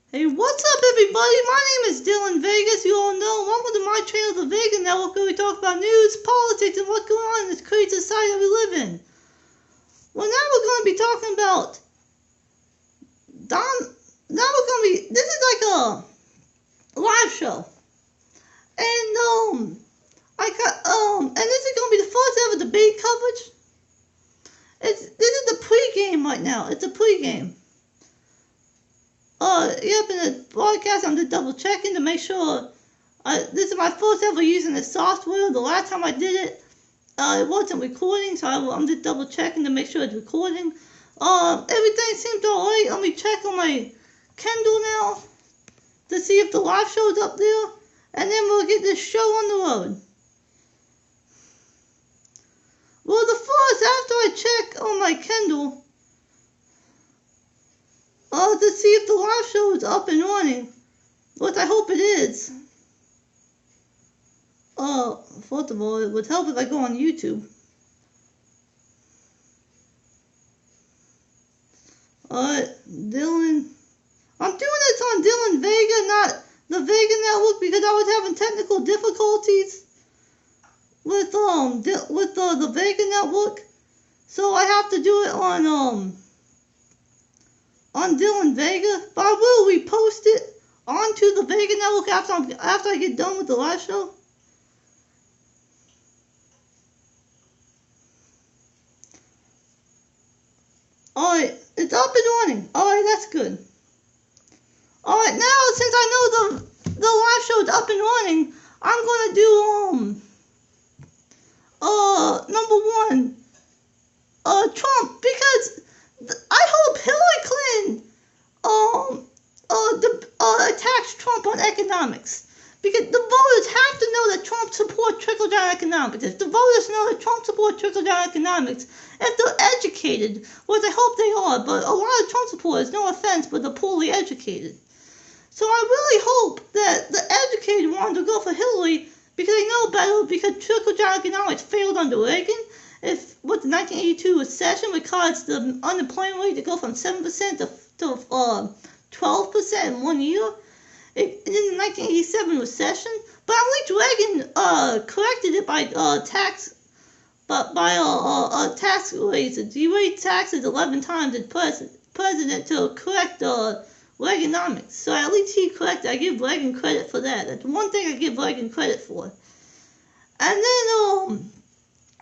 Hey, what's up, everybody? My name is Dylan Vega, as you all know. Welcome to my channel, the Vega Network, where we talk about news, politics, and what's going on in this crazy society that we live in. Well, now we're going to be talking about this is like a live show. And, and this is going to be the first ever debate coverage. This is the pregame right now. It's a pregame. Yep, in the broadcast, I'm just double checking to make sure. This is my first ever using the software. The last time I did it, it wasn't recording, so I'm just double checking to make sure it's recording. Everything seems alright. Let me check on my Kindle now to see if the live show's up there, and then we'll get this show on the road. Well, the first, after I check on my Kindle, to see if the live show is up and running, which I hope it is. First of all, it would help if I go on YouTube. Alright, Dylan. I'm doing this on Dylan Vega, not the Vega Network, because I was having technical difficulties with the Vega Network. So I have to do it on Dylan Vega, but I will repost it onto the Vega Network after I get done with the live show. Alright, it's up and running. Alright, that's good. Alright, now since I know the live show is up and running, I'm gonna do number one, Trump, because I hope Hillary Clinton attacks Trump on economics. Because the voters have to know that Trump supports trickle-down economics. If the voters know that Trump supports trickle-down economics, if they're educated, which I hope they are, but a lot of Trump supporters, no offense, but they're poorly educated. So I really hope that the educated ones will go for Hillary because they know better, because trickle-down economics failed under Reagan. With the 1982 recession, which caused the unemployment rate to go from 7% to 12% in 1 year. In the 1987 recession, but at least Reagan corrected it by tax raises. He raised taxes 11 times as president to correct Reaganomics. So at least he corrected. I give Reagan credit for that. That's one thing I give Reagan credit for. And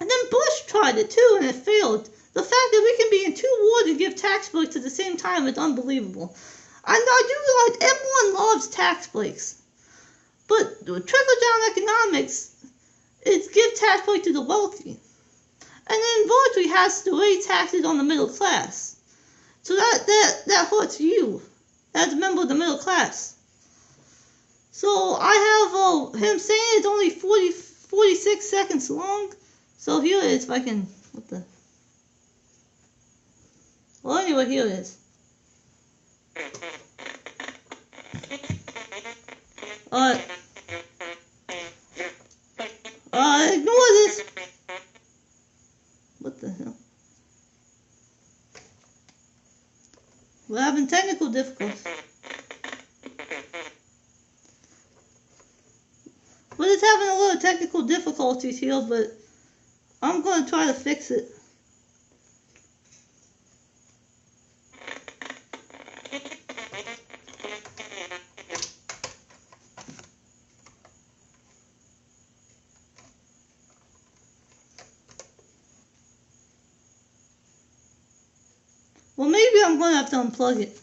then Bush tried it too, and it failed. The fact that we can be in two wars and give tax breaks at the same time is unbelievable. And I do realize everyone loves tax breaks. But trickle-down economics is give tax breaks to the wealthy. And then virtually has to raise taxes on the middle class. So that hurts you as a member of the middle class. So I have him saying it's only 46 seconds long. So here it is, if I can, well, anyway, here it is. Ignore this. What the hell? We're having technical difficulties. We're just having a little technical difficulties here, but I'm going to try to fix it. Well, maybe I'm going to have to unplug it.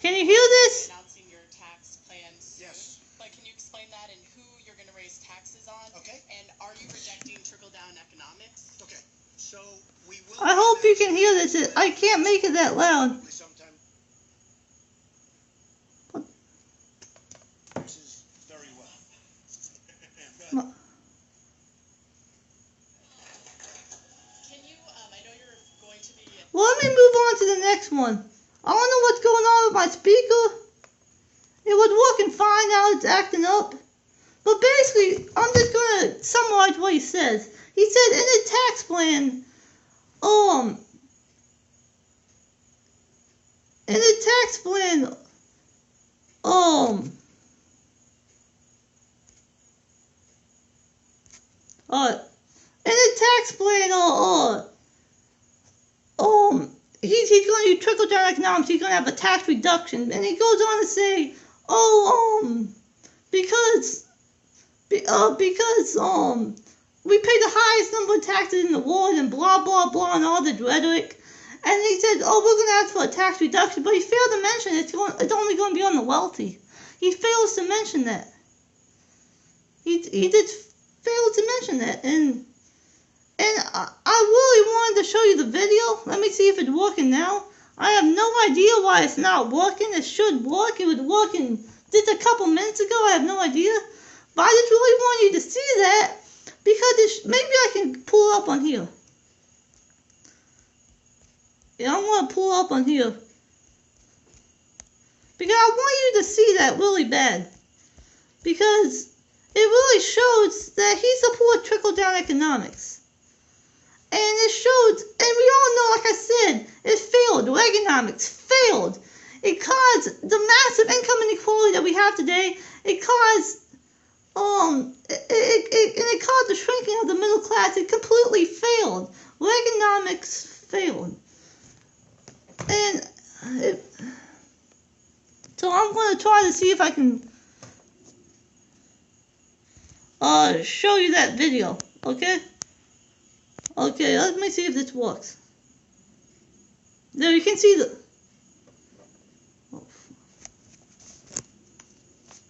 Can you hear this? Announcing your tax plans. Yes. But can you explain that and who you're going to raise taxes on? Okay. And are you rejecting trickle-down economics? Okay. So we will. I hope you can hear this. I can't make it that loud. Sometime. This is very well. I know you're going to be... Well, let me move on to the next one. I don't know what's going on with my speaker. It was working fine, now it's acting up. But basically, I'm just going to summarize what he says. He said in the tax plan, tax plan, he's going to do trickle down economics. He's going to have a tax reduction, and he goes on to say, because we pay the highest number of taxes in the world, and blah blah blah, and all the rhetoric. And he said, we're going to ask for a tax reduction, but he failed to mention it's only going to be on the wealthy. He fails to mention that. He did fail to mention that, and I really wanted to show you the video. Let me see if it's working now. I have no idea why it's not working. It should work. It was working just a couple minutes ago. I have no idea. But I just really want you to see that, because maybe I can pull it up on here. Yeah, I want to pull it up on here, because I want you to see that really bad. Because it really shows that he supports trickle-down economics. And it shows, and we all know, like I said, it failed. Reaganomics failed. It caused the massive income inequality that we have today. It caused, it caused the shrinking of the middle class. It completely failed. Reaganomics failed. And so I'm going to try to see if I can show you that video, okay? Okay, let me see if this works. There, you can see the...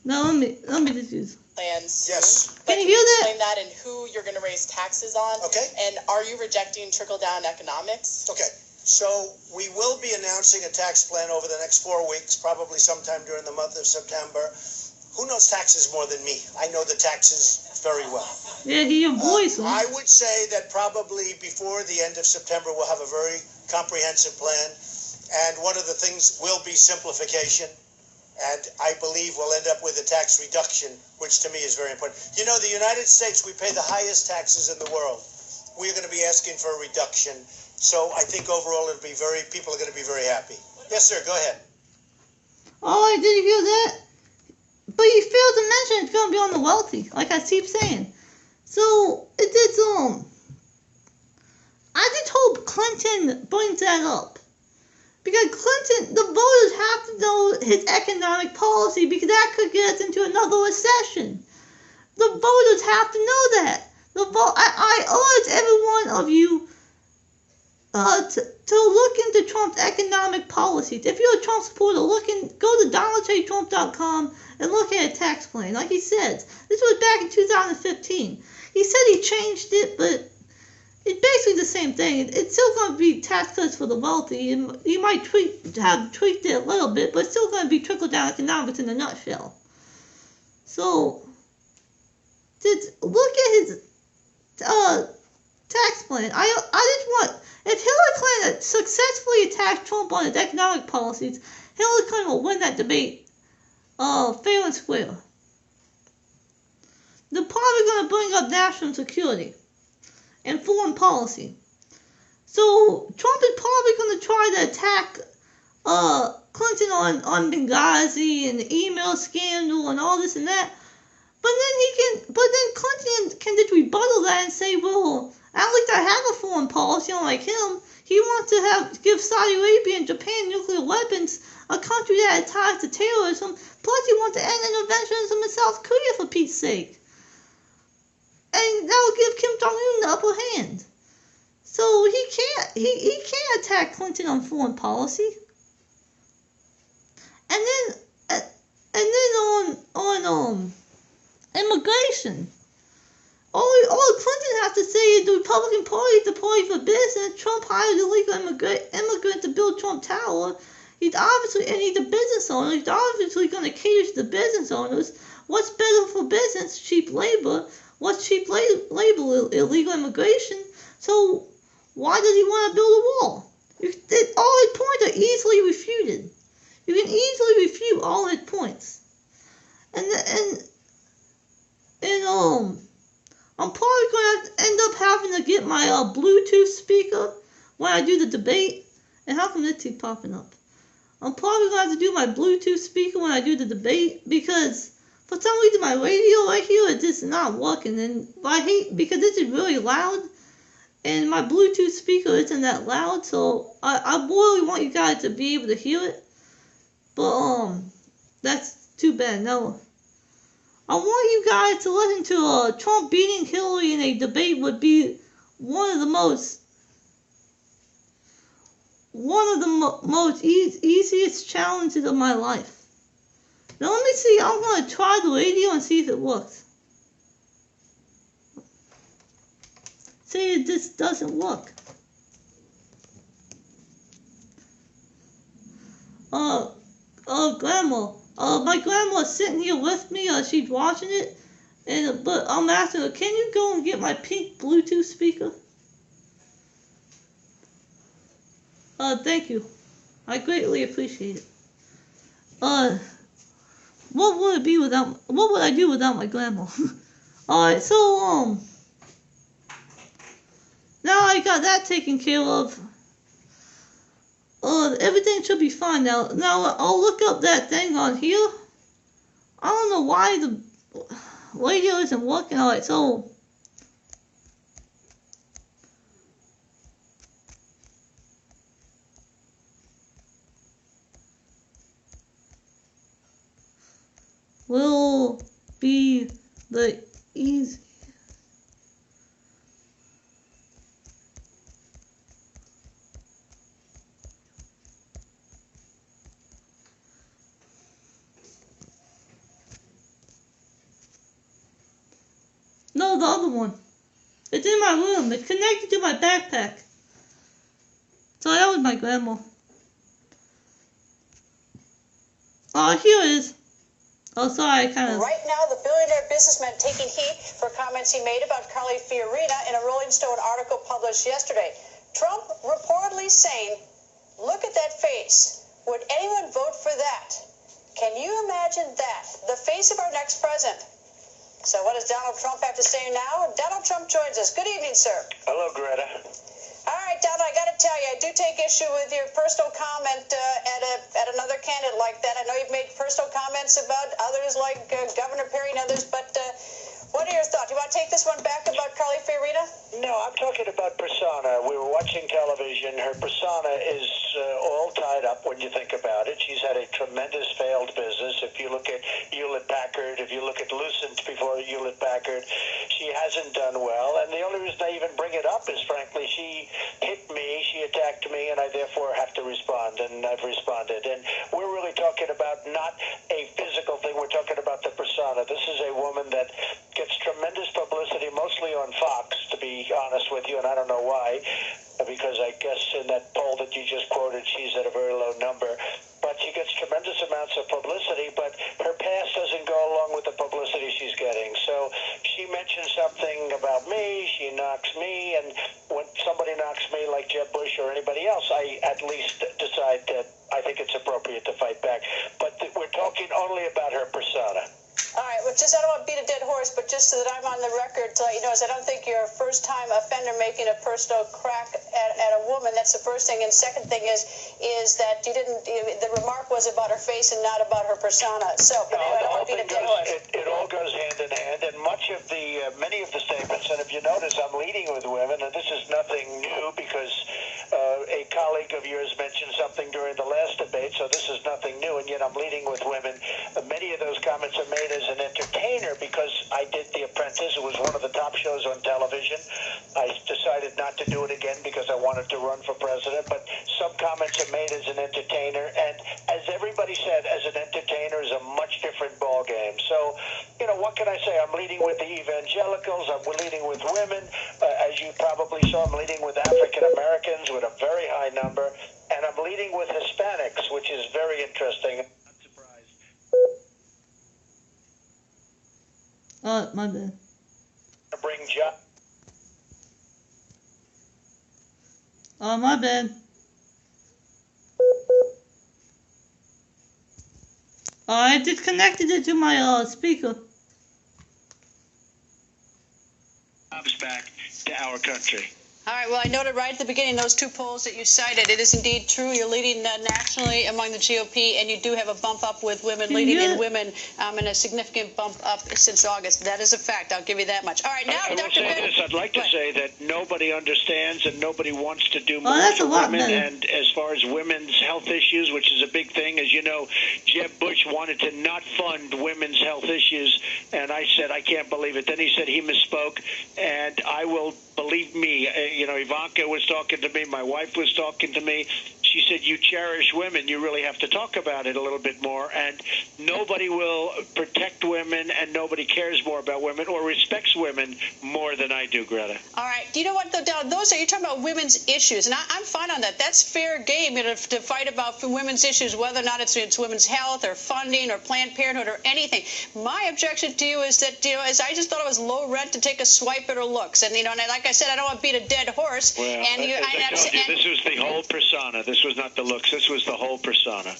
Now let me just use... Plans. Yes. But Can you hear that? Explain that and who you're going to raise taxes on. Okay. And are you rejecting trickle-down economics? Okay, so we will be announcing a tax plan over the next 4 weeks, probably sometime during the month of September. Who knows taxes more than me? I know the taxes very well. Yeah, hear your voice. I would say that probably before the end of September we'll have a very comprehensive plan, and one of the things will be simplification, and I believe we'll end up with a tax reduction, which to me is very important. You know, the United States, we pay the highest taxes in the world. We're going to be asking for a reduction, so I think overall people are going to be very happy. Yes, sir, go ahead. Oh, did you hear that? But you failed to mention it's going to be on the wealthy, like I keep saying. So, it did, I just hope Clinton brings that up. Because Clinton, the voters have to know his economic policy, because that could get us into another recession. The voters have to know that. I urge every one of you to look into Trump's economic policies. If you're a Trump supporter, go to DonaldJTrump.com and look at a tax plan. Like he says, this was back in 2015. He said he changed it, but it's basically the same thing. It's still going to be tax cuts for the wealthy. And you might have tweaked it a little bit, but it's still going to be trickle-down economics in a nutshell. So, just look at his tax plan. I just want, if Hillary Clinton successfully attacks Trump on his economic policies, Hillary Clinton will win that debate fair and square. They're probably going to bring up national security and foreign policy. So Trump is probably going to try to attack Clinton on Benghazi and the email scandal and all this and that. But then Clinton can just rebuttal that and say, well, at least I have a foreign policy, unlike him. He wants to give Saudi Arabia and Japan nuclear weapons, a country that ties to terrorism. Plus, he wants to end interventionism in South Korea, for Pete's sake. And that will give Kim Jong-un the upper hand. So he can't attack Clinton on foreign policy. And then on immigration. All Clinton has to say is the Republican Party is the party for business. Trump hired illegal immigrant to build Trump Tower. He's a business owner. He's obviously going to cater to the business owners. What's better for business? Cheap labor. What's cheap labor? Illegal immigration. So why does he want to build a wall? All his points are easily refuted. You can easily refute all his points. I'm probably going to end up having to get my Bluetooth speaker when I do the debate. And how come this keeps popping up? I'm probably going to have to do my Bluetooth speaker when I do the debate, because for some reason my radio right here is just not working, and I hate, because this is really loud, and my Bluetooth speaker isn't that loud, so I really want you guys to be able to hear it, but that's too bad. No, I want you guys to listen to Trump beating Hillary in a debate would be one of the most easiest challenges of my life. Now let me see, I'm going to try the radio and see if it works. Say it just doesn't work. Grandma. My grandma's sitting here with me, she's watching it, but I'm asking her, can you go and get my pink Bluetooth speaker? Thank you. I greatly appreciate it. What would I do without my grandma? Alright, so, now I got that taken care of. Everything should be fine now. Now, I'll look up that thing on here. I don't know why the radio isn't working. Alright, so, will be the easy. No, the other one. It's in my room. It's connected to my backpack. So that was my grandma. Here it is. Oh, sorry, Right now, the billionaire businessman taking heat for comments he made about Carly Fiorina in a Rolling Stone article published yesterday. Trump reportedly saying, "Look at that face. Would anyone vote for that? Can you imagine that? The face of our next president." So what does Donald Trump have to say now? Donald Trump joins us. Good evening, sir. Hello, Greta. All right, Donald, I got to tell you, I do take issue with your personal comment at another candidate like that. I know you've made personal comments about others like Governor Perry and others, but what are your thoughts? You want to take this one back about Carly Fiorina? No, I'm talking about persona. We were watching television. Her persona is all tied up when you think about it. She's had a tremendous failed business. If you look at Hewlett-Packard, if you look at Lucent before Hewlett-Packard, she hasn't done well. And the only reason I even bring it up is, frankly, she hit me, she attacked me, and I therefore have to respond, and I've responded. And we're really talking about not a physical thing. We're talking about the persona. This is a woman that gets tremendous publicity, mostly on Fox, to be honest with you, and I don't know why, because I guess in that poll that you just quoted, she's at a very low number. But she gets tremendous amounts of publicity, but her past doesn't go along with the publicity she's getting. So she mentioned something about me, she knocks me, and when somebody knocks me like Jeb Bush or anybody else, I at least decide that I think it's appropriate to fight back. But we're talking only about her persona. All right, well, I don't want to beat a dead horse, but just so that I'm on the record to let you know, I don't think you're a first-time offender making a personal crack at a woman. That's the first thing. And second thing is that you didn't. The remark was about her face and not about her persona. So, but anyway, I don't want to beat a dead horse. It all goes hand in hand, and many of the statements. And if you notice, I'm leading with women, and this is nothing new because a colleague of yours mentioned something during the last debate. So this is nothing new, and yet I'm leading with women. Many of those comments are made as an entertainer because I did The Apprentice. It was one of the top shows on television. I decided not to do it again because I wanted to run for president, but some comments are made as an entertainer, and as everybody said, as an entertainer is a much different ball game. So, what can I say? I'm leading with the evangelicals. I'm leading with women. As you probably saw, I'm leading with African Americans with a very high number, and I'm leading with Hispanics, which is very interesting. I'm not surprised. My bad. Bring job. My bad. I disconnected it to my speaker. Jobs back to our country. All right, well, I noted right at the beginning those two polls that you cited. It is indeed true. You're leading nationally among the GOP, and you do have a bump up with women, leading in women, and a significant bump up since August. That is a fact. I'll give you that much. All right, now, I Dr. will say Ben, this. I'd like to say that nobody understands and nobody wants to do more that's for a lot women. better. And as far as women's health issues, which is a big thing, as you know, Jeb Bush wanted to not fund women's health issues, and I said, I can't believe it. Then he said he misspoke, and I will, believe me, Ivanka was talking to me, my wife was talking to me. She said, you cherish women, you really have to talk about it a little bit more, and nobody will protect women, and nobody cares more about women or respects women more than I do, Greta. all right. Do you know what, though, those are, you're talking about women's issues, and I'm fine on that. That's fair game, to fight about women's issues, whether or not it's women's health or funding or Planned Parenthood or anything. My objection to you is that, is I just thought it was low rent to take a swipe at her looks, and, and like I said, I don't want to beat a dead horse. Well, and I told you, this was the whole persona. This was not the looks. This was the whole persona.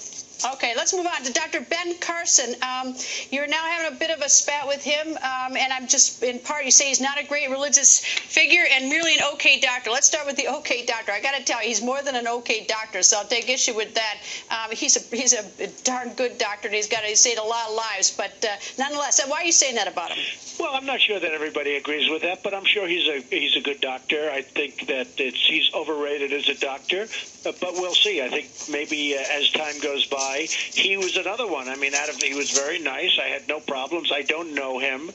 Okay, let's move on to Dr. Ben Carson. You're now having a bit of a spat with him, and I'm just, in part, you say he's not a great religious figure and merely an okay doctor. Let's start with the okay doctor. I got to tell you, he's more than an okay doctor, so I'll take issue with that. He's a darn good doctor, and he's saved a lot of lives, but nonetheless, why are you saying that about him? Well, I'm not sure that everybody agrees with that, but I'm sure he's a good doctor. I think that he's overrated as a doctor, but we'll see. I think maybe as time goes by, he was another one. I mean, he was very nice. I had no problems. I don't know him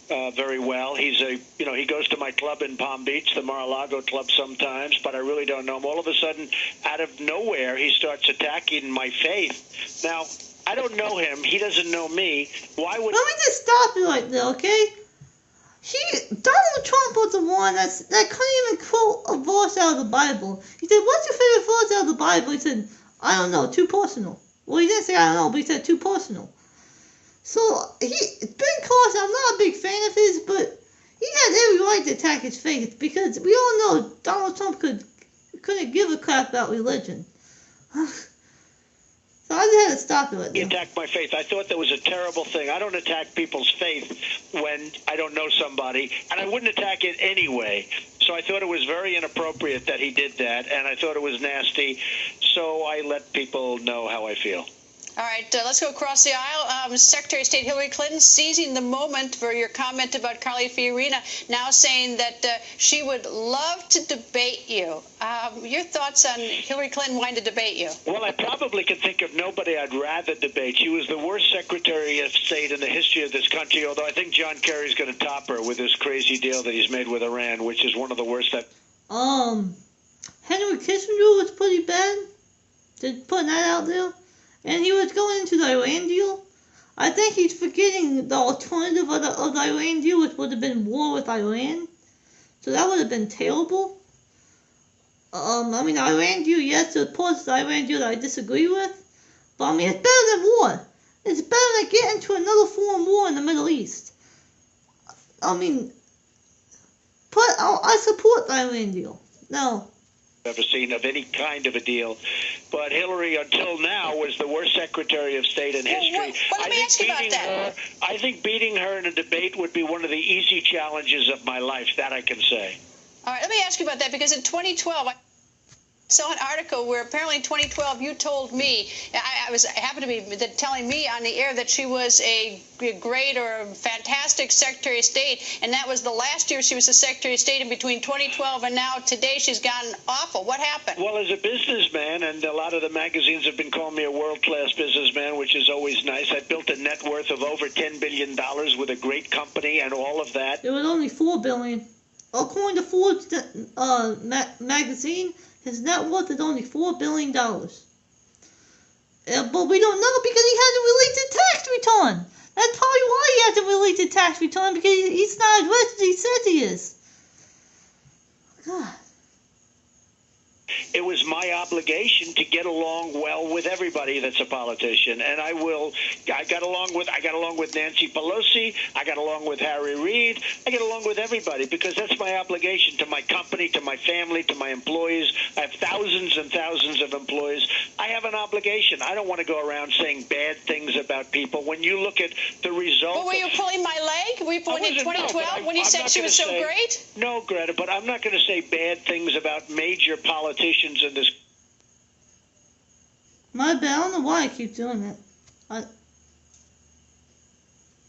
very well. He goes to my club in Palm Beach, the Mar-a-Lago club sometimes, but I really don't know him. All of a sudden, out of nowhere, he starts attacking my faith. Now, I don't know him. He doesn't know me. Why would... Let me just stop you right there, okay? Donald Trump was the one that couldn't even quote a verse out of the Bible. He said, what's your favorite verse out of the Bible? He said, I don't know, too personal. Well, he didn't say I don't know, but he said too personal. So, Ben Carson, I'm not a big fan of his, but he had every right to attack his faith, because we all know Donald Trump couldn't give a crap about religion. So I just had to stop it right there. He attacked my faith. I thought that was a terrible thing. I don't attack people's faith when I don't know somebody, and I wouldn't attack it anyway. So I thought it was very inappropriate that he did that, and I thought it was nasty. So I let people know how I feel. All right, let's go across the aisle. Secretary of State Hillary Clinton seizing the moment for your comment about Carly Fiorina, now saying that she would love to debate you. Your thoughts on Hillary Clinton wanting to debate you? Well, I probably can think of nobody I'd rather debate. She was the worst Secretary of State in the history of this country, although I think John Kerry's going to top her with this crazy deal that he's made with Iran, which is one of the worst. Henry Kissinger was pretty bad. Just putting that out there. And he was going into the Iran deal. I think he's forgetting the alternative of the Iran deal, which would have been war with Iran. So that would have been terrible. I mean, the Iran deal, yes, there's parts of the Iran deal that I disagree with. But, I mean, it's better than war. It's better than getting into another foreign war in the Middle East. I mean, I support the Iran deal. No. Ever seen of any kind of a deal, but Hillary until now was the worst Secretary of State in history. Let me ask you about that. I think beating her in a debate would be one of the easy challenges of my life. That I can say. All right, let me ask you about that, because in 2012 I saw an article where apparently in 2012 you told me, happened to be telling me on the air that she was a great or a fantastic Secretary of State, and that was the last year she was a Secretary of State, and between 2012 and now today she's gotten awful. What happened? Well, as a businessman, and a lot of the magazines have been calling me a world-class businessman, which is always nice. I built a net worth of over $10 billion with a great company and all of that. It was only $4 billion. According to Forbes magazine, his net worth is only $4 billion. But we don't know because he hasn't released a tax return. That's probably why he hasn't released a tax return, because he's not as rich as he says he is. God. It was my obligation to get along well with everybody that's a politician, and I got along with Nancy Pelosi. I got along with Harry Reid. I get along with everybody because that's my obligation to my company, to my family, to my employees. I have thousands and thousands of employees. I have an obligation. I don't want to go around saying bad things about people. When you look at the result, but were you pulling my leg? When in 2012, when you said she was so great? No, Greta, but I'm not going to say bad things about major politicians in this. My bad. I don't know why I keep doing that.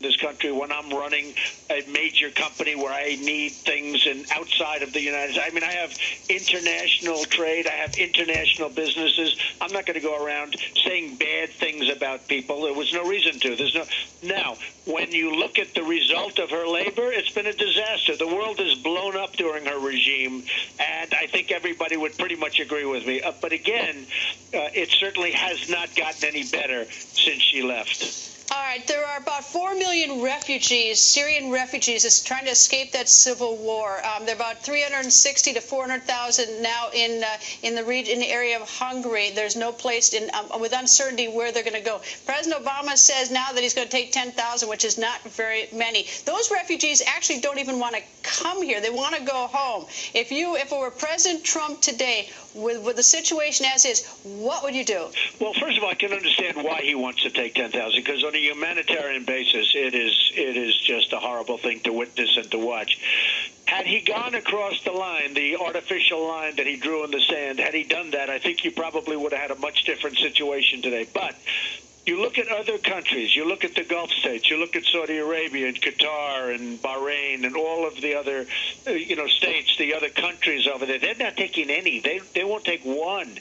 This country when I'm running a major company where I need things and outside of the United States. I mean, I have international trade. I have international businesses. I'm not going to go around saying bad things about people. There was no reason to. Now, when you look at the result of her labor, it's been a disaster. The world is blown up during her regime, and I think everybody would pretty much agree with me. But again, it certainly has not gotten any better since she left. All right, there are about 4 million refugees, Syrian refugees, that's trying to escape that civil war. There are about 360 to 400,000 now in the area of Hungary. There's no place with uncertainty where they're going to go. President Obama says now that he's going to take 10,000, which is not very many. Those refugees actually don't even want to come here. They want to go home. If it were President Trump today, with the situation as is, what would you do? Well, first of all, I can understand why he wants to take 10,000, because on a humanitarian basis, it is just a horrible thing to witness and to watch. Had he gone across the line, the artificial line that he drew in the sand, had he done that, I think you probably would have had a much different situation today. But you look at other countries, you look at the Gulf states, you look at Saudi Arabia and Qatar and Bahrain and all of the other, states, the other countries over there. They're not taking any. They won't take one.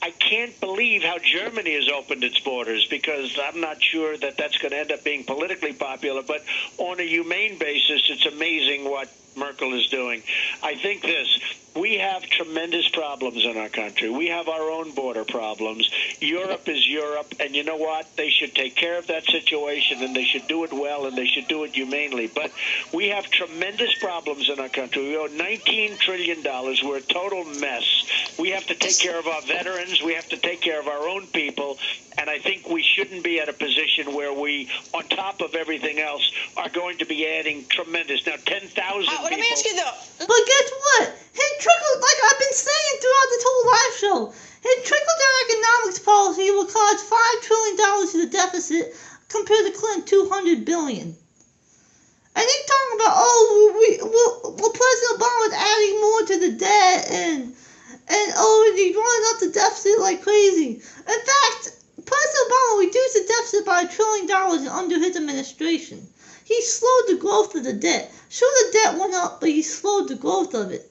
I can't believe how Germany has opened its borders, because I'm not sure that that's going to end up being politically popular. But on a humane basis, it's amazing what Merkel is doing. I think we have tremendous problems in our country. We have our own border problems. Europe is Europe, and you know what? They should take care of that situation, and they should do it well, and they should do it humanely. But we have tremendous problems in our country. We owe $19 trillion. We're a total mess. We have to take care of our veterans. We have to take care of our own people. And I think we shouldn't be at a position where we, on top of everything else, are going to be adding tremendous. Now, 10,000 people. Let me ask you, though. But guess what? His trickle, like I've been saying throughout this whole live show, his trickle-down economics policy will cause $5 trillion to the deficit compared to Clinton's $200 billion. And he's talking about, President Obama is adding more to the debt, and he's running up the deficit like crazy. In fact, President Obama reduced the deficit by $1 trillion under his administration. He slowed the growth of the debt. Sure, the debt went up, but he slowed the growth of it.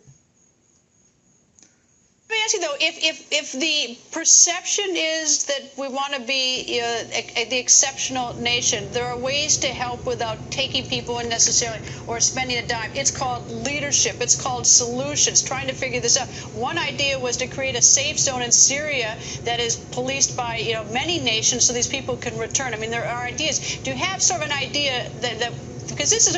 Let me ask you, though, if the perception is that we want to be the exceptional nation, there are ways to help without taking people in necessarily or spending a dime. It's called leadership. It's called solutions, trying to figure this out. One idea was to create a safe zone in Syria that is policed by many nations so these people can return. I mean, there are ideas. Do you have sort of an idea that because this is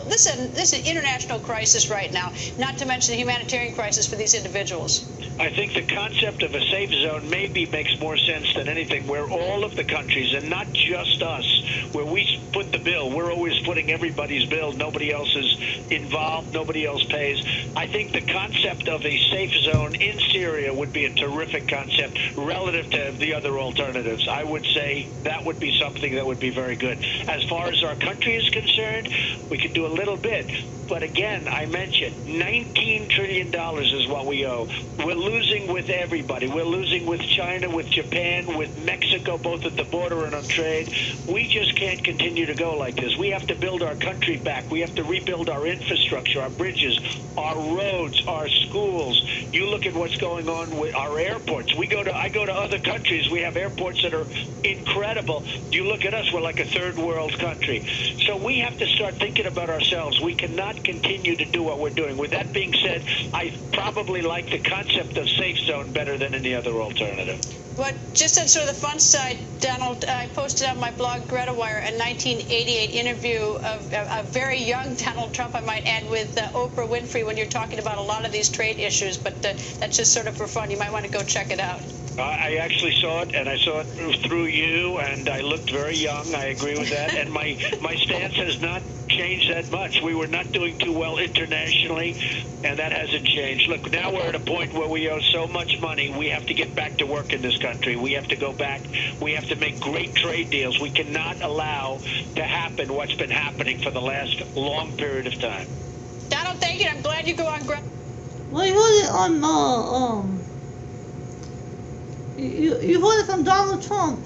this is an international crisis right now, not to mention the humanitarian crisis for these individuals? I think the concept of a safe zone maybe makes more sense than anything, where all of the countries, and not just us, where we put the bill. We're always putting everybody's bill. Nobody else is involved. Nobody else pays. I think the concept of a safe zone in Syria would be a terrific concept relative to the other alternatives. I would say that would be something that would be very good. As far as our country is concerned, we could do a little bit. But again, I mentioned $19 trillion is what we owe. We're losing with everybody. We're losing with China, with Japan, with Mexico, both at the border and on trade. We just can't continue to go like this. We have to build our country back. We have to rebuild our infrastructure, our bridges, our roads, our schools. You look at what's going on with our airports. I go to other countries. We have airports that are incredible. You look at us, we're like a third world country. So we have to start thinking about ourselves. We cannot continue to do what we're doing. With that being said, I probably like the concept of safe zone better than any other alternative. But just on sort of the fun side, Donald, I posted on my blog, Greta Wire, a 1988 interview of a very young Donald Trump, I might add, with Oprah Winfrey when you're talking about a lot of these trade issues. But that's just sort of for fun. You might want to go check it out. I actually saw it, and I saw it through you, and I looked very young. I agree with that. And my stance has not changed that much. We were not doing too well internationally, and that hasn't changed. Look, now we're at a point where we owe so much money, we have to get back to work in this country. We have to go back. We have to make great trade deals. We cannot allow to happen what's been happening for the last long period of time. Donald, thank you. I'm glad you go on Greta. Well, you heard it on you heard it from Donald Trump.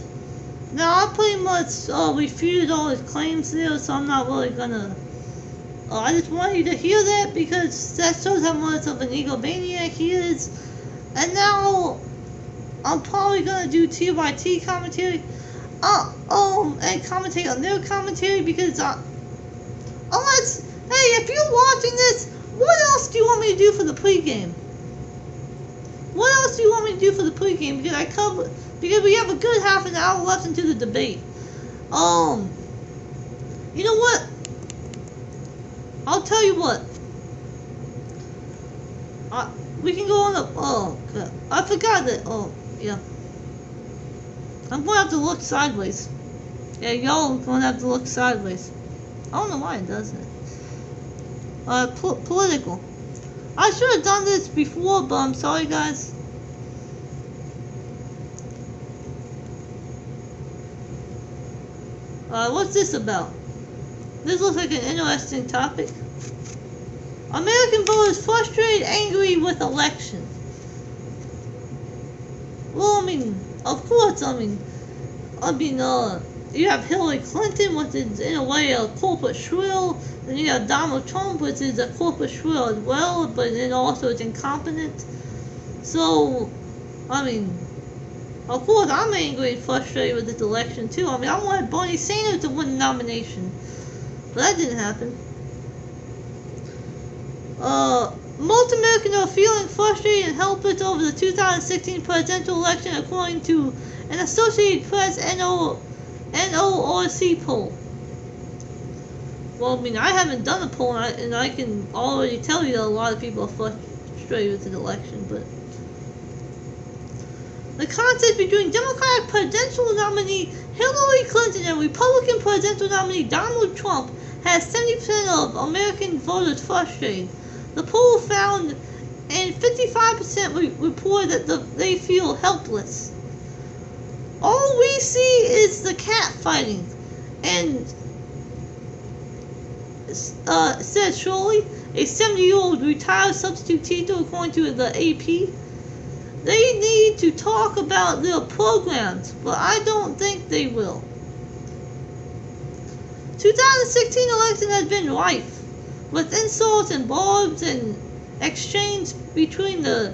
Now I pretty much refuted all his claims there, so I'm not really gonna. I just want you to hear that because that shows how much of an egomaniac he is. And now I'm probably gonna do TYT commentary, and commentate on their commentary because unless, hey, if you're watching this, what else do you want me to do for the pregame? What else do you want me to do for the pregame? Because we have a good half an hour left into the debate. You know what? I'll tell you what. We can go on the. Oh, God. I forgot that. Oh, yeah. I'm gonna have to look sideways. Yeah, y'all are gonna have to look sideways. I don't know why it does it. Political. I should have done this before, but I'm sorry, guys. What's this about? This looks like an interesting topic. American voters frustrated, angry with election. Well, I mean, of course, you have Hillary Clinton, which is in a way a corporate shrill. Then you have Donald Trump, which is a corporate shrill as well, but then also it's incompetent. So, I mean, of course I'm angry and frustrated with this election too. I mean, I wanted Bernie Sanders to win the nomination, but that didn't happen. Most Americans are feeling frustrated and helpless over the 2016 presidential election, according to an Associated Press NORC poll. Well, I mean, I haven't done a poll, and I can already tell you that a lot of people are frustrated with the election, but the contest between Democratic presidential nominee Hillary Clinton and Republican presidential nominee Donald Trump has 70% of American voters frustrated. The poll found, and 55% reported that they feel helpless. All we see is the cat fighting, and said Shirley, a 70-year-old retired substitute teacher, according to the AP. They need to talk about their programs, but I don't think they will. 2016 election has been rife with insults and barbs and exchange between the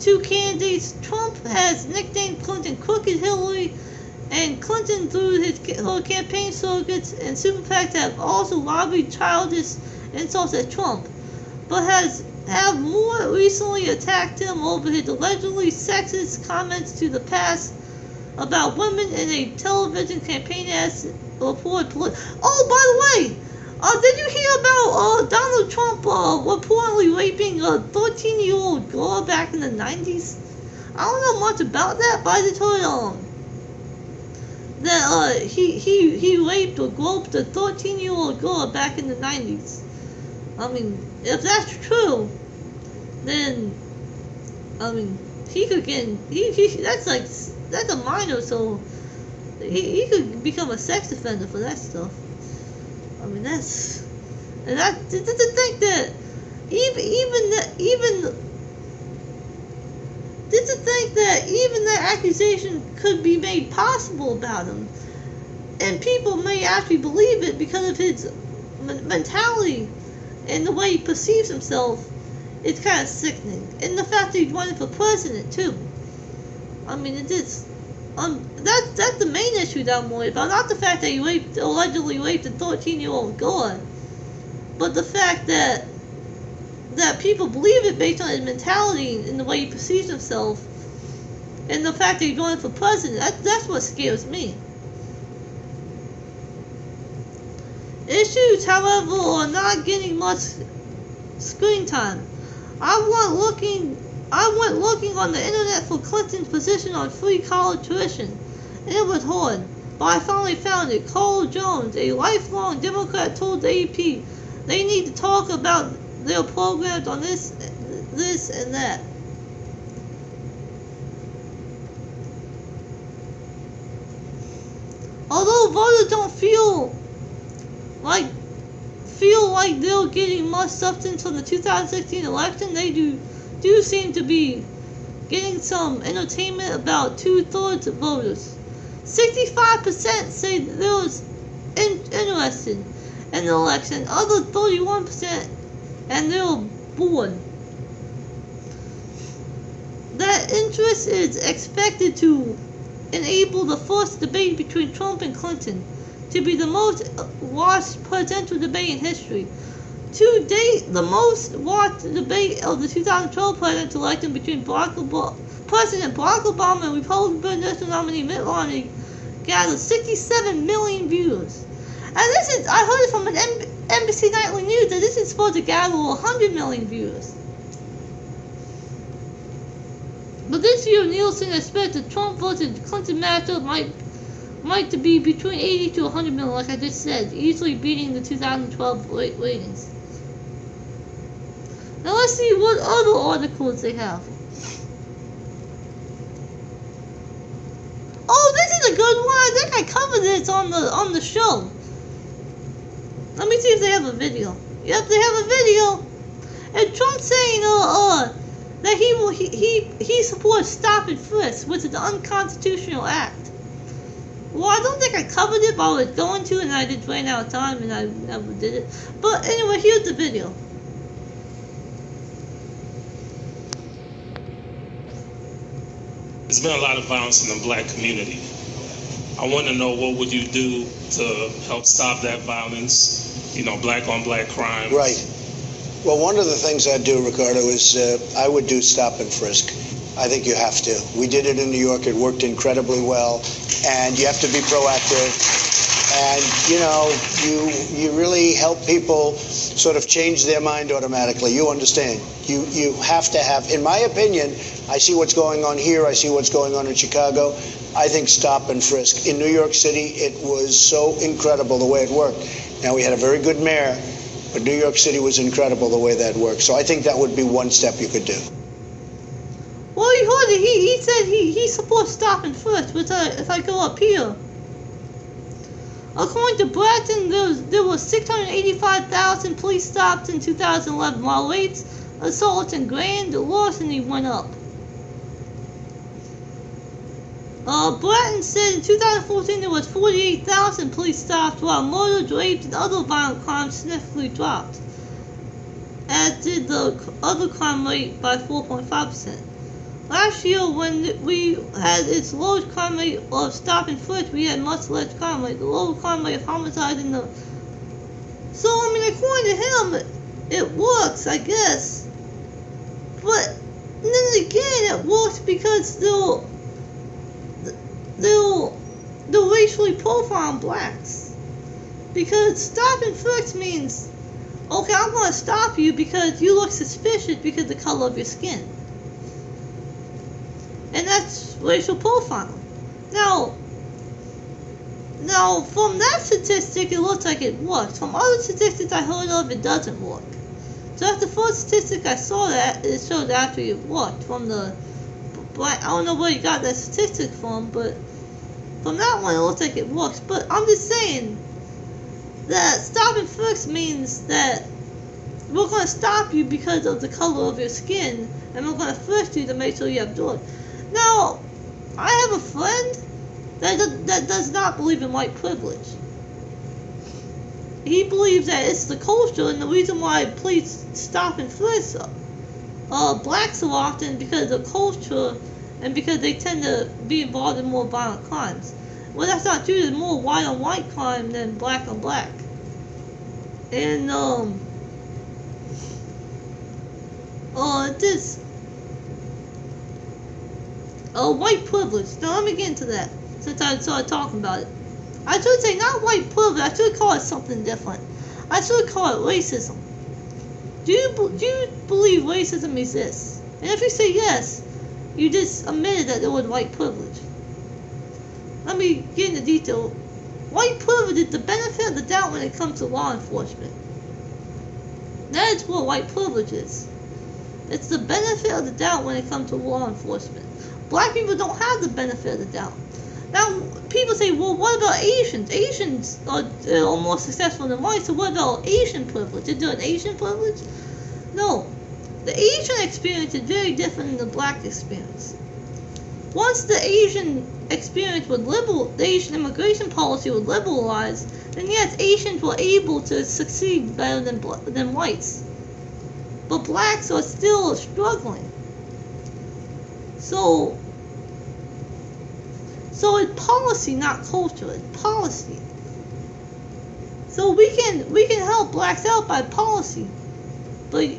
two candidates. Trump has nicknamed Clinton Crooked Hillary, and Clinton, through her campaign surrogates and super PACs, have also lobbied childish insults at Trump, but have more recently attacked him over his allegedly sexist comments to the past about women in a television campaign as reported. Oh, by the way, did you hear about Donald Trump reportedly raping a 13-year-old girl back in the 90s? I don't know much about that, but I just heard that he raped or groped a 13-year-old girl back in the 90s. I mean, if that's true, then I mean he could get that's a minor, so he could become a sex offender for that stuff. I mean to think that even that accusation could be made possible about him, and people may actually believe it because of his mentality and the way he perceives himself, it's kind of sickening. And the fact that he's running for president too. I mean, it is. That's the main issue that I'm worried about, not the fact that he allegedly raped a 13-year-old girl. but the fact that people believe it based on his mentality and the way he perceives himself, and the fact that he's going for president, that's what scares me. Issues, however, are not getting much screen time. I went looking on the internet for Clinton's position on free college tuition, and it was hard, but I finally found it. Carl Jones, a lifelong Democrat, told the AP they need to talk about their programs on this and that. Although voters don't feel like they're getting much substance from the 2016 election, they do seem to be getting some entertainment. About 2/3 of voters, 65%, say they're interested in the election. Other 31%, and they're bored. That interest is expected to enable the first debate between Trump and Clinton to be the most watched presidential debate in history. To date, the most watched debate of the 2012 presidential election between President Barack Obama and Republican presidential nominee Mitt Romney gathered 67 million views. And I heard it from an NBC Nightly News that this is supposed to gather 100 million views. But this year, Nielsen expects the Trump versus Clinton matchup might be between 80 to 100 million, like I just said, easily beating the 2012 ratings. Now let's see what other articles they have. Oh, this is a good one. I think I covered this on the show. Let me see if they have a video. Yep, they have a video. And Trump saying that he supports stop and frisk, which is an unconstitutional act. Well, I don't think I covered it, but I was going to, and I just ran out of time, and I never did it. But anyway, here's the video. There's been a lot of violence in the black community. I want to know, what would you do to help stop that violence? Black on black crime. Right. Well, one of the things I'd do, Ricardo, is I would do stop and frisk. I think you have to. We did it in New York. It worked incredibly well. And you have to be proactive. And, you really help people sort of change their mind automatically. You understand. You have to have, in my opinion, I see what's going on here. I see what's going on in Chicago. I think stop and frisk. In New York City, it was so incredible the way it worked. Now, we had a very good mayor, but New York City was incredible the way that worked. So I think that would be one step you could do. Well, you heard it. He said he supports stop and frisk, which if I go up here. According to Bratton, there were 685,000 police stops in 2011, while rapes, assaults, and grand larceny went up. Bratton said in 2014 there was 48,000 police stops, while murders, rapes, and other violent crimes significantly dropped, as did the other crime rate by 4.5%. Last year, when we had its lowest crime rate of stop and frisk, we had much less crime rate, the lower crime rate of homicide in the... So, according to him, it works, I guess. But then again, it works because they'll racially profile blacks. Because stop and frisk means, okay, I'm going to stop you because you look suspicious because of the color of your skin. And that's racial profiling. Now, from that statistic, it looks like it works. From other statistics I heard of, it doesn't work. So that's the first statistic I saw that it showed actually it worked. From the, I don't know where you got that statistic from, but from that one it looks like it works. But I'm just saying that stop and frisk means that we're going to stop you because of the color of your skin, and we're going to frisk you to make sure you have drugs. Now, I have a friend that does not believe in white privilege. He believes that it's the culture, and the reason why police stop and frisk blacks so often because of culture and because they tend to be involved in more violent crimes. Well, that's not true. There's more white on white crime than black on black. And this white privilege. Now let me get into that since I started talking about it. I should say not white privilege. I should call it something different. I should call it racism. Do you believe racism exists? And if you say yes, you just admitted that it was white privilege. Let me get into detail. White privilege is the benefit of the doubt when it comes to law enforcement. That is what white privilege is. It's the benefit of the doubt when it comes to law enforcement. Black people don't have the benefit of the doubt. Now, people say, well, what about Asians? Asians are more successful than whites, so what about Asian privilege? Is there an Asian privilege? No. The Asian experience is very different than the black experience. Once the Asian experience was the Asian immigration policy was liberalized, then yes, Asians were able to succeed better than whites. But blacks are still struggling. So it's policy, not culture. It's policy. So we can help blacks out by policy. But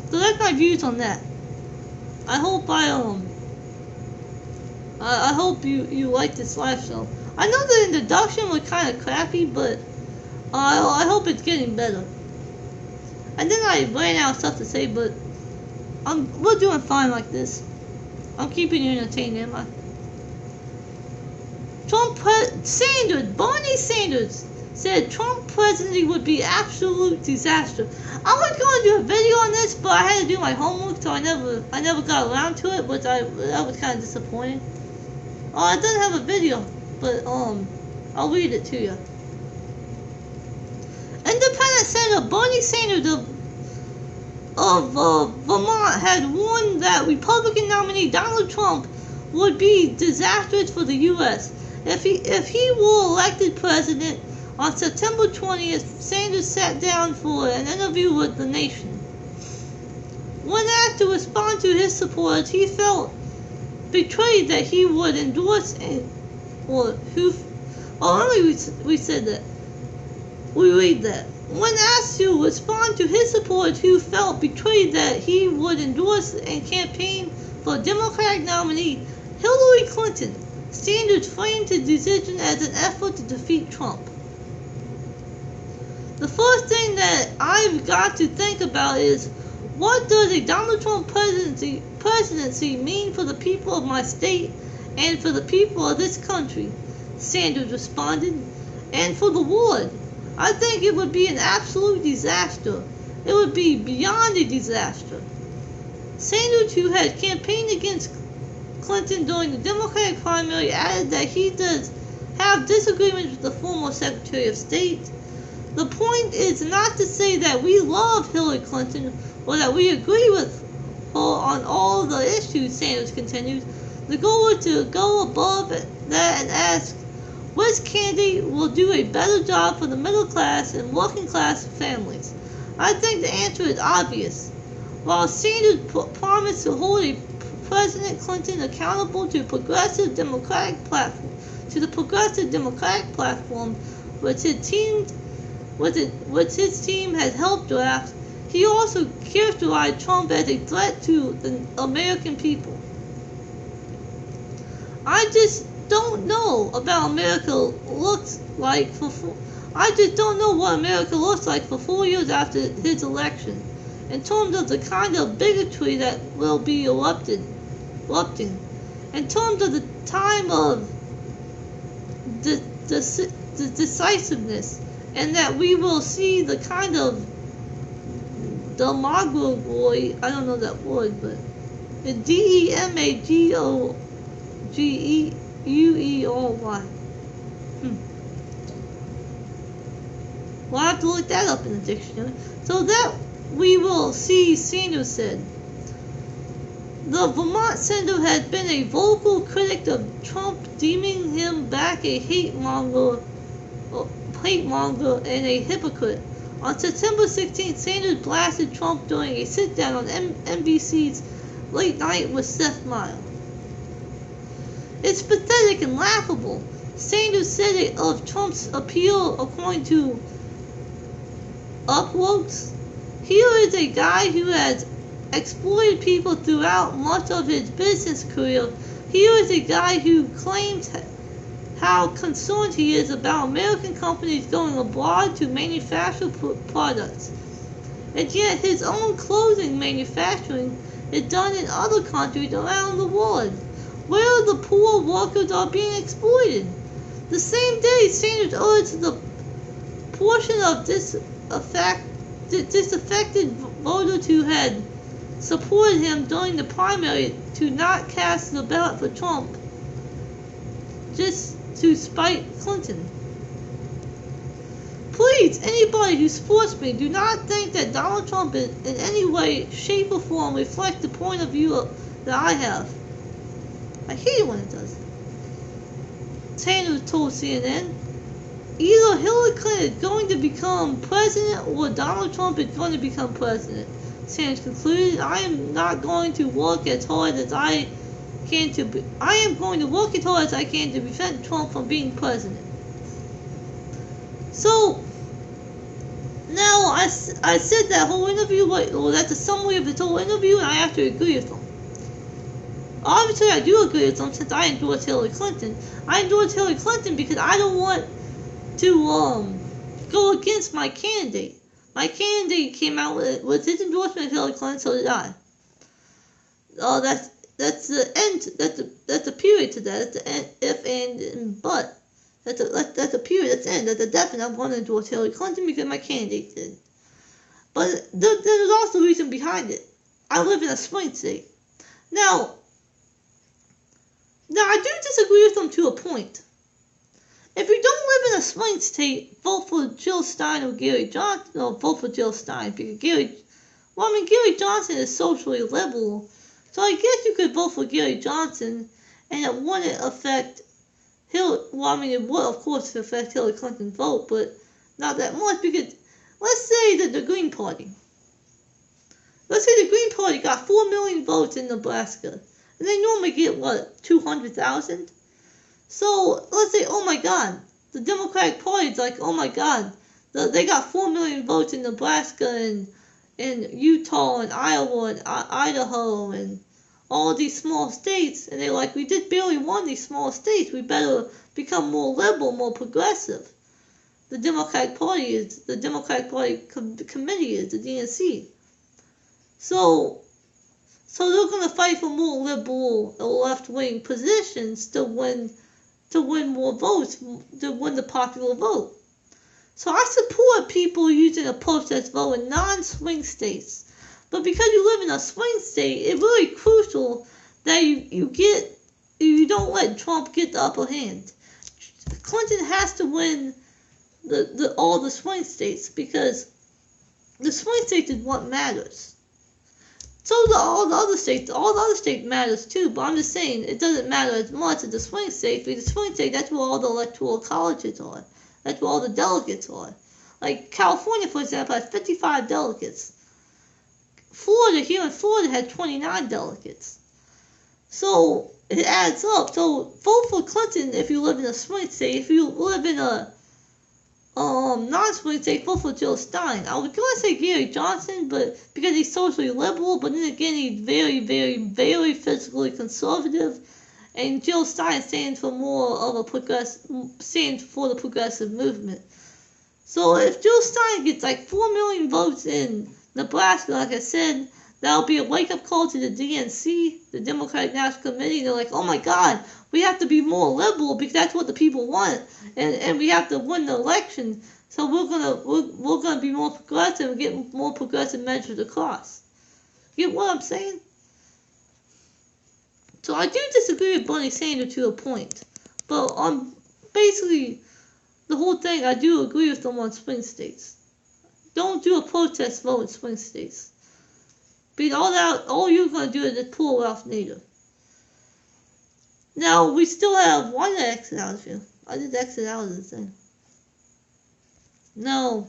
so that's my views on that. I hope I hope you like this live show. I know the introduction was kind of crappy, but I hope it's getting better. And then I ran out of stuff to say, but we're doing fine like this. I'm keeping you entertained, am I? Bernie Sanders said Trump presidency would be absolute disaster. I was going to do a video on this, but I had to do my homework, so I never got around to it, that was kind of disappointing. I didn't have a video, but I'll read it to you. Independent Senator Bernie Sanders of Vermont had warned that Republican nominee Donald Trump would be disastrous for the U.S. If he were elected president on September 20th. Sanders sat down for an interview with The Nation. When asked to respond to his supporters, he felt betrayed that he would endorse read that. When asked to respond to his supporters who felt betrayed that he would endorse and campaign for Democratic nominee Hillary Clinton, Sanders framed his decision as an effort to defeat Trump. The first thing that I've got to think about is, what does a Donald Trump presidency mean for the people of my state and for the people of this country? Sanders responded. And for the world, I think it would be an absolute disaster. It would be beyond a disaster. Sanders, who had campaigned against Clinton during the Democratic primary, added that he does have disagreements with the former Secretary of State. The point is not to say that we love Hillary Clinton or that we agree with her on all the issues, Sanders continued. The goal is to go above that and ask which candidate will do a better job for the middle class and working class families. I think the answer is obvious. While Sanders promised to hold President Clinton accountable to the Progressive Democratic platform, which his team has helped draft, he also characterized Trump as a threat to the American people. I just don't know about I just don't know what America looks like for 4 years after his election, in terms of the kind of bigotry that will be erupting, in terms of the time of the decisiveness, and that we will see the kind of demagoguery, I don't know that word, but the demagoguery. Well, I have to look that up in the dictionary. So that we will see, Sanders said. The Vermont senator has been a vocal critic of Trump, deeming him back a hate monger and a hypocrite. On September 16th, Sanders blasted Trump during a sit-down on NBC's Late Night with Seth Meyers. It's pathetic and laughable, Sanders said it of Trump's appeal, according to Upvotes. Here is a guy who has exploited people throughout much of his business career. Here is a guy who claims how concerned he is about American companies going abroad to manufacture products. And yet his own clothing manufacturing is done in other countries around the world, where the poor workers are being exploited. The same day, Sanders urged the portion of disaffected voters who had supported him during the primary to not cast the ballot for Trump, just to spite Clinton. Please, anybody who supports me, do not think that Donald Trump in any way, shape, or form reflects the point of view that I have. I hate it when it does. Sanders told CNN, either Hillary Clinton is going to become president or Donald Trump is going to become president. Sanders concluded, I am not going to work as hard as I can to I am going to work as hard as I can to prevent Trump from being president. So, now I said that whole interview, well, that's a summary of the whole interview, and I have to agree with them. Obviously, I do agree with them since I endorse Hillary Clinton. I endorse Hillary Clinton because I don't want to go against my candidate. My candidate came out with his endorsement of Hillary Clinton, so did I. That's the end. That's a period to that. That's the end, if and but. That's a period. That's the end. That's a definite. I'm going to endorse Hillary Clinton because my candidate did. But there's also a reason behind it. I live in a swing state. Now I do disagree with them to a point. If you don't live in a swing state, vote for Jill Stein or Gary Johnson. No, vote for Jill Stein because Gary Johnson is socially liberal. So I guess you could vote for Gary Johnson, and it wouldn't affect it would of course affect Hillary Clinton's vote, but not that much because let's say that the Green Party got 4 million votes in Nebraska, and they normally get 200,000. So let's say, oh my God, the Democratic Party is like, oh my God, they got 4 million votes in Nebraska and Utah and Iowa and Idaho and all these small states, and they're like, we just barely won these small states. We better become more liberal, more progressive. The Democratic Party committee is the DNC. So they're going to fight for more liberal or left-wing positions to win more votes, to win the popular vote. So I support people using a protest vote in non-swing states. But because you live in a swing state, it's really crucial that you don't let Trump get the upper hand. Clinton has to win all the swing states because the swing states is what matters. So all the other states matters too, but I'm just saying it doesn't matter as much as the swing states, because the swing states, that's where all the electoral colleges are. That's where all the delegates are. Like California, for example, has 55 delegates. Here in Florida had 29 delegates. So it adds up. So vote for Clinton if you live in a swing state. If you live in a non-swing state, vote for Jill Stein. I was going to say Gary Johnson, but because he's socially liberal, but then again he's very, very, very fiscally conservative. And Jill Stein stands for the progressive movement. So if Jill Stein gets like 4 million votes in Nebraska, like I said, that'll be a wake-up call to the DNC, the Democratic National Committee. They're like, oh my God, we have to be more liberal because that's what the people want, and we have to win the election. So we're gonna be more progressive and get more progressive measures across. You get what I'm saying? So I do disagree with Bernie Sanders to a point, but on basically the whole thing, I do agree with them on swing states. Don't do a protest vote in swing states. Because all you're going to do is just pull Ralph Nader. Now, we still have... Why did I exit out of here? I just exit out of the thing. No.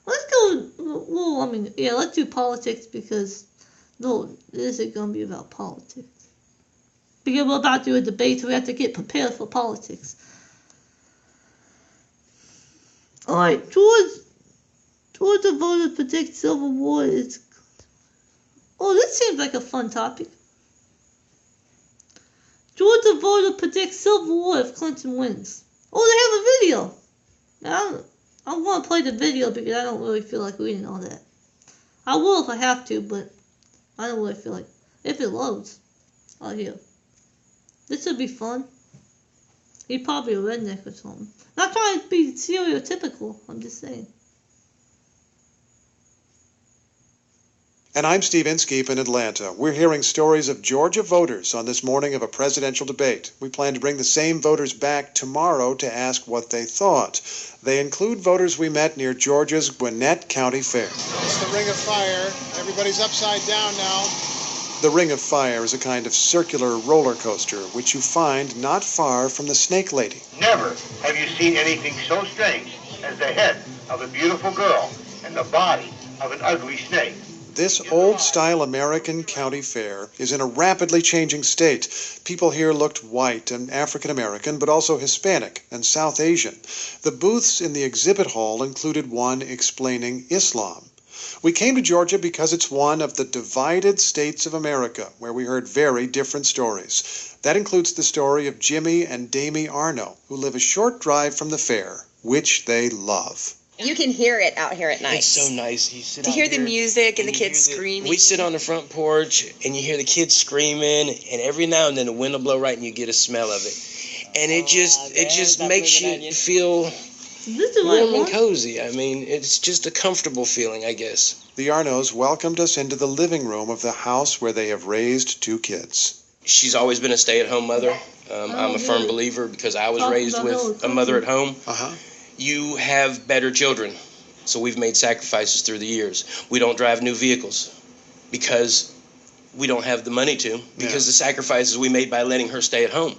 Let's go... Well, let's do politics because... No, this isn't going to be about politics. Because we're about to do a debate, so we have to get prepared for politics. Alright, George Georgia voters predict Civil War is... Oh, this seems like a fun topic. Georgia voter predicts Civil War if Clinton wins. Oh, they have a video. Now, I want to play the video because I don't really feel like reading all that. I will if I have to, but I don't really feel like... If it loads. Oh, here. This would be fun. He's probably a redneck or something. Not trying to be stereotypical, I'm just saying. And I'm Steve Inskeep in Atlanta. We're hearing stories of Georgia voters on this morning of a presidential debate. We plan to bring the same voters back tomorrow to ask what they thought. They include voters we met near Georgia's Gwinnett County Fair. It's the Ring of Fire. Everybody's upside down now. The Ring of Fire is a kind of circular roller coaster, which you find not far from the Snake Lady. Never have you seen anything so strange as the head of a beautiful girl and the body of an ugly snake. This old-style American county fair is in a rapidly changing state. People here looked white and African-American, but also Hispanic and South Asian. The booths in the exhibit hall included one explaining Islam. We came to Georgia because it's one of the divided states of America, where we heard very different stories. That includes the story of Jimmy and Damie Arno, who live a short drive from the fair, which they love. You can hear it out here at night. It's so nice. You sit to out hear here, the music and the kids screaming. We sit on the front porch and you hear the kids screaming, and every now and then the wind will blow right and you get a smell of it. And it just makes you feel warm and cozy. I mean, it's just a comfortable feeling, I guess. The Arnos welcomed us into the living room of the house where they have raised 2 kids. She's always been a stay-at-home mother. I'm a firm believer because I was raised with a mother at home. You have better children. So we've made sacrifices through the years. We don't drive new vehicles because we don't have the money to, because the sacrifices we made by letting her stay at home.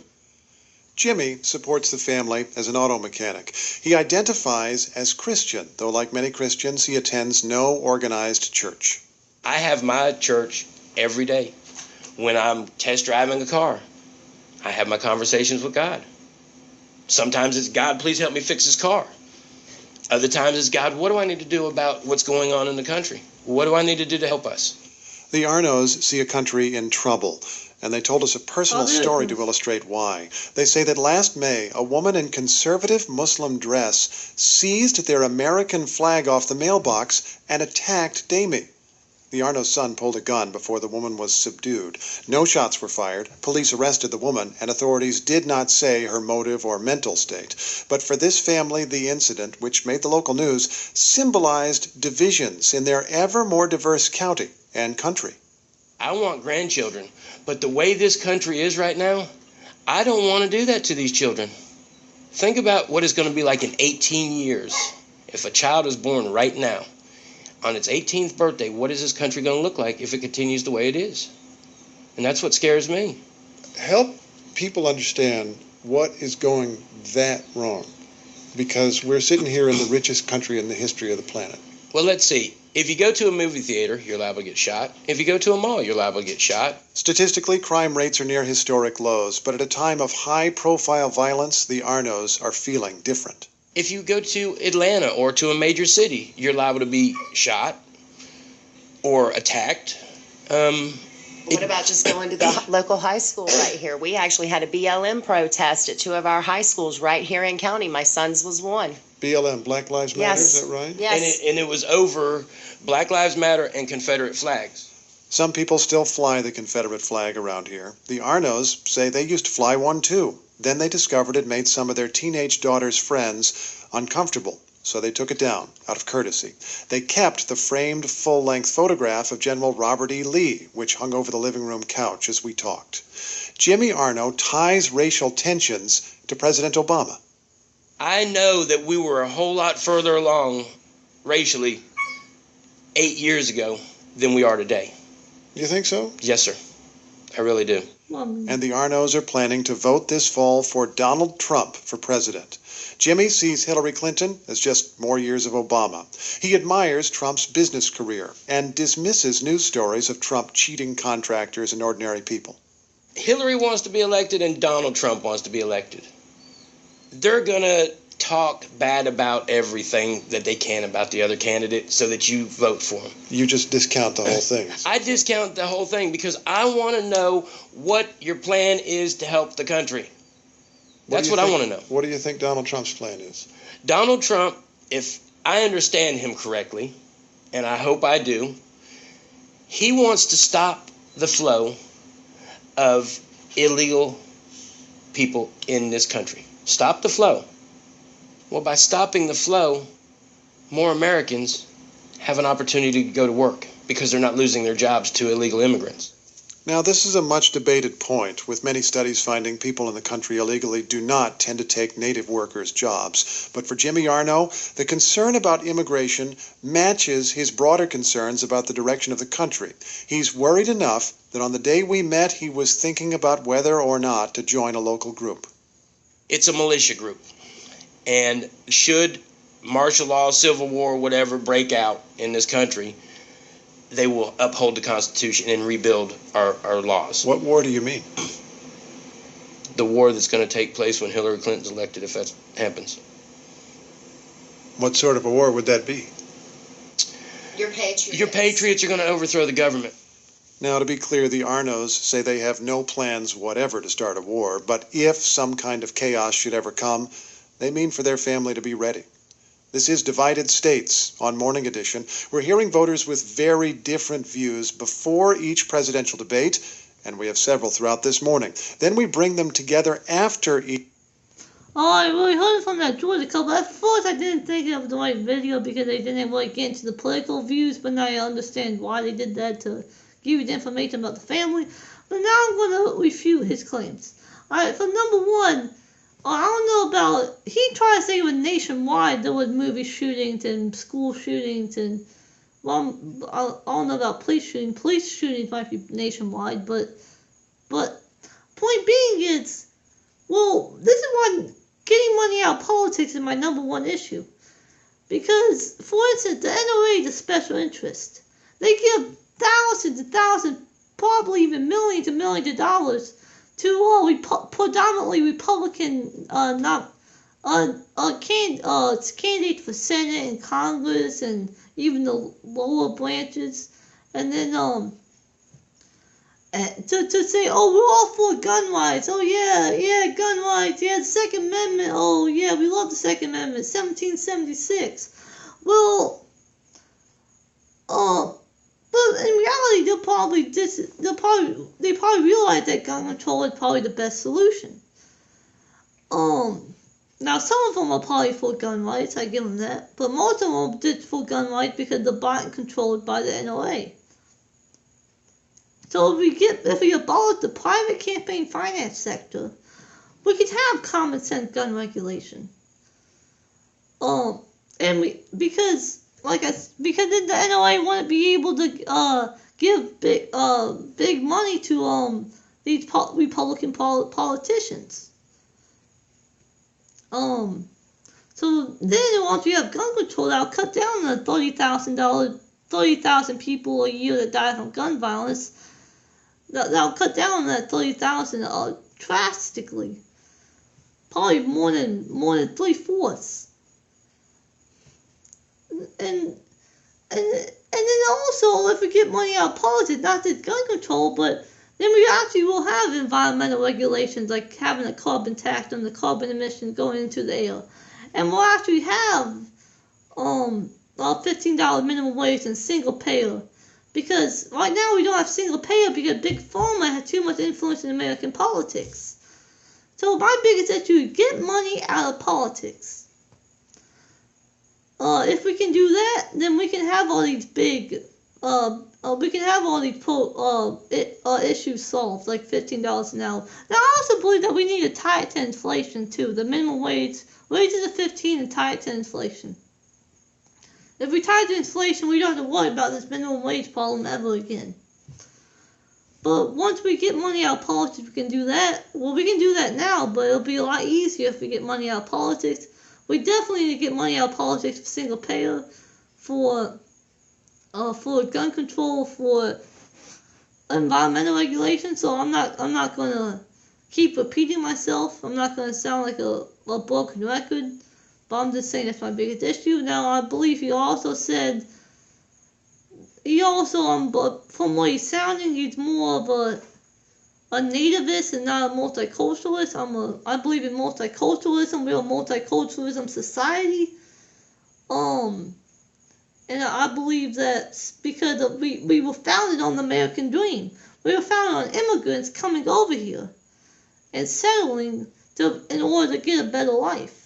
Jimmy supports the family as an auto mechanic. He identifies as Christian, though like many Christians, he attends no organized church. I have my church every day. When I'm test driving a car, I have my conversations with God. Sometimes it's, God, please help me fix this car. Other times it's, God, what do I need to do about what's going on in the country? What do I need to do to help us? The Arnos see a country in trouble, and they told us a personal story to illustrate why. They say that last May, a woman in conservative Muslim dress seized their American flag off the mailbox and attacked Damie. The Arno's son pulled a gun before the woman was subdued. No shots were fired. Police arrested the woman, and authorities did not say her motive or mental state. But for this family, the incident, which made the local news, symbolized divisions in their ever more diverse county and country. I want grandchildren, but the way this country is right now, I don't want to do that to these children. Think about what it's going to be like in 18 years if a child is born right now. On its 18th birthday, what is this country going to look like if it continues the way it is? And that's what scares me. Help people understand what is going that wrong, because we're sitting here in the richest country in the history of the planet. Well, let's see. If you go to a movie theater, you're liable to get shot. If you go to a mall, you're liable to get shot. Statistically, crime rates are near historic lows, but at a time of high-profile violence, the Arnos are feeling different. If you go to Atlanta or to a major city, you're liable to be shot or attacked. What about just going to the local high school right here? We actually had a BLM protest at 2 of our high schools right here in county. My son's was one. BLM, Black Lives Matter, is that right? Yes. And it was over Black Lives Matter and Confederate flags. Some people still fly the Confederate flag around here. The Arnos say they used to fly one too. Then they discovered it made some of their teenage daughter's friends uncomfortable, so they took it down out of courtesy. They kept the framed full-length photograph of General Robert E. Lee, which hung over the living room couch as we talked. Jimmy Arno ties racial tensions to President Obama. I know that we were a whole lot further along racially 8 years ago than we are today. You think so? Yes, sir. I really do. And the Arnos are planning to vote this fall for Donald Trump for president. Jimmy sees Hillary Clinton as just more years of Obama. He admires Trump's business career and dismisses news stories of Trump cheating contractors and ordinary people. Hillary wants to be elected and Donald Trump wants to be elected. They're going to talk bad about everything that they can about the other candidate so that you vote for him. You just discount the whole thing. I discount the whole thing because I want to know what your plan is to help the country. That's what I want to know. What do you think Donald Trump's plan is? Donald Trump, if I understand him correctly, and I hope I do, he wants to stop the flow of illegal people in this country. Stop the flow. Well, by stopping the flow, more Americans have an opportunity to go to work because they're not losing their jobs to illegal immigrants. Now, this is a much debated point, with many studies finding people in the country illegally do not tend to take native workers' jobs. But for Jimmy Arno, the concern about immigration matches his broader concerns about the direction of the country. He's worried enough that on the day we met, he was thinking about whether or not to join a local group. It's a militia group. And should martial law, civil war, whatever break out in this country, they will uphold the Constitution and rebuild our laws. What war do you mean? The war that's going to take place when Hillary Clinton's elected, if that happens. What sort of a war would that be? Your patriots are going to overthrow the government. Now, to be clear, the Arnos say they have no plans whatever to start a war, but if some kind of chaos should ever come, they mean for their family to be ready. This is Divided States on Morning Edition. We're hearing voters with very different views before each presidential debate, and we have several throughout this morning. Then we bring them together after each. Oh, I really heard from that Georgia couple. At first, I didn't think it was the right video because they didn't really get into the political views, but now I understand why they did that, to give you the information about the family. But now I'm going to refute his claims. Alright, so number one, I don't know about, he tried to say it was nationwide. There was movie shootings and school shootings and, well, I don't know about police shootings. Police shootings might be nationwide, but point being is, well, this is why getting money out of politics is my number one issue. Because, for instance, the NRA is a special interest. They give thousands and thousands, probably even millions and millions of dollars to predominantly Republican candidates for Senate and Congress and even the lower branches, and then to say, oh, we're all for gun rights. Oh yeah, gun rights. Yeah, the Second Amendment. Oh yeah, we love the Second Amendment. 1776. Well, but in reality, they probably realize that gun control is probably the best solution. Now some of them are probably for gun rights, I give them that, but most of them did for gun rights because they're bought and controlled by the NRA. So if we abolish the private campaign finance sector, we could have common sense gun regulation. Because then the NRA wouldn't be able to give big money to these Republican politicians. So then once you have gun control, that'll cut down the 30,000 people a year that die from gun violence. That'll cut down that 30,000 drastically, probably more than 3/4. And then also, if we get money out of politics, not just gun control, but then we actually will have environmental regulations, like having a carbon tax on the carbon emissions going into the air. And we'll actually have $15 minimum wage and single payer. Because right now we don't have single payer because Big Pharma has too much influence in American politics. So my biggest issue is get money out of politics. If we can do that, then we can have all these issues solved, like $15 an hour. Now, I also believe that we need to tie it to inflation too. The minimum wages of 15 and tie it to inflation. If we tie it to inflation, we don't have to worry about this minimum wage problem ever again. But once we get money out of politics, we can do that. Well, we can do that now, but it'll be a lot easier if we get money out of politics. We definitely need to get money out of politics for single payer, for gun control, for environmental regulation. So I'm not gonna keep repeating myself. I'm not gonna sound like a broken record. But I'm just saying that's my biggest issue. Now, I believe he also said, from what he's sounding, he's more of a nativist and not a multiculturalist. I believe in multiculturalism. We're a multiculturalism society. And I believe that because we were founded on the American dream. We were founded on immigrants coming over here and settling in order to get a better life.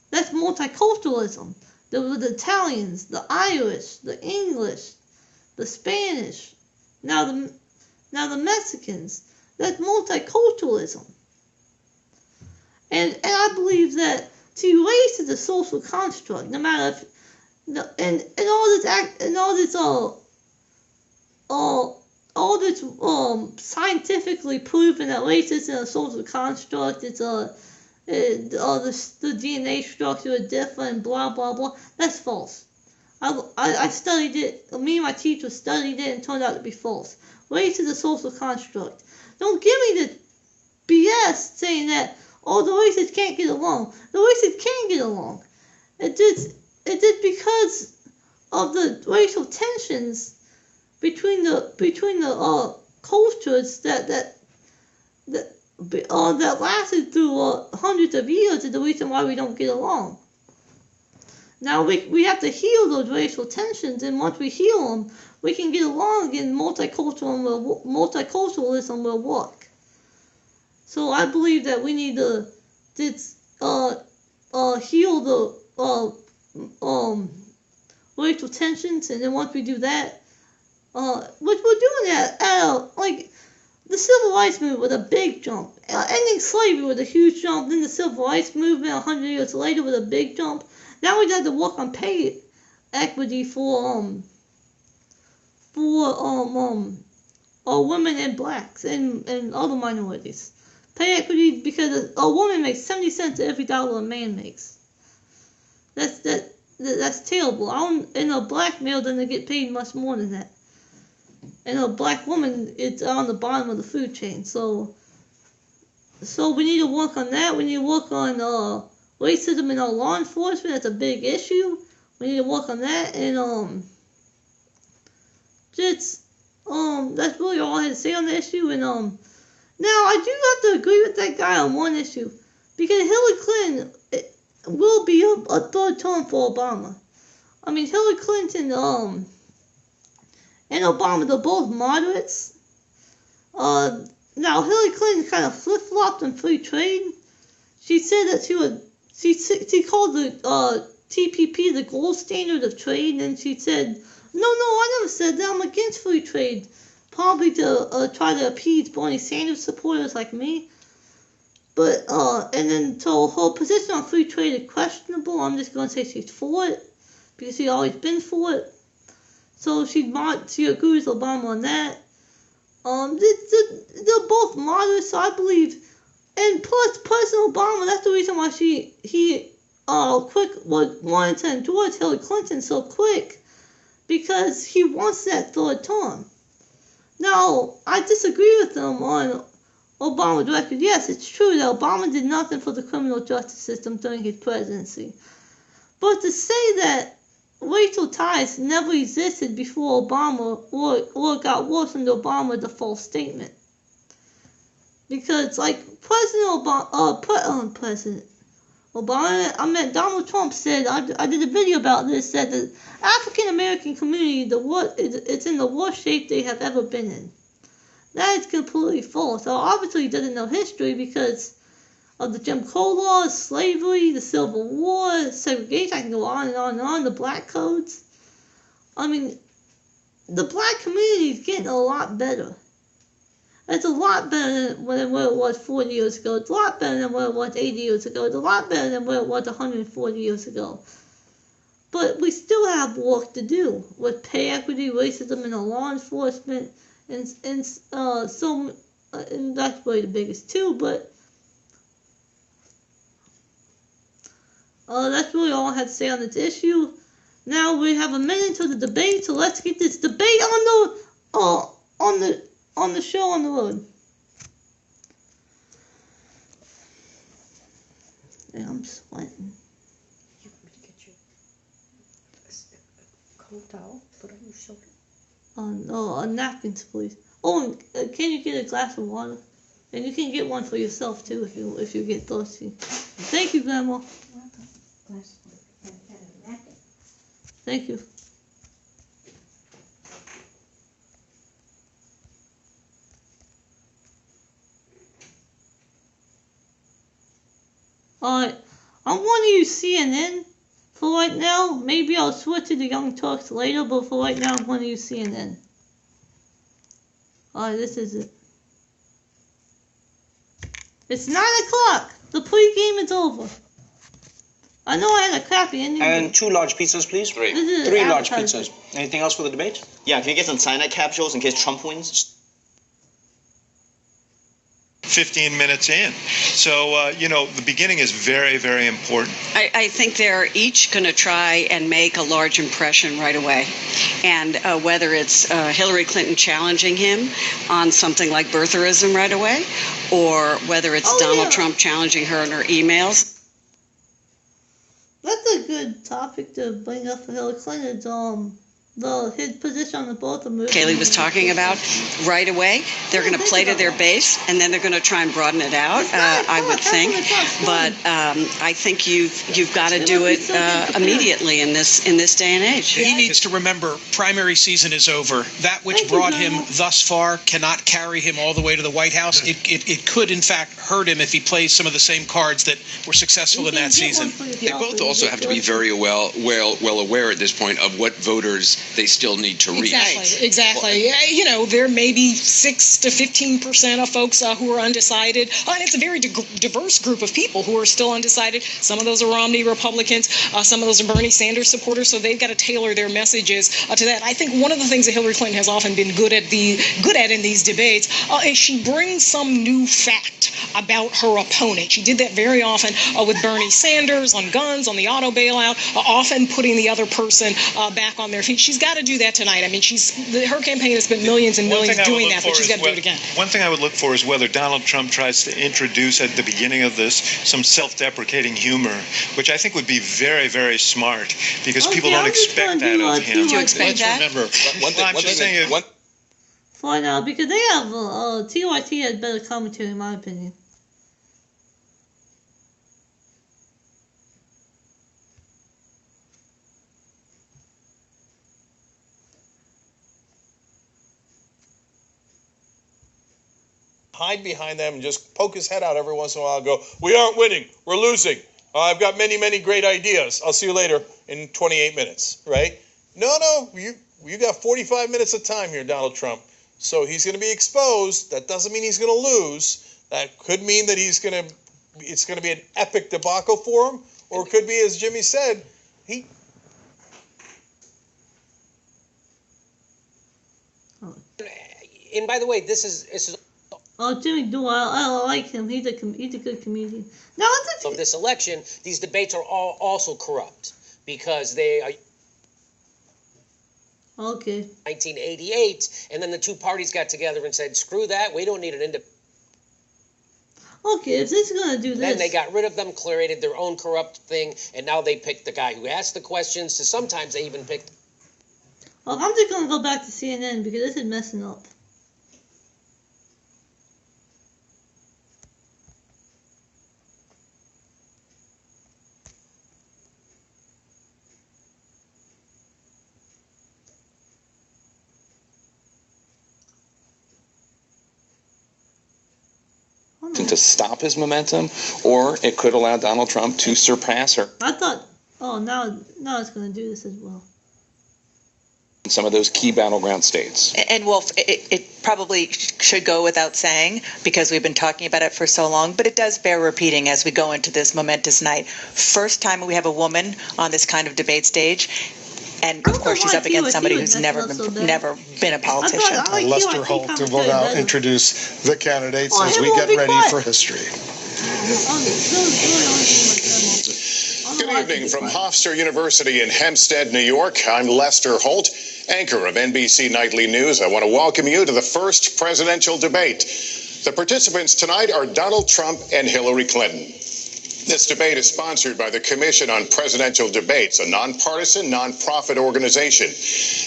That's multiculturalism. The Italians, the Irish, the English, the Spanish, now the Mexicans. That's multiculturalism. And I believe that race is a social construct, no matter if and all this scientifically proven that race isn't a social construct. It's the DNA structure is different. Blah blah blah. That's false. I studied it. Me and my teacher studied it and it turned out to be false. Race is a social construct. Don't give me the BS saying that the races can't get along. The races can get along. It did because of the racial tensions between the cultures that lasted through hundreds of years is the reason why we don't get along. Now we have to heal those racial tensions, and once we heal them, we can get along, and multiculturalism will work. So I believe that we need to heal the racial tensions, and then once we do that, which we're doing that like the civil rights movement was a big jump. Ending slavery was a huge jump. Then the civil rights movement 100 years later was a big jump. Now we have to work on pay equity for women and blacks and other minorities. Pay equity because a woman makes 70 cents of every dollar a man makes. That's terrible. And a black male doesn't get paid much more than that. And a black woman is on the bottom of the food chain. So we need to work on that. We need to work on racism in our law enforcement. That's a big issue. We need to work on that. And that's really all I had to say on the issue. And now I do have to agree with that guy on one issue, because Hillary Clinton will be a third term for Obama. I mean, Hillary Clinton and Obama, they're both moderates. Now Hillary Clinton kind of flip-flopped on free trade. She said that she called the TPP the gold standard of trade, and she said, no, I never said that. I'm against free trade. Probably to try to appease Bernie Sanders supporters like me. But, and then, so her position on free trade is questionable. I'm just going to say she's for it, because she's always been for it. So she agrees with Obama on that. They're both moderate, so I believe. And plus, President Obama, that's the reason why he wanted to endorse Hillary Clinton so quick, because he wants that third term. Now, I disagree with him on Obama's record. Yes, it's true that Obama did nothing for the criminal justice system during his presidency. But to say that racial ties never existed before Obama or got worse under Obama is a false statement. Because, like, Donald Trump said, I did a video about this, that the African American community, it's in the worst shape they have ever been in. That is completely false. So obviously he doesn't know history because of the Jim Crow laws, slavery, the Civil War, segregation. I can go on and on and on. The black codes. I mean, the black community is getting a lot better. It's a lot better than what it was 40 years ago. It's a lot better than what it was 80 years ago. It's a lot better than what it was 140 years ago. But we still have work to do with pay equity, racism in our law enforcement, and that's really the biggest too. But that's really all I had to say on this issue. Now we have a minute to the debate, so let's get this debate on the show on the road. Yeah, I'm sweating. You Cold towel, put on your shoulder. No, napkins, please. Oh, and can you get a glass of water? And you can get one for yourself too if you get thirsty. Thank you, Grandma. Thank you. Alright, I'm going to use CNN for right now. Maybe I'll switch to the Young Turks later, but for right now I'm going to use CNN. Alright, this is it. It's 9 o'clock. The pregame is over. I know I had a crappy ending. And 2 large pizzas, please. 3 large pizzas. Anything else for the debate? Yeah, can you get some cyanide capsules in case Trump wins? 15 minutes in. So, the beginning is very, very important. I think they're each going to try and make a large impression right away. And whether it's Hillary Clinton challenging him on something like birtherism right away, or whether it's Donald Trump challenging her in her emails. That's a good topic to bring up for Hillary Clinton. His position on the both of them. Kaylee was talking about right away. They're going to play to their base, and then they're going to try and broaden it out. I would think, but I think you've got to do it immediately in this day and age. He needs to remember primary season is over. That which brought him thus far cannot carry him all the way to the White House. It could in fact hurt him if he plays some of the same cards that were successful in that season. They both also have to be very well aware at this point of what voters they still need to reach. Exactly. There may be 6 to 15% of folks who are undecided, and it's a very diverse group of people who are still undecided. Some of those are Romney Republicans, some of those are Bernie Sanders supporters, so they've got to tailor their messages to that. I think one of the things that Hillary Clinton has often been good at in these debates is she brings some new fact about her opponent. She did that very often with Bernie Sanders on guns, on the auto bailout, often putting the other person back on their feet. She's got to do that tonight. I mean, her campaign has spent millions and millions doing that, but she's got to do it again. One thing I would look for is whether Donald Trump tries to introduce at the beginning of this some self-deprecating humor, which I think would be very, very smart, because people don't expect that of him. Do you expect that? Remember, For now, because they have TYT has better commentary in my opinion. Hide behind them and just poke his head out every once in a while and go, we aren't winning, we're losing. I've got many, many great ideas. I'll see you later in 28 minutes, right? No, you got 45 minutes of time here, Donald Trump. So he's going to be exposed. That doesn't mean he's going to lose. That could mean that it's going to be an epic debacle for him, or it could be, as Jimmy said, And by the way, this is Jimmy Do, I like him. He's a good comedian. No, of this election, these debates are all also corrupt because they are. Okay. 1988, and then the two parties got together and said, "Screw that. We don't need an independent." Okay, if this is gonna do this. Then they got rid of them, created their own corrupt thing, and now they picked the guy who asked the questions. So sometimes they even picked. Oh, I'm just gonna go back to CNN because this is messing up. To stop his momentum, or it could allow Donald Trump to surpass her. I thought, now it's going to do this as well. In some of those key battleground states. And Wolf, it probably should go without saying because we've been talking about it for so long, but it does bear repeating as we go into this momentous night. First time we have a woman on this kind of debate stage. And of course, she's up against somebody who's never been a politician. Lester Holt to now introduce the candidates as we get ready for history. Good evening from Hofstra University in Hempstead, New York. I'm Lester Holt, anchor of NBC Nightly News. I want to welcome you to the first presidential debate. The participants tonight are Donald Trump and Hillary Clinton. This debate is sponsored by the Commission on Presidential Debates, a nonpartisan, nonprofit organization.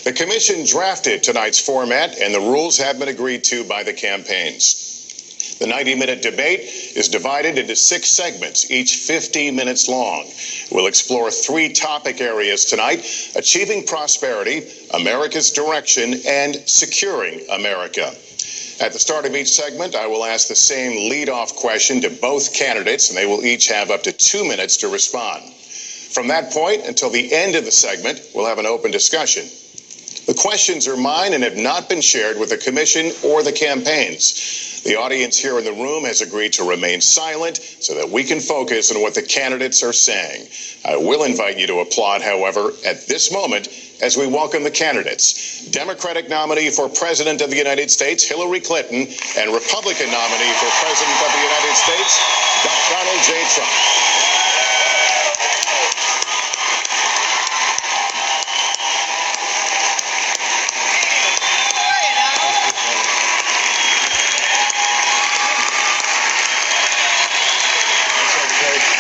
The commission drafted tonight's format, and the rules have been agreed to by the campaigns. The 90-minute debate is divided into 6 segments, each 15 minutes long. We'll explore 3 topic areas tonight: achieving prosperity, America's direction, and securing America. At the start of each segment, I will ask the same lead-off question to both candidates, and they will each have up to 2 minutes to respond. From that point until the end of the segment, we'll have an open discussion. The questions are mine and have not been shared with the commission or the campaigns. The audience here in the room has agreed to remain silent so that we can focus on what the candidates are saying. I will invite you to applaud, however, at this moment as we welcome the candidates. Democratic nominee for President of the United States, Hillary Clinton, and Republican nominee for President of the United States, Donald J. Trump.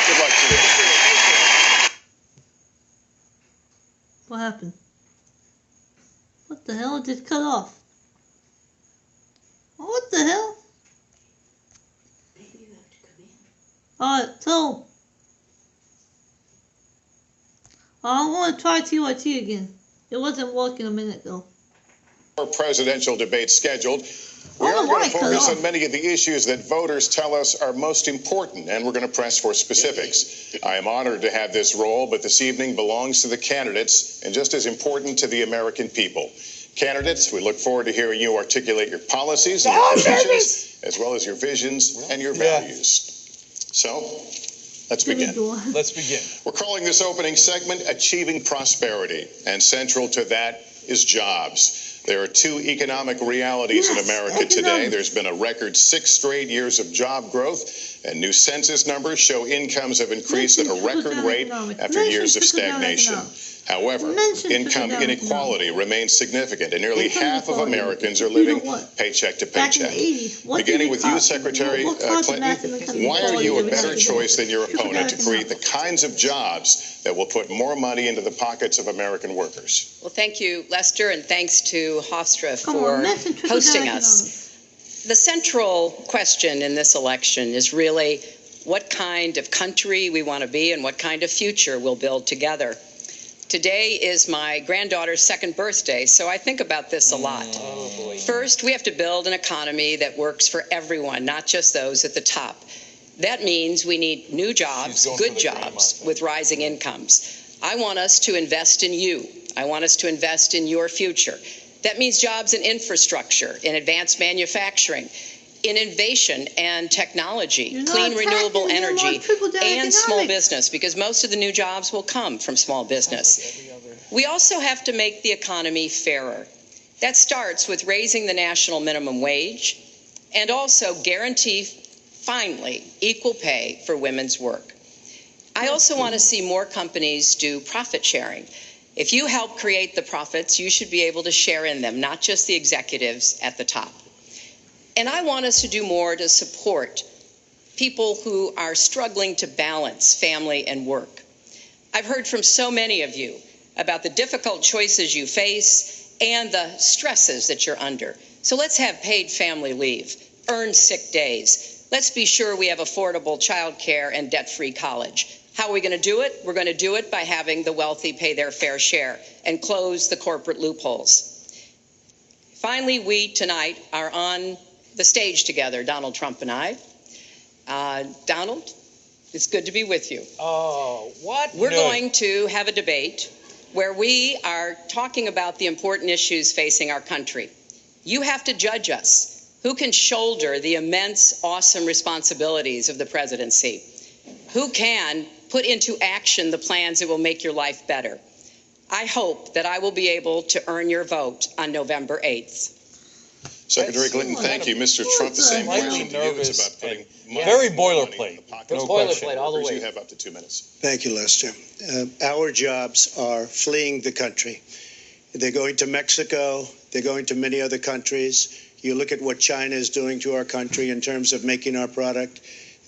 Good luck to you. What happened? What the hell? It just cut off. What the hell? Alright, so I want to try TYT again. It wasn't working a minute ago. Our presidential debate scheduled. We are going to focus on many of the issues that voters tell us are most important, and we're going to press for specifics. I am honored to have this role, but this evening belongs to the candidates and just as important to the American people. Candidates, we look forward to hearing you articulate your policies and your positions, as well as your visions and your values. So, let's begin. Let's begin. We're calling this opening segment Achieving Prosperity, and central to that is jobs. There are 2 economic realities in America today. There's been a record 6 straight years of job growth, and new census numbers show incomes have increased at a record rate after years of stagnation. However, income inequality remains significant, and nearly half of Americans are living paycheck to paycheck. Beginning with you, Secretary Clinton, why are you a better choice than your opponent to create the kinds of jobs that will put more money into the pockets of American workers? Well, thank you, Lester, and thanks to Hofstra for hosting us. The central question in this election is really what kind of country we want to be and what kind of future we'll build together. Today is my granddaughter's 2nd birthday, so I think about this a lot. First, we have to build an economy that works for everyone, not just those at the top. That means we need new jobs, good jobs, with rising incomes. I want us to invest in you. I want us to invest in your future. That means jobs in infrastructure, in advanced manufacturing, in innovation and technology, clean renewable energy, and small business, because most of the new jobs will come from small business. We also have to make the economy fairer. That starts with raising the national minimum wage and also guarantee, finally, equal pay for women's work. I also want to see more companies do profit sharing. If you help create the profits, you should be able to share in them, not just the executives at the top. And I want us to do more to support people who are struggling to balance family and work. I've heard from so many of you about the difficult choices you face and the stresses that you're under. So let's have paid family leave, earned sick days. Let's be sure we have affordable child care and debt-free college. How are we going to do it? We're going to do it by having the wealthy pay their fair share and close the corporate loopholes. Finally, we tonight are on the stage together, Donald Trump and I. Donald, it's good to be with you. Oh, what? We're going to have a debate where we are talking about the important issues facing our country. You have to judge us. Who can shoulder the immense, awesome responsibilities of the presidency? Who can put into action the plans that will make your life better? I hope that I will be able to earn your vote on November 8th. Secretary Clinton, thank you. Mr. Trump, the same question to you. It's about putting very boilerplate. No boilerplate all the way. You have up to 2 minutes. Thank you, Lester. Our jobs are fleeing the country. They're going to Mexico. They're going to many other countries. You look at what China is doing to our country in terms of making our product.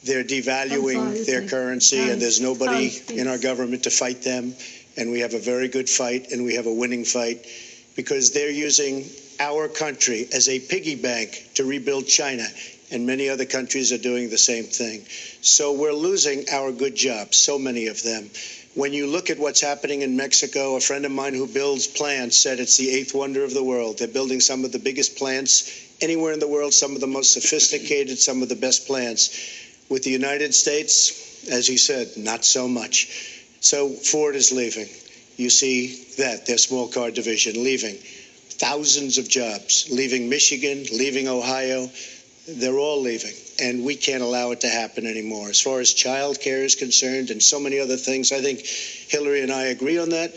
They're devaluing their currency, and there's nobody in our government to fight them. And we have a very good fight, and we have a winning fight, because they're using our country as a piggy bank to rebuild China. And many other countries are doing the same thing. So we're losing our good jobs, so many of them. When you look at what's happening in Mexico, a friend of mine who builds plants said it's the 8th wonder of the world. They're building some of the biggest plants anywhere in the world, some of the most sophisticated, some of the best plants. With the United States, as he said, not so much. So Ford is leaving. You see that, their small car division leaving. Thousands of jobs, leaving Michigan, leaving Ohio. They're all leaving, and we can't allow it to happen anymore. As far as child care is concerned and so many other things, I think Hillary and I agree on that.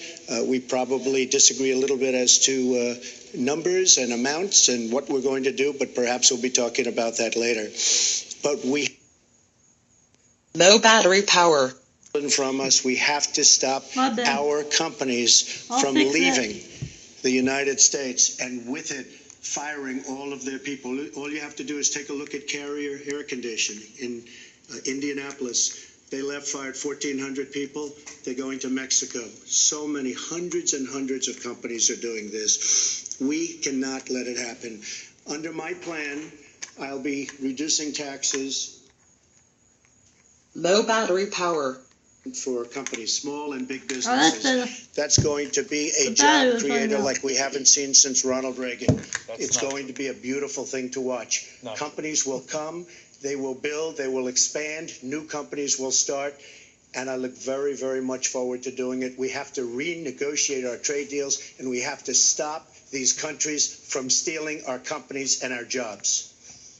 We probably disagree a little bit as to numbers and amounts and what we're going to do, but perhaps we'll be talking about that later. But low battery power. From us, we have to stop our companies from leaving the United States, and with it, firing all of their people. All you have to do is take a look at Carrier Air Conditioning in Indianapolis. They fired 1,400 people. They're going to Mexico. So many, hundreds and hundreds of companies are doing this. We cannot let it happen. Under my plan, I'll be reducing taxes. Low battery power. For companies, small and big businesses. That's going to be a job creator like we haven't seen since Ronald Reagan. It's going to be a beautiful thing to watch. Companies will come, they will build, they will expand, new companies will start, and I look very, very much forward to doing it. We have to renegotiate our trade deals, and we have to stop these countries from stealing our companies and our jobs.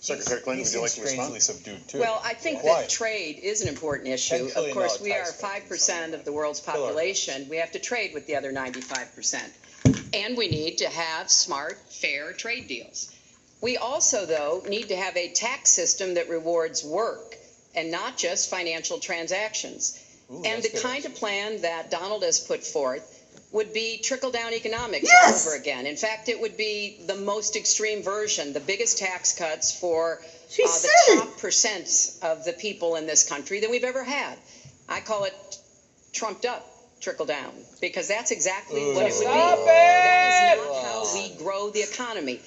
Secretary Clinton, would you like to respond? Subdued too. Well, I think that trade is an important issue. Of course, we are 5% of the world's population. We have to trade with the other 95%. And we need to have smart, fair trade deals. We also, though, need to have a tax system that rewards work and not just financial transactions. And the kind of plan that Donald has put forth would be trickle-down economics all over again. In fact, it would be the most extreme version, the biggest tax cuts for the top percent of the people in this country than we've ever had. I call it trumped-up trickle-down, because that's exactly what it would be. That is not how we grow the economy.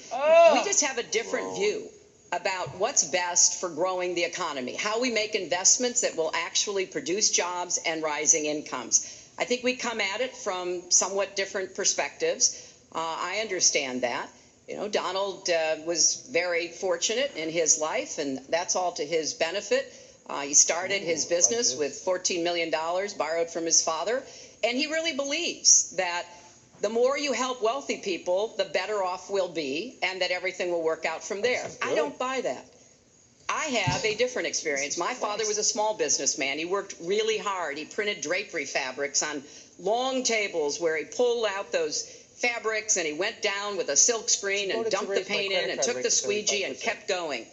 We just have a different view about what's best for growing the economy, how we make investments that will actually produce jobs and rising incomes. I think we come at it from somewhat different perspectives. I understand that. You know, Donald was very fortunate in his life, and that's all to his benefit. He started his business with $14 million borrowed from his father, and he really believes that the more you help wealthy people, the better off we'll be, and that everything will work out from there. I don't buy that. I have a different experience. My father was a small businessman. He worked really hard. He printed drapery fabrics on long tables where he pulled out those fabrics and he went down with a silk screen and dumped the paint in and took the squeegee and kept going.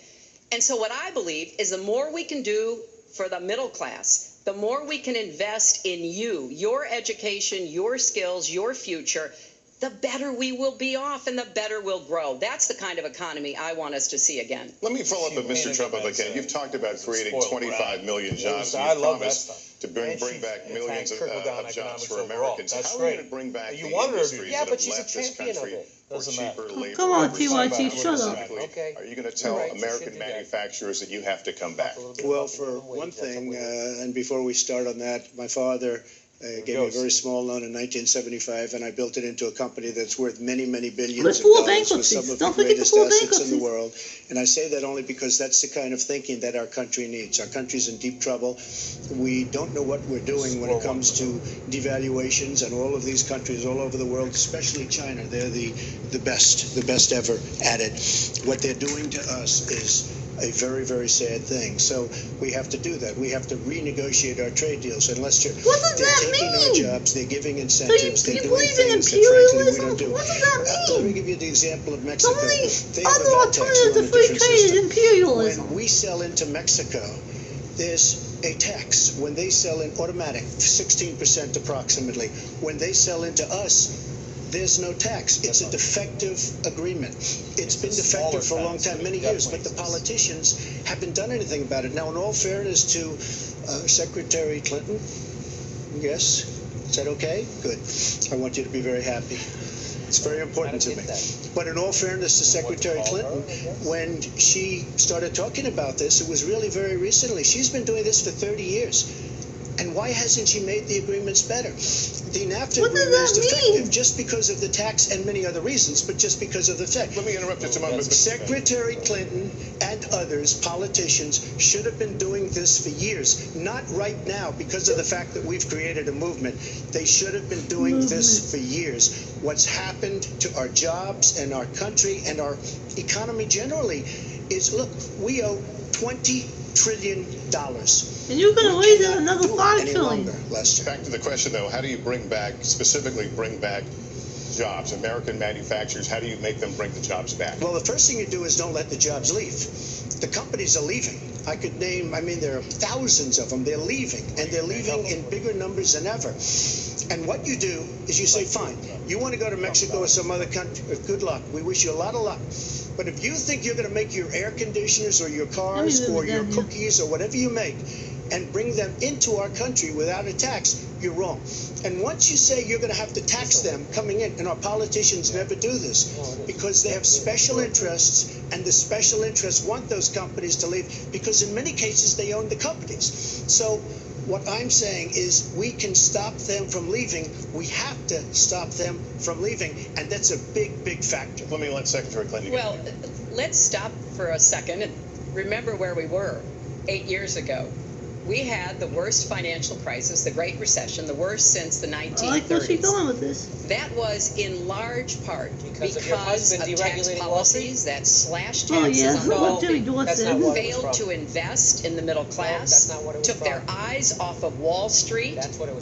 And so what I believe is the more we can do for the middle class, the more we can invest in you, your education, your skills, your future, the better we will be off and the better we'll grow. That's the kind of economy I want us to see again. Let me follow up with Mr. Trump if I can. You've talked about creating 25 million jobs. You promised to bring back millions of jobs for Americans. How are you going to bring back the industries that have left this country for cheaper labor? Come on, TYT, shut up. Are you going to tell American manufacturers that you have to come back? Well, for one thing, and before we start on that, my father gave me a very small loan in 1975, and I built it into a company that's worth many, many billions of dollars with some of the greatest assets in the world. And I say that only because that's the kind of thinking that our country needs. Our country's in deep trouble. We don't know what we're doing when it comes to devaluations, and all of these countries all over the world, especially China, they're the best ever at it. What they're doing to us is a very, very sad thing. So we have to do that. We have to renegotiate our trade deals. Unless they're taking our jobs, they're giving incentives, they're doing things that frankly we don't do. What does that mean? Let me give you the example of Mexico. The only They have other a VAT tax. alternative to free trade is imperialism. When we sell into Mexico, there's a tax. When they sell in automatic, 16% approximately. When they sell into us, there's no tax. It's a defective agreement. It's been defective for a long time, many years, but the politicians haven't done anything about it. Now, in all fairness to Secretary Clinton, yes, is that okay? Good. I want you to be very happy. It's very important to me. But in all fairness to Secretary Clinton, when she started talking about this, it was really very recently. She's been doing this for 30 years. And why hasn't she made the agreements better? The NAFTA agreement is defective just because of the tax and many other reasons, but just because of the fact. Let me interrupt just a moment. Secretary Clinton and others, politicians, should have been doing this for years, not right now because of the fact that we've created a movement. They should have been doing this for years. What's happened to our jobs and our country and our economy generally is, look, we owe $20 trillion. And you're going to raise it another $5 trillion. Back to the question, though, how do you specifically bring back jobs, American manufacturers? How do you make them bring the jobs back? Well, the first thing you do is don't let the jobs leave. The companies are leaving. I could name, there are thousands of them. They're leaving, and they're leaving in bigger numbers than ever. And what you do is you say, fine, you want to go to Mexico or some other country, good luck. We wish you a lot of luck. But if you think you're going to make your air conditioners or your cars or your cookies or whatever you make and bring them into our country without a tax, you're wrong. And once you say you're going to have to tax them coming in, and our politicians never do this because they have special interests, and the special interests want those companies to leave because in many cases they own the companies. So what I'm saying is we can stop them from leaving. We have to stop them from leaving, and that's a big, big factor. Let me let Secretary Clinton. Well, let's stop for a second and remember where we were 8 years ago. We had the worst financial crisis, the Great Recession, the worst since the 1930s. I like where she's going with this. That was in large part because of tax policies that slashed taxes on the wealthy, failed to invest in the middle class, took their eyes off of Wall Street,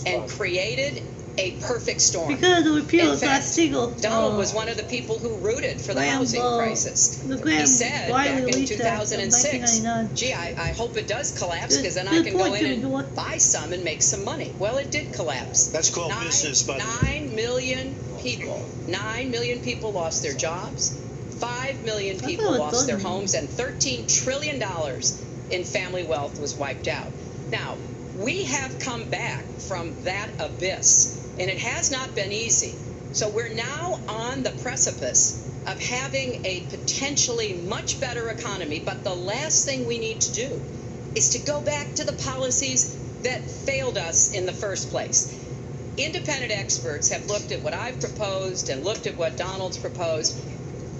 and created a perfect storm. Because of the repeal of Glass-Steagall. Donald was one of the people who rooted for the housing crisis. He said back in 2006, gee, I hope it does collapse because then I can go in and buy some and make some money. Well, it did collapse. That's called business, buddy. 9 million people lost their jobs. 5 million people lost their homes, and $13 trillion in family wealth was wiped out. Now, we have come back from that abyss, and it has not been easy. So we're now on the precipice of having a potentially much better economy, but the last thing we need to do is to go back to the policies that failed us in the first place. Independent experts have looked at what I've proposed and looked at what Donald's proposed,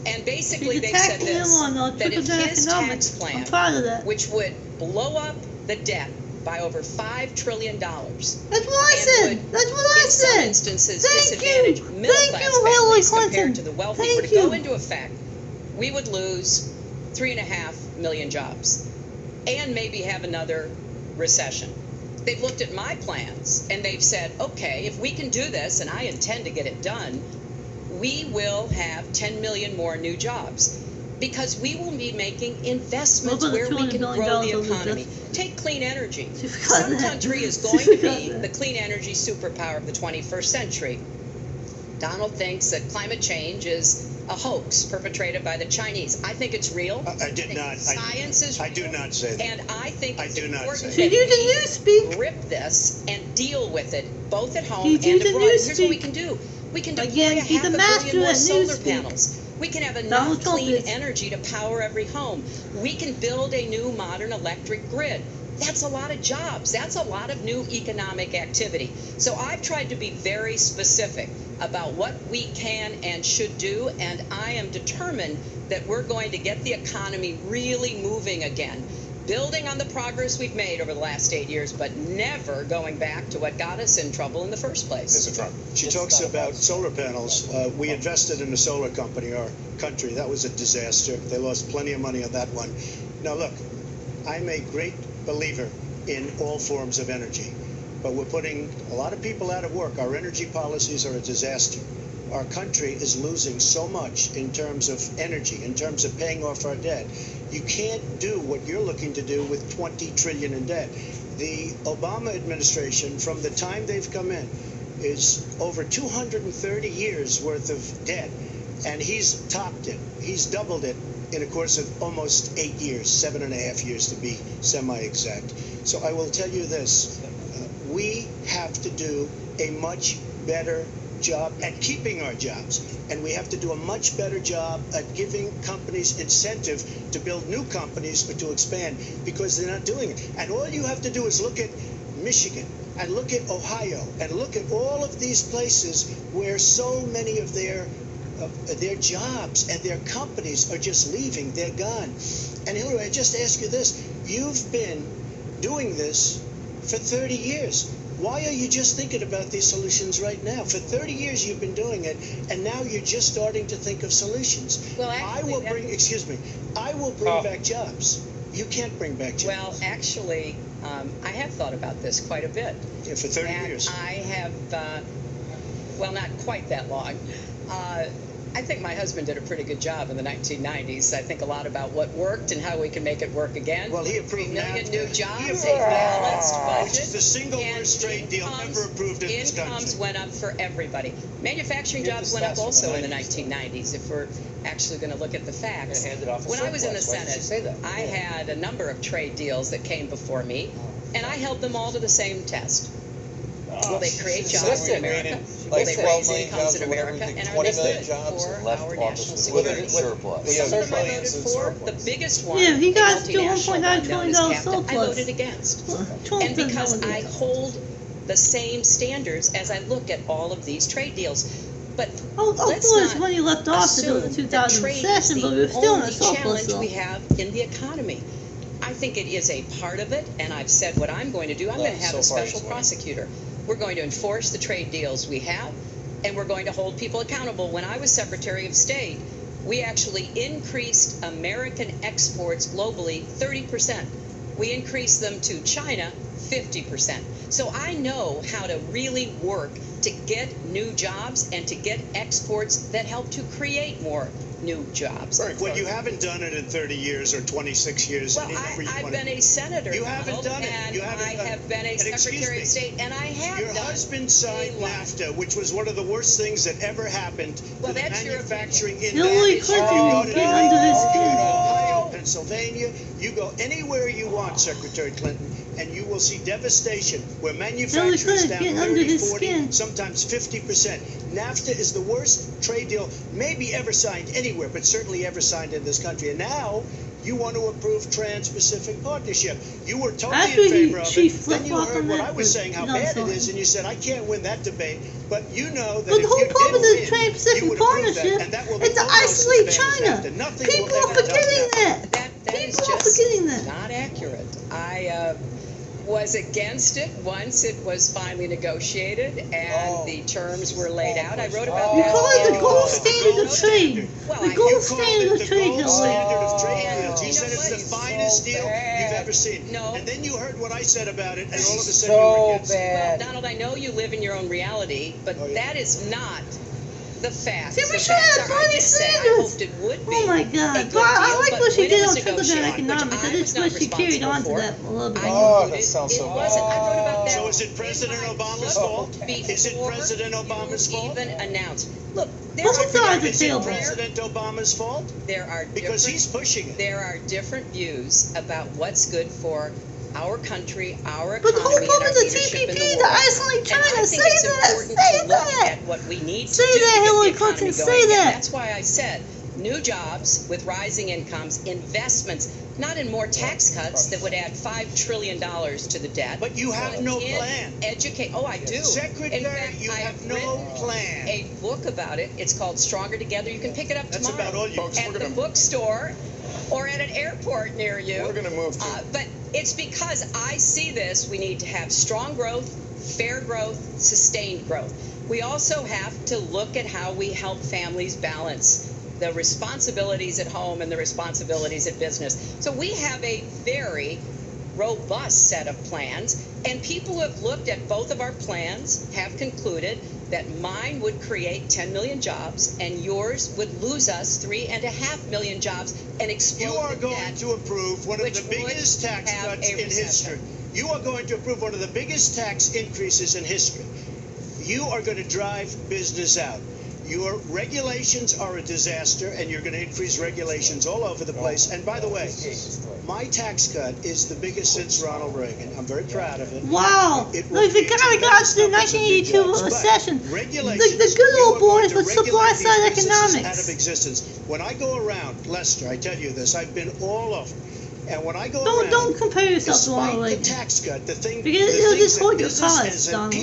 and basically they've said this, that if his tax plan, which would blow up the debt by over $5 trillion. That's what I said. That's what I said. In some instances, disadvantage middle-class families compared to the wealthy. Were to go into effect, we would lose 3.5 million jobs and maybe have another recession. They've looked at my plans and they've said, okay, if we can do this, and I intend to get it done, we will have 10 million more new jobs. Because we will be making investments where we can grow the economy. Take clean energy. Some country is going to be the clean energy superpower of the 21st century. Donald thinks that climate change is a hoax perpetrated by the Chinese. I think it's real. I did not. Science is real. I do not say that. And I think it's important that we grip this and deal with it, both at home and abroad. Here's what we can do. We can deploy 500 million more solar panels. We can have enough clean energy to power every home. We can build a new modern electric grid. That's a lot of jobs. That's a lot of new economic activity. So I've tried to be very specific about what we can and should do, and I am determined that we're going to get the economy really moving again, building on the progress we've made over the last 8 years, but never going back to what got us in trouble in the first place. Mr. Trump. She talks about solar panels. We invested in a solar company, our country. That was a disaster. They lost plenty of money on that one. Now, look, I'm a great believer in all forms of energy, but we're putting a lot of people out of work. Our energy policies are a disaster. Our country is losing so much in terms of energy, in terms of paying off our debt. You can't do what you're looking to do with $20 trillion in debt. The Obama administration, from the time they've come in, is over 230 years worth of debt, and he's topped it. He's doubled it in a course of almost 8 years, 7.5 years to be semi-exact. So I will tell you this, we have to do a much better job at keeping our jobs, and we have to do a much better job at giving companies incentive to build new companies or to expand, because they're not doing it. And all you have to do is look at Michigan and look at Ohio and look at all of these places where so many of their jobs and their companies are just leaving. They're gone. And Hillary, I just ask you this, you've been doing this for 30 years. Why are you just thinking about these solutions right now? For 30 years you've been doing it, and now you're just starting to think of solutions. Well, actually, I will bring back jobs. You can't bring back jobs. Well, actually, I have thought about this quite a bit. Yeah, for 30 years. I have, well, not quite that long. I think my husband did a pretty good job in the 1990s. I think a lot about what worked and how we can make it work again. Well, he approved 3 million NAFTA. new jobs, a balanced budget. Which is the single worst trade deal ever approved in this country. Incomes went up for everybody. Manufacturing jobs went up also in the 1990s, if we're actually going to look at the facts. When I was in the Senate, I had a number of trade deals that came before me, and I held them all to the same test. Will they create jobs in America? Will they raise incomes in America? And are they good for our national security? The biggest one, yeah, he got to multinational $1.9 one trillion known as surplus. I voted against. And because I hold the same standards as I look at all of these trade deals. But let's not when you left off to do assume the that 2000 trade recession, is but we the were still in a only surplus. challenge we have in the economy. I think it is a part of it, and I've said what I'm going to do. I'm going to have a special prosecutor. We're going to enforce the trade deals we have, and we're going to hold people accountable. When I was Secretary of State, we actually increased American exports globally 30%. We increased them to China 50%. So I know how to really work to get new jobs and to get exports that help to create more new jobs. Right. Well, you haven't done it in 30 years or 26 years. Well, I've been a senator. You haven't done it. And You haven't I done it. have been a And Secretary of State, and I have Your done husband signed NAFTA, which was one of the worst things that ever happened to the manufacturing industry. Hillary Clinton get under his You go skin. to Ohio, Pennsylvania, you go anywhere you want, Secretary Clinton, and you will see devastation where manufacturing is down 30, 40, sometimes 50%. NAFTA is the worst trade deal maybe ever signed anywhere, but certainly ever signed in this country. And now you want to approve Trans-Pacific Partnership. You were totally in favor of it. Then you heard what I was saying, how bad it is, and you said, I can't win that debate. But you know that But if the whole you problem of did the win, Trans-Pacific you would approve that, Partnership and that will be is to almost isolate as bad as China. NAFTA. Nothing People will are ever top forgetting that. that. That is People are just forgetting that. not accurate. I was against it once it was finally negotiated and the terms were laid out. I wrote about You that. call it the gold standard of trade. Well, The gold standard of trade, gold standard of trade And deals. He you said know it's what? the finest deal you've ever seen. No. And then you heard what I said about it, and all of a sudden you were against it. Well, Donald, I know you live in your own reality, but that is not the facts. See, we The should facts have are, I Bernie just said I Sanders. hoped it would be Oh my a God. good But I deal, like but what she when did it was on trickle-down negotiated, economics. I which just I wish was she not carried on to responsible that a little bit. I sounds it wasn't. I wrote about that. So is it President Obama's fault? Is it President Obama's fault? Even announced. Look, Both sides of Is the it table. President Obama's fault? there are Because different- he's pushing it. There are different views about what's good for our country, our But the whole economy, and point our of the leadership in the TPP, world. to isolate China, And I think say it's that, important say to look that. at what we need to Say do that, to Hillary get the economy Clinton, going. say that. And that's why I said new jobs with rising incomes, investments, not in more tax cuts that would add $5 trillion to the debt. But you have no plan. Educate. Oh, I do. Secretary, in fact, you I have have no written plan. a book about it. It's called Stronger Together. You can pick it up That's tomorrow about all you folks. at the bookstore or at an airport near you. We're going to move to. But it's because I see this. We need to have strong growth, fair growth, sustained growth. We also have to look at how we help families balance the responsibilities at home and the responsibilities at business. So we have a very robust set of plans, and people who have looked at both of our plans have concluded that mine would create 10 million jobs and yours would lose us 3.5 million jobs and explode You are the going debt, to approve one of which the biggest would tax have cuts a in recession. history. You are going to approve one of the biggest tax increases in history. you are going to drive business out. Your regulations are a disaster, and you're going to increase regulations all over the place. And by the way, my tax cut is the biggest since Ronald Reagan. I'm very proud of it. Wow! Look, the guy got to the 1982 recession. The good old boys with supply side economics. Out of existence. When I go around, Lester, I tell you this, I've been all over. And when I go around, don't compare yourself to Ronald Reagan. The tax cut, the thing, because it'll just hold your cause, Donald.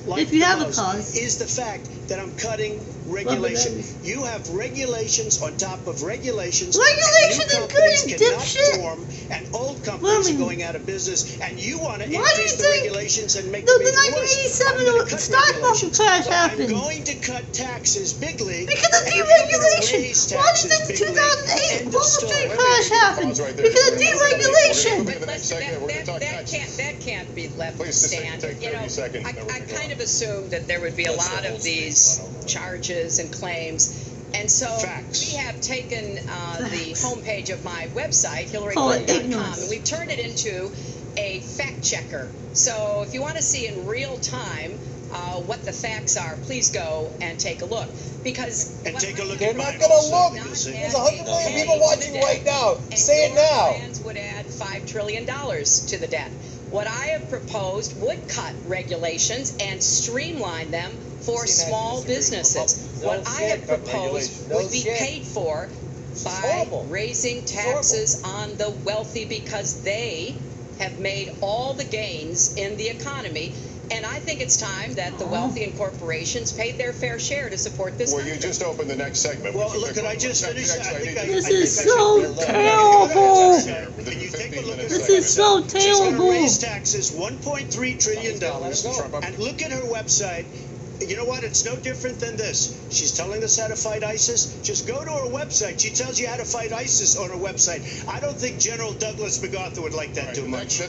Like if you have a cause, is the fact that I'm cutting regulation. You have regulations on top of regulations. Regulation is good, you dipshit. And old companies are going out of business, and you want to increase the regulations and make them even worse. The 1987 stock market crash happened. I'm going to cut taxes bigly because of deregulation. Why do you think the 2008 Wall Street crash happened? Because of deregulation. That can't be left to stand. You know, I kind of assumed that there would be a lot of these charges and claims. And so we have taken the homepage of my website, HillaryClinton.com, and we've turned it into a fact checker. So if you want to see in real time what the facts are, please go and take a look. Because they're not going to look. There's 100 million people watching right now. Say it now. Plans would add $5 trillion to the debt. What I have proposed would cut regulations and streamline them for small businesses. What I have proposed would be paid for by raising taxes on the wealthy because they have made all the gains in the economy. And I think it's time that the wealthy and corporations paid their fair share to support this country. You just opened the next segment. Well, look, can I just finish? This is so terrible. This is so terrible. She's going to raise taxes $1.3 trillion. And look at her website. You know what? It's no different than this. She's telling us how to fight ISIS. Just go to her website. She tells you how to fight ISIS on her website. I don't think General Douglas MacArthur would like that too much.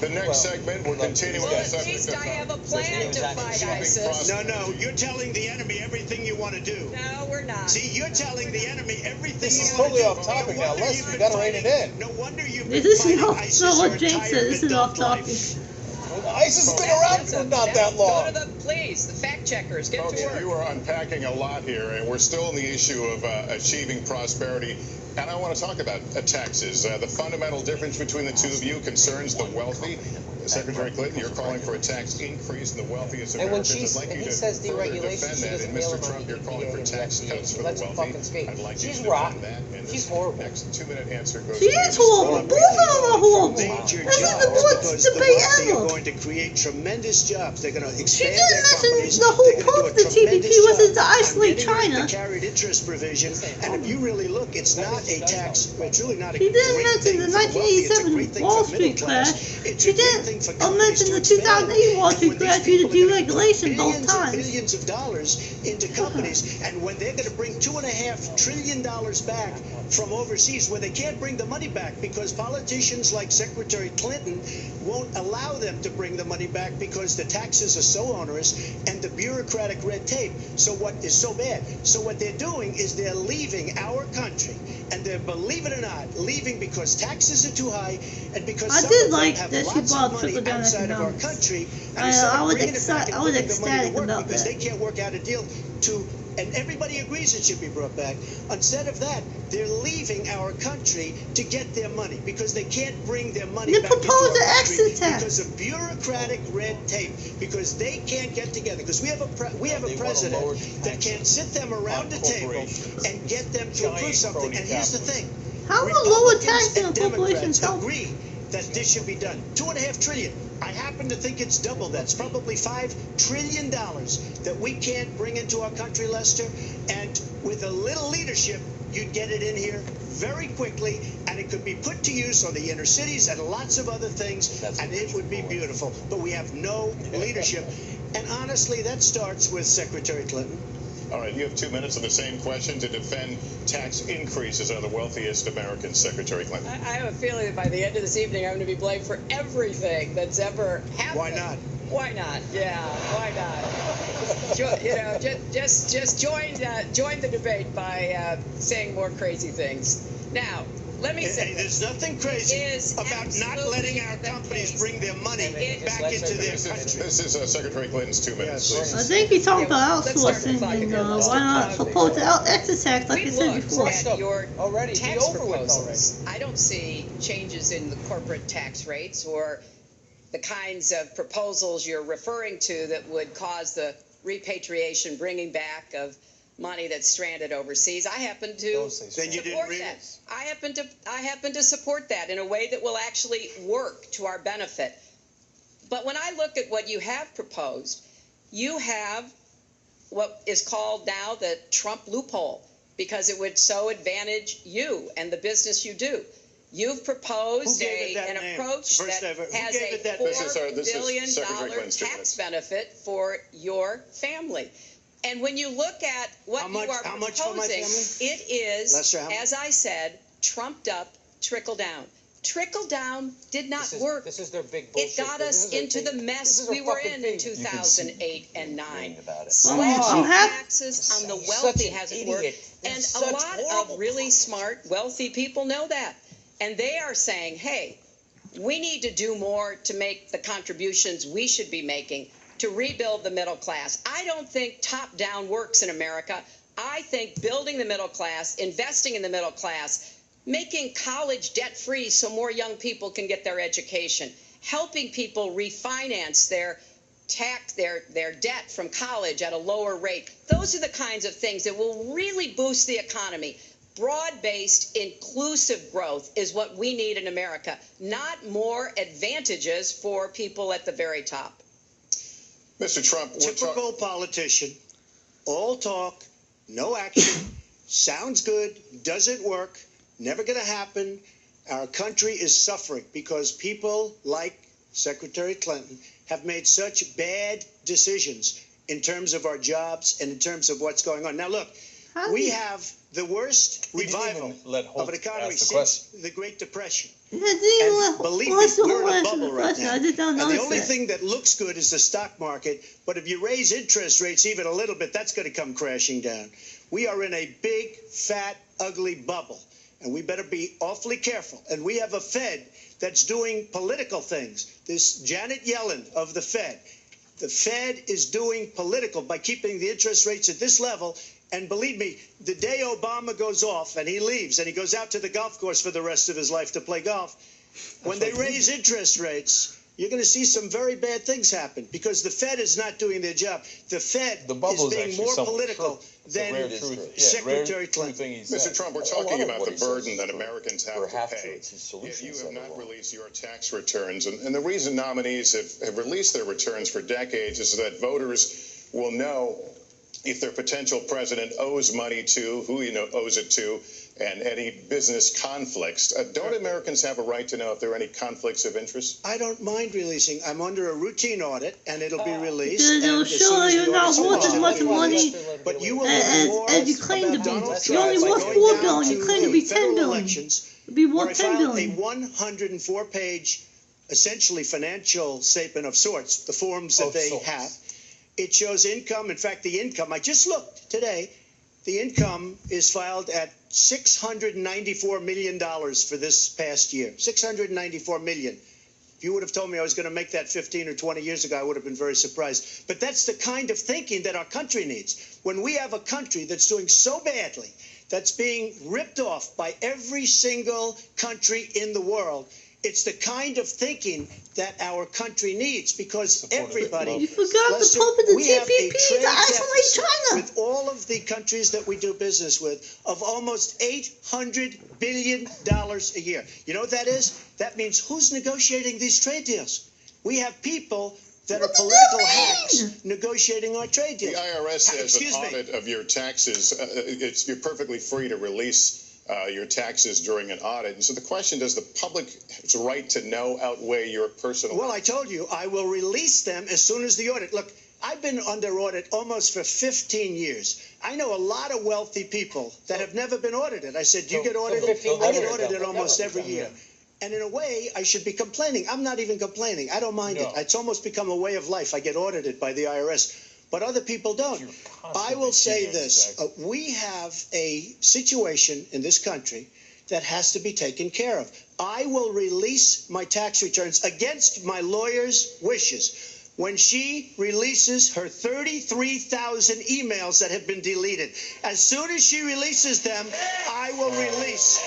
The next segment, we're continuing with the subject. At least I have a plan to fight ISIS. No, you're telling the enemy everything you want to do. No, we're not. See, you're telling the enemy everything you want to do. This is totally off topic now. Lester, you got to rein it in. No wonder you've been fighting ISIS your entire This is off topic. ISIS has been around for not that long. Go to the fact checkers. Get to work. You are unpacking a lot here, and we're still in the issue of achieving prosperity. And I want to talk about taxes. The fundamental difference between the two of you concerns the wealthy. Secretary Clinton, you're calling for a tax increase in the wealthiest Americans. I'd like you to further defend that. And Mr. Trump, you're calling for tax cuts for the wealthy. I'd like you to defend that. And She's horrible. Next 2-minute answer goes She is horrible. Both of them are horrible. Major This is jobs the worst because the debate wealthy ever. are going to create tremendous jobs. They're going to She expand didn't their mention companies. the whole They're point going of to the do a TVP tremendous was to job. isolate I'm getting rid China. of the carried interest provision, and if you really look, it's not a tax. It's really not a She didn't great mention thing the for the wealthy. It's a 1987 great thing Wall for middle Street class. crash. It's She a great thing for didn't companies mention to the expand. 2008 Wall Street When these crash due to people are gonna deregulation put both billions and times. billions of dollars into companies, and when they're going to bring $2.5 trillion back from overseas, when they can't bring the money back because politicians like Secretary Clinton won't allow them to bring the money back because the taxes are so onerous and the bureaucratic red tape. So what is so bad? So what they're doing is they're leaving our country, and they're, believe it or not, leaving because taxes are too high and because I some did of them like have that she lots brought of money trickle-down outside of our economics. country. I was ecstatic about because that. they can't work out a deal to, and everybody agrees it should be brought back. Instead of that, they're leaving our country to get their money because they can't bring their money They back into proposed our an country exit tax. because of bureaucratic red tape. Because they can't get together. Because we have a president that can't sit them around the table and get them to approve something. And here's the thing: How will lower taxes and on corporations Democrats help? agree that this should be done. $2.5 trillion. I happen to think it's double that. It's probably $5 trillion that we can't bring into our country, Lester. And with a little leadership, you'd get it in here very quickly, and it could be put to use on the inner cities and lots of other things, and it would be beautiful. But we have no leadership. And honestly, that starts with Secretary Clinton. All right, you have 2 minutes on the same question to defend tax increases on the wealthiest Americans, Secretary Clinton. I have a feeling that by the end of this evening, I'm going to be blamed for everything that's ever happened. Why not? Why not? Yeah, why not? Just join the debate by saying more crazy things. Now, let me say there's nothing crazy about not letting our companies bring their money back into their country. This is Secretary Clinton's 2 minutes, please. I think he talked about outsourcing, and why not propose the exit tax like I said before? At your tax proposals. I don't see changes in the corporate tax rates or the kinds of proposals you're referring to that would cause the repatriation, bringing back of money that's stranded overseas. I happen to support that. I happen to support that in a way that will actually work to our benefit. But when I look at what you have proposed, you have what is called now the Trump loophole, because it would so advantage you and the business you do. You've proposed an approach that has a $4 billion tax benefit for your family. And when you look at what you are proposing, it is, as I said, trumped up trickle down. Trickle down did not work. This is their big bullshit. It got us into the mess we were in 2008 and 9. Slashing taxes on the wealthy hasn't worked. And a lot of really smart, wealthy people know that. And they are saying, hey, we need to do more to make the contributions we should be making to rebuild the middle class. I don't think top-down works in America. I think building the middle class, investing in the middle class, making college debt-free so more young people can get their education, helping people refinance their debt from college at a lower rate. Those are the kinds of things that will really boost the economy. Broad-based, inclusive growth is what we need in America, not more advantages for people at the very top. Mr. Trump, typical politician, all talk, no action, sounds good, doesn't work, never going to happen. Our country is suffering because people like Secretary Clinton have made such bad decisions in terms of our jobs and in terms of what's going on. Now, look, we have the worst revival of an economy since the Great Depression. And believe me, we're in a bubble right now. And the only thing that looks good is the stock market. But if you raise interest rates even a little bit, that's going to come crashing down. We are in a big, fat, ugly bubble. And we better be awfully careful. And we have a Fed that's doing political things. This Janet Yellen of the Fed. The Fed is doing political by keeping the interest rates at this level. And believe me, the day Obama goes off and he leaves and he goes out to the golf course for the rest of his life to play golf, when they raise interest rates, you're going to see some very bad things happen because the Fed is not doing their job. The Fed is being more political than Secretary Clinton. Mr. Trump, we're talking about the burden that Americans have to pay. Yet you have not released your tax returns. And the reason nominees have released their returns for decades is that voters will know if their potential president owes money to, who owes it to, and any business conflicts. Don't Americans have a right to know if there are any conflicts of interest? I don't mind releasing. I'm under a routine audit, and it'll be released. They'll show you're not worth as much money as you claim to be. You're only worth $4 billion. You claim to be $10 billion. It'll be worth $10 billion. A 104-page, essentially financial statement of sorts, the forms that they have. It shows income. In fact, the income, I just looked today, the income is filed at $694 million for this past year. $694 million. If you would have told me I was going to make that 15 or 20 years ago, I would have been very surprised. But that's the kind of thinking that our country needs. When we have a country that's doing so badly, that's being ripped off by every single country in the world, it's the kind of thinking that our country needs because everybody. You forgot to put the TPP to isolate China. With all of the countries that we do business with, of almost $800 billion a year. You know what that is? That means who's negotiating these trade deals? We have people that are political hacks negotiating our trade deals. The IRS has an audit of your taxes. You're perfectly free to release your taxes during an audit. And so the question, does the public's right to know outweigh your personal? Well, I told you, I will release them as soon as the audit. Look, I've been under audit almost for 15 years. I know a lot of wealthy people that have never been audited. I said, do you get audited? I get audited almost every year. And in a way, I should be complaining. I'm not even complaining. I don't mind it. It's almost become a way of life. I get audited by the IRS. But other people don't. I will say this. We have a situation in this country that has to be taken care of. I will release my tax returns against my lawyer's wishes when she releases her 33,000 emails that have been deleted. As soon as she releases them, I will release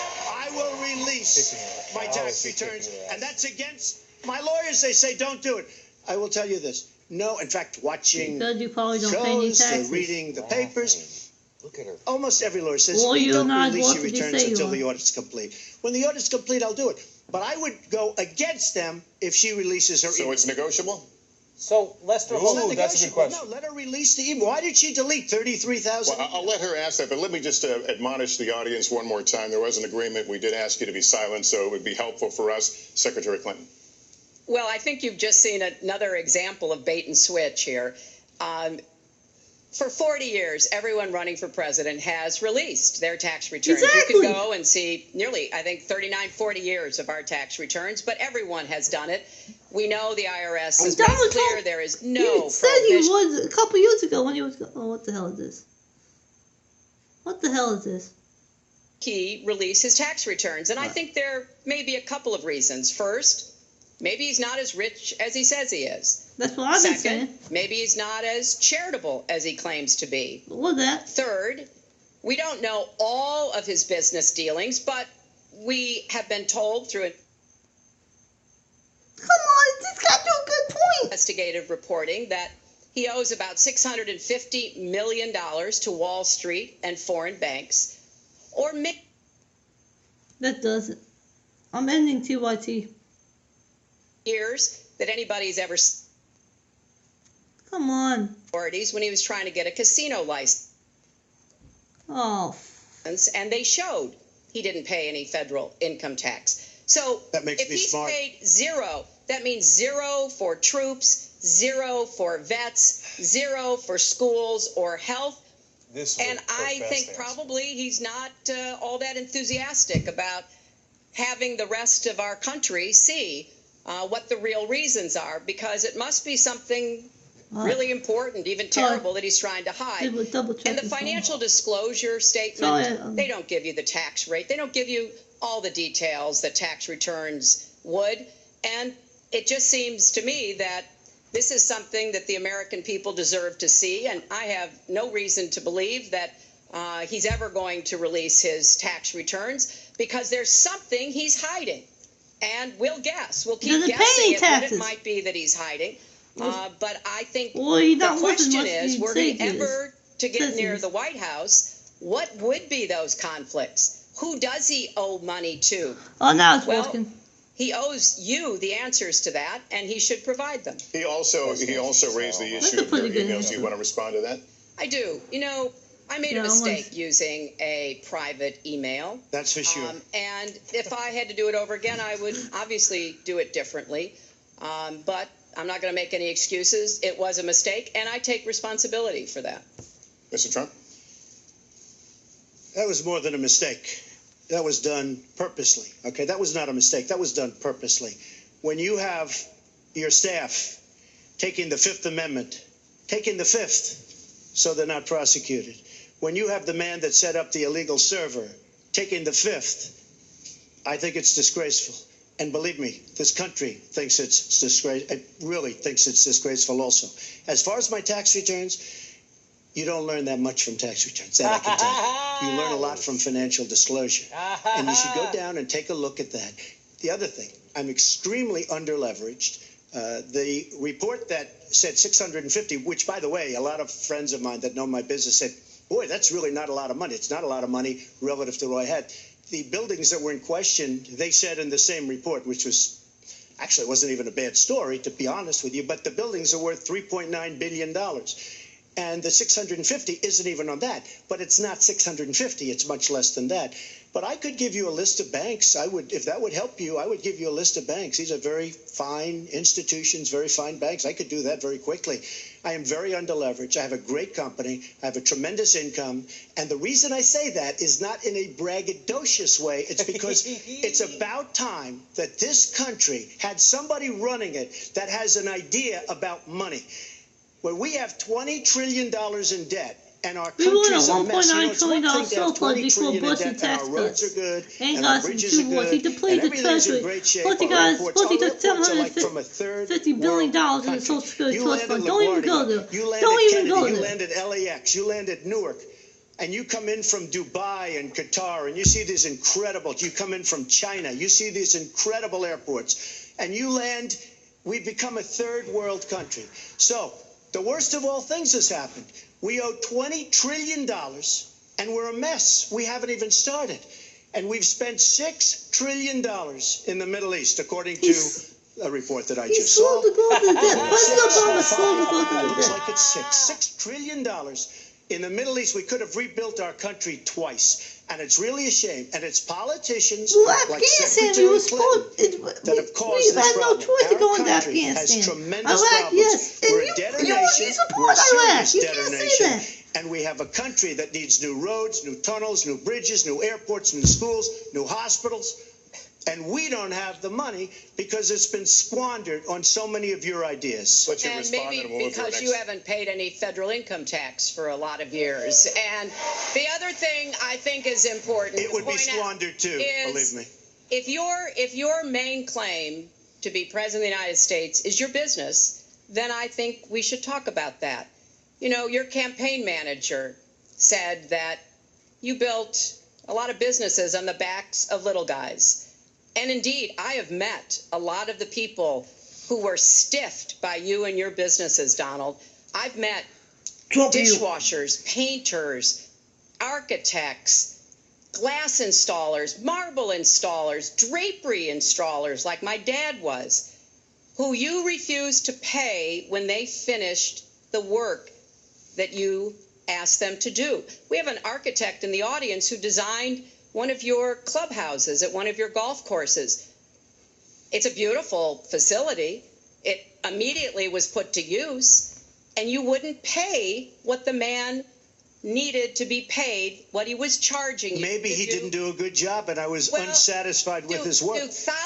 my tax returns. And that's against my lawyers. They say don't do it. I will tell you this. No, in fact, watching you probably don't pay any shows, taxes. reading the papers, Look at her. almost every lawyer says, Well, you you're don't not release your what did you returns say you until are? the audit's complete. When the audit's complete, I'll do it. But I would go against them if she releases her So email. it's negotiable? So, Lester, that's a good question. No, let her release the email. Why did she delete 33,000? Well, I'll let her ask that, but let me just admonish the audience one more time. There was an agreement. We did ask you to be silent, so it would be helpful for us. Secretary Clinton. Well, I think you've just seen another example of bait and switch here. For 40 years, everyone running for president has released their tax returns. Exactly. You could go and see nearly, I think, 39, 40 years of our tax returns, but everyone has done it. We know the IRS has made clear there is no He said he was a couple years ago when he was. Oh, what the hell is this? What the hell is this? He released his tax returns, and I think there may be a couple of reasons. First, maybe he's not as rich as he says he is. That's what I've been Second, saying. maybe he's not as charitable as he claims to be. What was that? Third, we don't know all of his business dealings, but we have been told through Come on, this got to a good point. investigative reporting that he owes about $650 million to Wall Street and foreign banks, or That doesn't. I'm ending TYT. years that anybody's ever Come on. authorities when he was trying to get a casino license. Oh. And they showed he didn't pay any federal income tax. So That makes if me he's smart. paid zero, that means zero for troops, zero for vets, zero for schools or health. And I think probably he's not all that enthusiastic about having the rest of our country see what the real reasons are, because it must be something really important, even terrible, that he's trying to hide. And the financial disclosure statement, they don't give you the tax rate. They don't give you all the details that tax returns would. And it just seems to me that this is something that the American people deserve to see. And I have no reason to believe that he's ever going to release his tax returns, because there's something he's hiding. And we'll guess. We'll keep guessing at what it might be that he's hiding. But I think the question is, were he ever to get near the White House, what would be those conflicts? Who does he owe money to? Oh, now it's working. He owes you the answers to that, and he should provide them. He also raised the issue of your emails. Do you want to respond to that? I do. You know, I made a mistake using a private email. That's for sure. And if I had to do it over again, I would obviously do it differently. But I'm not going to make any excuses. It was a mistake, and I take responsibility for that. Mr. Trump? That was more than a mistake. That was done purposely. Okay, that was not a mistake. That was done purposely. When you have your staff taking the Fifth Amendment, taking the Fifth so they're not prosecuted, when you have the man that set up the illegal server taking the Fifth, I think it's disgraceful. And believe me, this country thinks it's disgraceful. It really thinks it's disgraceful also. As far as my tax returns, you don't learn that much from tax returns. That I can tell you. You learn a lot from financial disclosure. And you should go down and take a look at that. The other thing, I'm extremely underleveraged. The report that said 650, which, by the way, a lot of friends of mine that know my business said, boy, that's really not a lot of money. It's not a lot of money relative to what I had. The buildings that were in question, they said in the same report, which was, actually, it wasn't even a bad story, to be honest with you, but the buildings are worth $3.9 billion. And the 650 isn't even on that. But it's not 650. It's much less than that. But I could give you a list of banks. I would, if that would help you, I would give you a list of banks. These are very fine institutions, very fine banks. I could do that very quickly. I am very underleveraged. I have a great company. I have a tremendous income. And the reason I say that is not in a braggadocious way. It's because it's about time that this country had somebody running it that has an idea about money. When we have $20 trillion in debt, And our we were in a country's a mess. $1.9 trillion surplus before Bush and tax and our roads cuts. are good, And and our got some bridges are two wars. He good, and depleted the everything's in treasury. great shape. Plus he Our got airports are like from a $750 billion in the Social Security Trust Fund. Don't even go there. You landed Don't even Kennedy, go you there. landed LAX, you landed Newark. And you come in from Dubai and Qatar, and you see these incredible, you come in from China, you see these incredible airports, and you land, we've become a third world country. So, the worst of all things has happened. We owe $20 trillion, and we're a mess. We haven't even started. And we've spent $6 trillion in the Middle East, according to a report that I just saw. He's slow to go to the debt. President Obama's slow to go to the Looks debt. like it's $6 trillion. In the Middle East, we could have rebuilt our country twice. And it's really a shame. And it's politicians like Secretary Clinton that have caused this problem. Our country has tremendous problems. We're a debtor nation. We're a serious debtor nation. And we have a country that needs new roads, new tunnels, new bridges, new airports, new schools, new hospitals. And we don't have the money because it's been squandered on so many of your ideas. And maybe because you haven't paid any federal income tax for a lot of years. And the other thing I think is important. It would be squandered too, believe me. If your main claim to be president of the United States is your business, then I think we should talk about that. You know, your campaign manager said that you built a lot of businesses on the backs of little guys. And indeed, I have met a lot of the people who were stiffed by you and your businesses, Donald. I've met dishwashers, painters, architects, glass installers, marble installers, drapery installers, like my dad was, who you refused to pay when they finished the work that you asked them to do. We have an architect in the audience who designed one of your clubhouses at one of your golf courses. It's a beautiful facility. It immediately was put to use, and you wouldn't pay what the man needed to be paid, what he was charging you. Maybe he didn't do a good job, and I was unsatisfied with his work,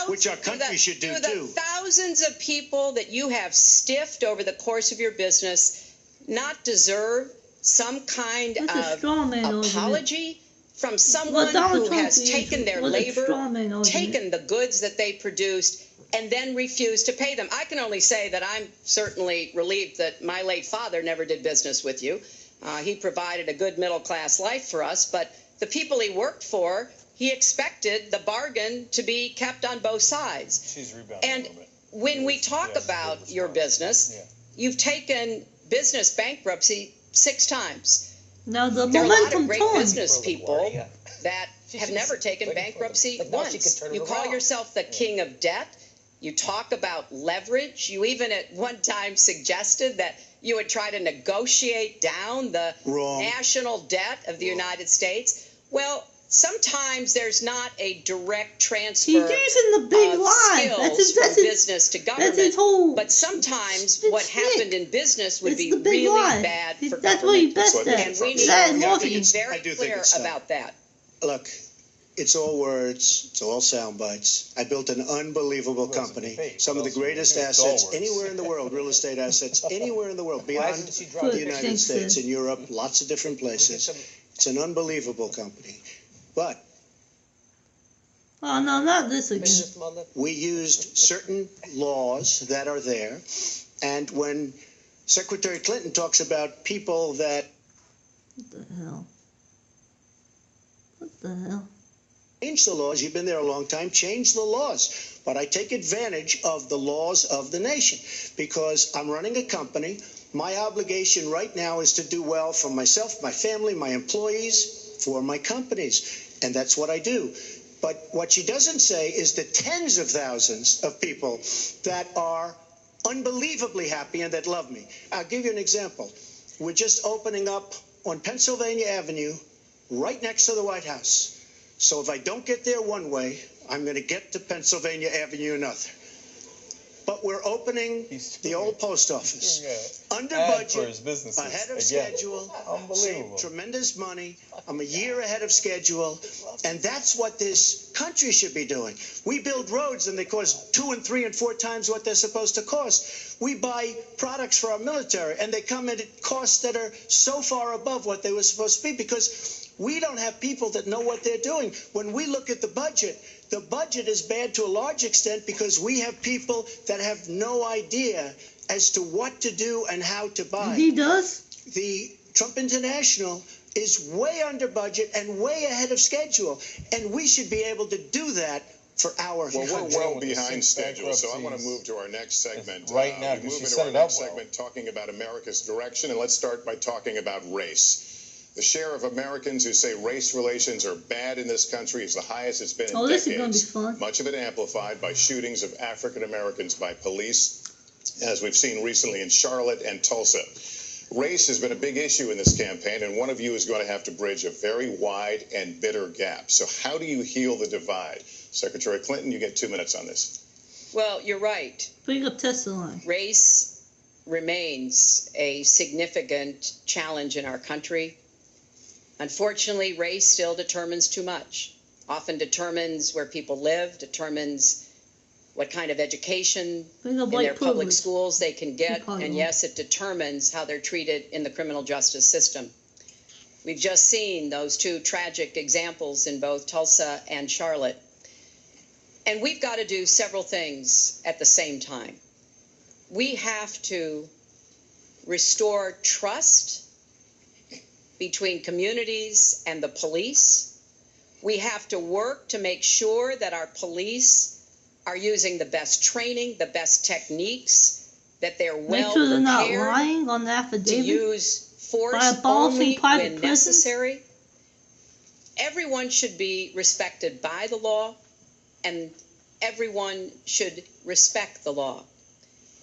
which our country should do too. The thousands of people that you have stiffed over the course of your business not deserve some kind of apology from someone who has taken their labor, taken the goods that they produced, and then refused to pay them. I can only say that I'm certainly relieved that my late father never did business with you. He provided a good middle-class life for us, but the people he worked for, he expected the bargain to be kept on both sides. She's rebounding and a little bit. When we talk about your business, you've taken business bankruptcy 6 times. Now the There are a lot of momentum great tone. business people that have never taken bankruptcy once. You call yourself the king of debt. You talk about leverage. You even at one time suggested that you would try to negotiate down the national debt of the United States. Well, sometimes there's not a direct transfer He's using the big lie. skills from business to government. But sometimes what happened in business would be really bad for government. That's what he best at. And we need to be very clear about that. Look, it's all words. It's all sound bites. I built an unbelievable company. Some of the greatest assets anywhere in the world, real estate assets anywhere in the world, beyond the United States, in Europe, lots of different places. It's an unbelievable company. But oh no, not this again. we used certain laws that are there, and when Secretary Clinton talks about people that What the hell? What the hell? change the laws, you've been there a long time, change the laws. But I take advantage of the laws of the nation because I'm running a company. My obligation right now is to do well for myself, my family, my employees, for my companies. And that's what I do. But what she doesn't say is the tens of thousands of people that are unbelievably happy and that love me. I'll give you an example. We're just opening up on Pennsylvania Avenue, right next to the White House. So if I don't get there one way, I'm going to get to Pennsylvania Avenue another. but we're opening the old post office under budget, ahead of schedule, save tremendous money. I'm a year ahead of schedule, and that's what this country should be doing. We build roads, and they cost 2 and 3 and 4 times what they're supposed to cost. We buy products for our military, and they come in at costs that are so far above what they were supposed to be because we don't have people that know what they're doing. When we look at the budget is bad to a large extent because we have people that have no idea as to what to do and how to buy. He does. The Trump International is way under budget and way ahead of schedule, and we should be able to do that for our Well, country. we're well behind schedule, so I want to move to our next segment. Right now, we move she into set our it up next well. segment talking about America's direction, and let's start by talking about race. The share of Americans who say race relations are bad in this country is the highest it's been in decades. This is going to be fun. Much of it amplified by shootings of African Americans by police, as we've seen recently in Charlotte and Tulsa. Race has been a big issue in this campaign, and one of you is going to have to bridge a very wide and bitter gap. So how do you heal the divide? Secretary Clinton, you get 2 minutes on this. Well, you're right. Bring up testimony. Race remains a significant challenge in our country. Unfortunately, race still determines too much. Often determines where people live, determines what kind of education in their public schools they can get, and yes, it determines how they're treated in the criminal justice system. We've just seen those 2 tragic examples in both Tulsa and Charlotte. And we've got to do several things at the same time. We have to restore trust between communities and the police. We have to work to make sure that our police are using the best training, the best techniques, that they're well prepared not lying on the affidavit to use force only when necessary. Everyone should be respected by the law, and everyone should respect the law.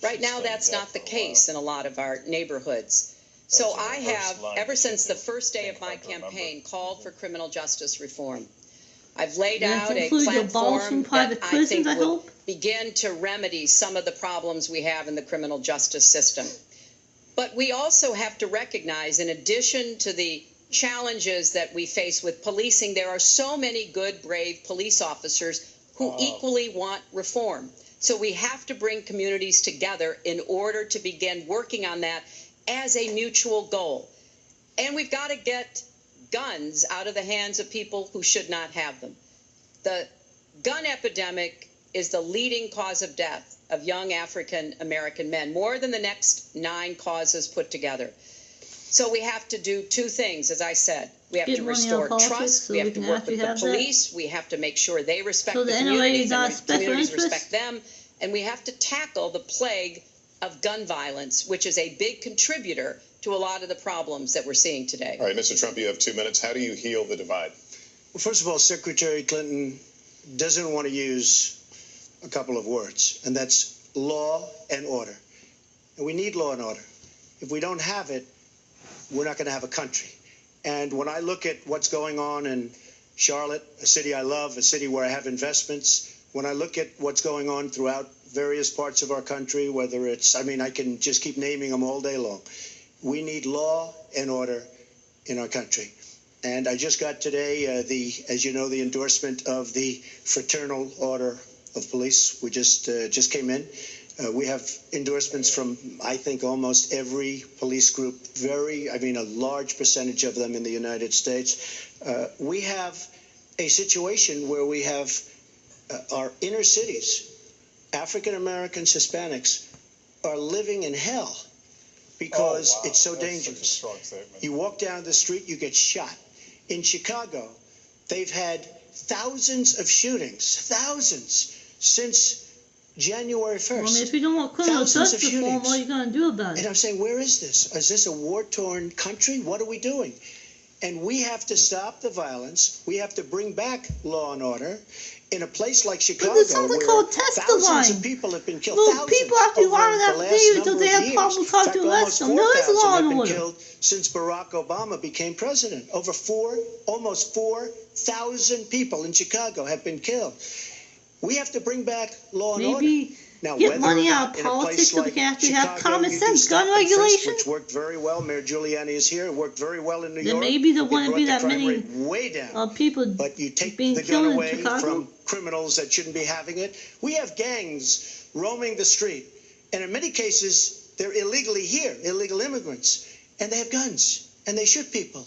Right now, that's not the case in a lot of our neighborhoods. So I have, ever since the first day of my campaign, called for criminal justice reform. I've laid out a platform that I think will begin to remedy some of the problems we have in the criminal justice system. But we also have to recognize, in addition to the challenges that we face with policing, there are so many good, brave police officers who equally want reform. So we have to bring communities together in order to begin working on that as a mutual goal. And we've got to get guns out of the hands of people who should not have them. The gun epidemic is the leading cause of death of young African American men, more than the next 9 causes put together. So we have to do 2 things, as I said. We have to restore trust, we have to work with the police, we have to make sure they respect the communities and the communities respect them, and we have to tackle the plague of gun violence, which is a big contributor to a lot of the problems that we're seeing today. All right, Mr. Trump, you have 2 minutes. How do you heal the divide? Well, first of all, Secretary Clinton doesn't want to use a couple of words, and that's law and order. And we need law and order. If we don't have it, we're not going to have a country. And when I look at what's going on in Charlotte, a city I love, a city where I have investments, when I look at what's going on throughout various parts of our country, whether it's, I can just keep naming them all day long. We need law and order in our country. And I just got today, as you know, the endorsement of the Fraternal Order of Police. We just came in. We have endorsements from, I think, almost every police group, a large percentage of them in the United States. We have a situation where we have our inner cities, African Americans, Hispanics, are living in hell because it's so dangerous. You walk down the street, you get shot. In Chicago, they've had thousands of shootings, since January 1st. If you don't want criminal justice reform, what are you going to do about it? And I'm saying, where is this? Is this a war-torn country? What are we doing? And we have to stop the violence. We have to bring back law and order. In a place like Chicago, there's something called thousands of people have been killed. Well, people have to lie on affidavit until they have probable cause to arrest them. There is law and order. Killed since Barack Obama became president. Almost 4,000 people in Chicago have been killed. We have to bring back law and order. Now, get whether money or out not of in a politics, place so we like can actually Chicago, have common you do sense stop gun and frisk, regulation. which worked very well. Mayor Giuliani is here. It worked very well in New Then York. maybe there It wouldn't be brought the that crime many rate way down. people But you take being the killed gun in away Chicago. from criminals that shouldn't be having it. We have gangs roaming the street, and in many cases, they're illegally here, illegal immigrants, and they have guns, and they shoot people.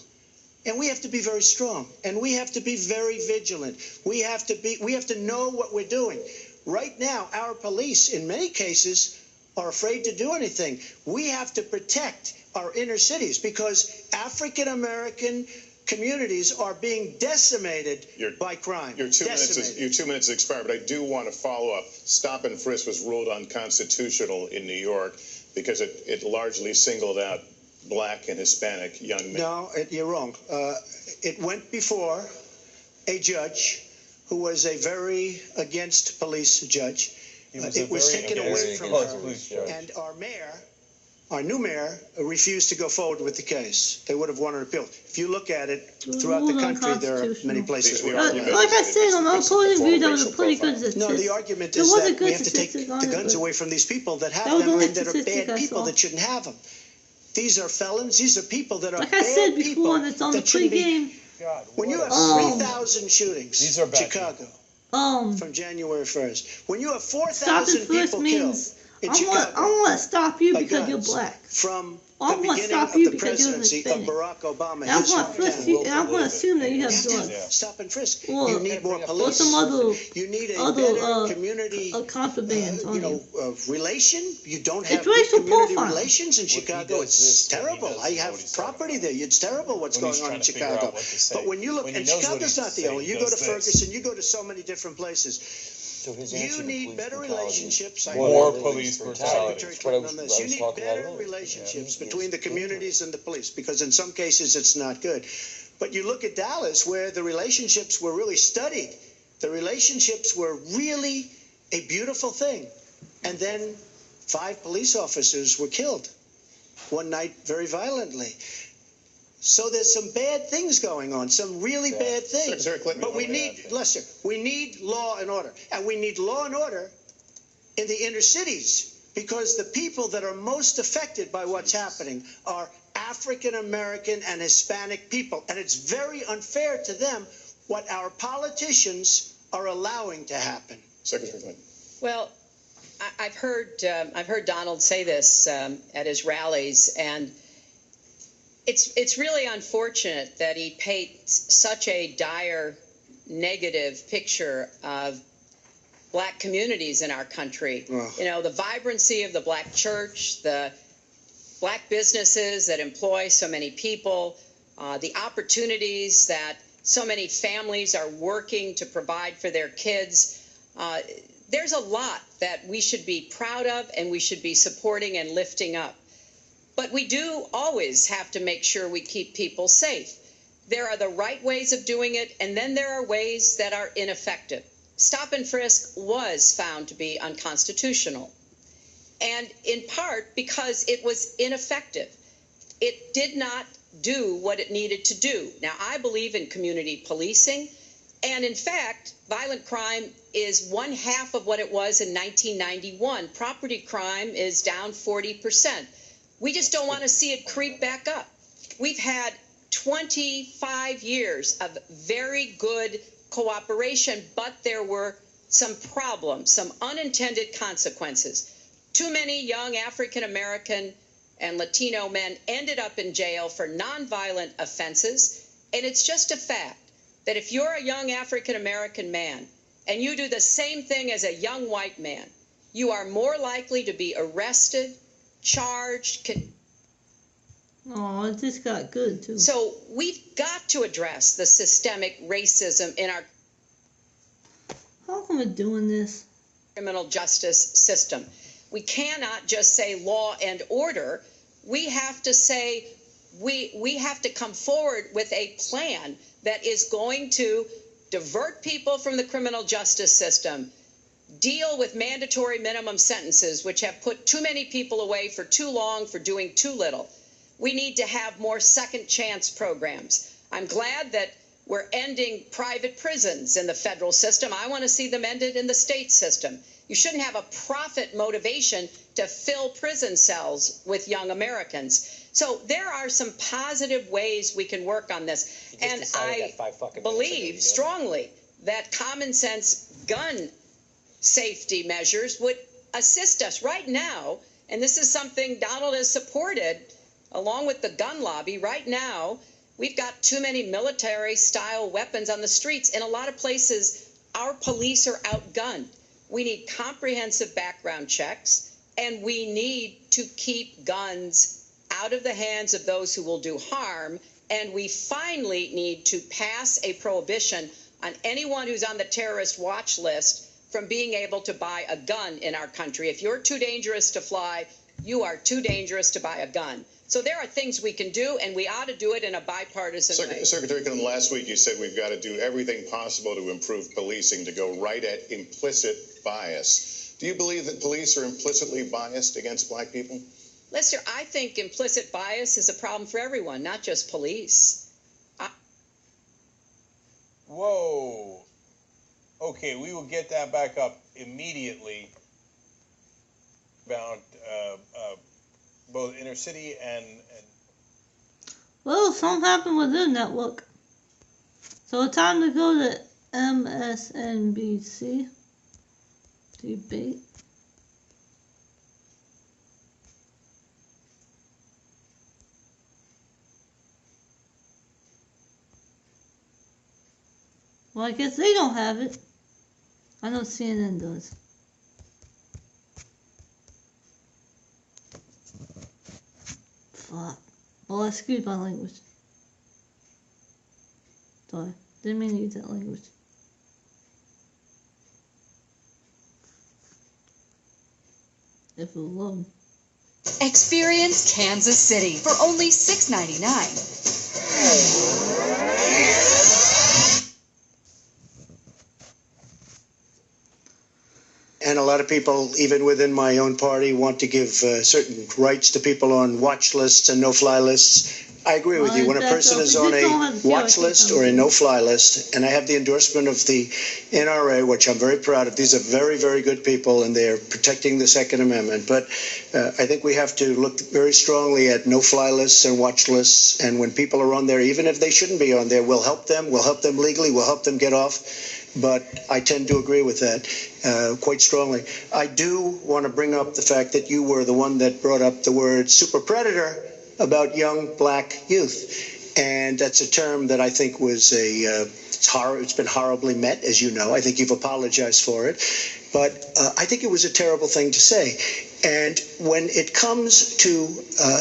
And we have to be very strong, and we have to be very vigilant. We have to know what we're doing. Right now, our police, in many cases, are afraid to do anything. We have to protect our inner cities because African American communities are being decimated by crime. Your 2 minutes expired, but I do want to follow up. Stop and frisk was ruled unconstitutional in New York because it largely singled out Black and Hispanic young men. No, you're wrong. It went before a judge who was a very against police judge. It was taken away from her, and our mayor, our new mayor, refused to go forward with the case. They would have won an appeal. If you look at it throughout the country, there are many places where like I said, on the opposing view, that was a pretty good statistic. No, the argument is that we have to take the guns away from these people that have them and that are bad people that shouldn't have them. These are felons. These are people that are like I said before, people and it's on the that shouldn't pregame. When you have 3,000 shootings in Chicago from January 1st, when you have 4,000 people killed in Chicago, I want to stop you because you're black. From I the want to beginning stop of you the because you're presidency of Barack Obama, I want to frisk you, and I want to assume that you have drugs. Stop and frisk. Or, you need more police. Or some other, you need a better community contraband. Relation. You don't have good community relations in Chicago. It's terrible. I have property there. It's terrible what's going on in Chicago. But when you look, and Chicago's not the only. You go to Ferguson. You go to so many different places. You need better relationships. More police brutality. You need better relationships between the communities and the police, because in some cases it's not good. But you look at Dallas, where the relationships were really studied. The relationships were really a beautiful thing. And then 5 police officers were killed one night very violently. So there's some bad things going on, some really bad things. But we need, Lester, we need law and order. And we need law and order in the inner cities, because the people that are most affected by what's happening are African American and Hispanic people. And it's very unfair to them what our politicians are allowing to happen. Secretary Clinton. Well, I've heard Donald say this at his rallies, and it's really unfortunate that he paints such a dire, negative picture of black communities in our country. You know, the vibrancy of the black church, the black businesses that employ so many people, the opportunities that so many families are working to provide for their kids. There's a lot that we should be proud of and we should be supporting and lifting up. But we do always have to make sure we keep people safe. There are the right ways of doing it, and then there are ways that are ineffective. Stop and frisk was found to be unconstitutional, and in part because it was ineffective. It did not do what it needed to do. Now, I believe in community policing, and in fact, violent crime is 1/2 of what it was in 1991. Property crime is down 40%. We just don't want to see it creep back up. We've had 25 years of very good cooperation, but there were some problems, some unintended consequences. Too many young African American and Latino men ended up in jail for nonviolent offenses, and it's just a fact that if you're a young African American man and you do the same thing as a young white man, you are more likely to be arrested, charged. Oh, it just got good too. So we've got to address the systemic racism in our How come we're doing this? Criminal justice system. We cannot just say law and order. We have to say we have to come forward with a plan that is going to divert people from the criminal justice system, deal with mandatory minimum sentences, which have put too many people away for too long for doing too little. We need to have more second chance programs. I'm glad that we're ending private prisons in the federal system. I want to see them ended in the state system. You shouldn't have a profit motivation to fill prison cells with young Americans. So there are some positive ways we can work on this. And I believe strongly that common sense gun safety measures would assist us right now. And this is something Donald has supported along with the gun lobby. Right now, we've got too many military-style weapons on the streets. In a lot of places, our police are outgunned. We need comprehensive background checks, and we need to keep guns out of the hands of those who will do harm. And we finally need to pass a prohibition on anyone who's on the terrorist watch list from being able to buy a gun in our country. If you're too dangerous to fly, you are too dangerous to buy a gun. So there are things we can do, and we ought to do it in a bipartisan way. Secretary Clinton, last week you said we've got to do everything possible to improve policing, to go right at implicit bias. Do you believe that police are implicitly biased against black people? Lester, I think implicit bias is a problem for everyone, not just police. Whoa. Okay, we will get that back up immediately about both inner city and well, something happened with their network. So it's time to go to MSNBC debate. Well, I guess they don't have it. I know CNN does. Fuck. Well, excuse my language. Sorry. Didn't mean to use that language. If it will load. Experience Kansas City for only $6.99. And a lot of people, even within my own party, want to give certain rights to people on watch lists and no-fly lists. I agree with you. When a person is on a watch list or a no-fly list, and I have the endorsement of the NRA, which I'm very proud of. These are very, very good people, and they're protecting the Second Amendment. But I think we have to look very strongly at no-fly lists and watch lists. And when people are on there, even if they shouldn't be on there, we'll help them. We'll help them legally. We'll help them get off. But I tend to agree with that quite strongly. I do want to bring up the fact that you were the one that brought up the word super predator about young black youth. And that's a term that I think was it's been horribly met, as you know. I think you've apologized for it. But I think it was a terrible thing to say. And when it comes to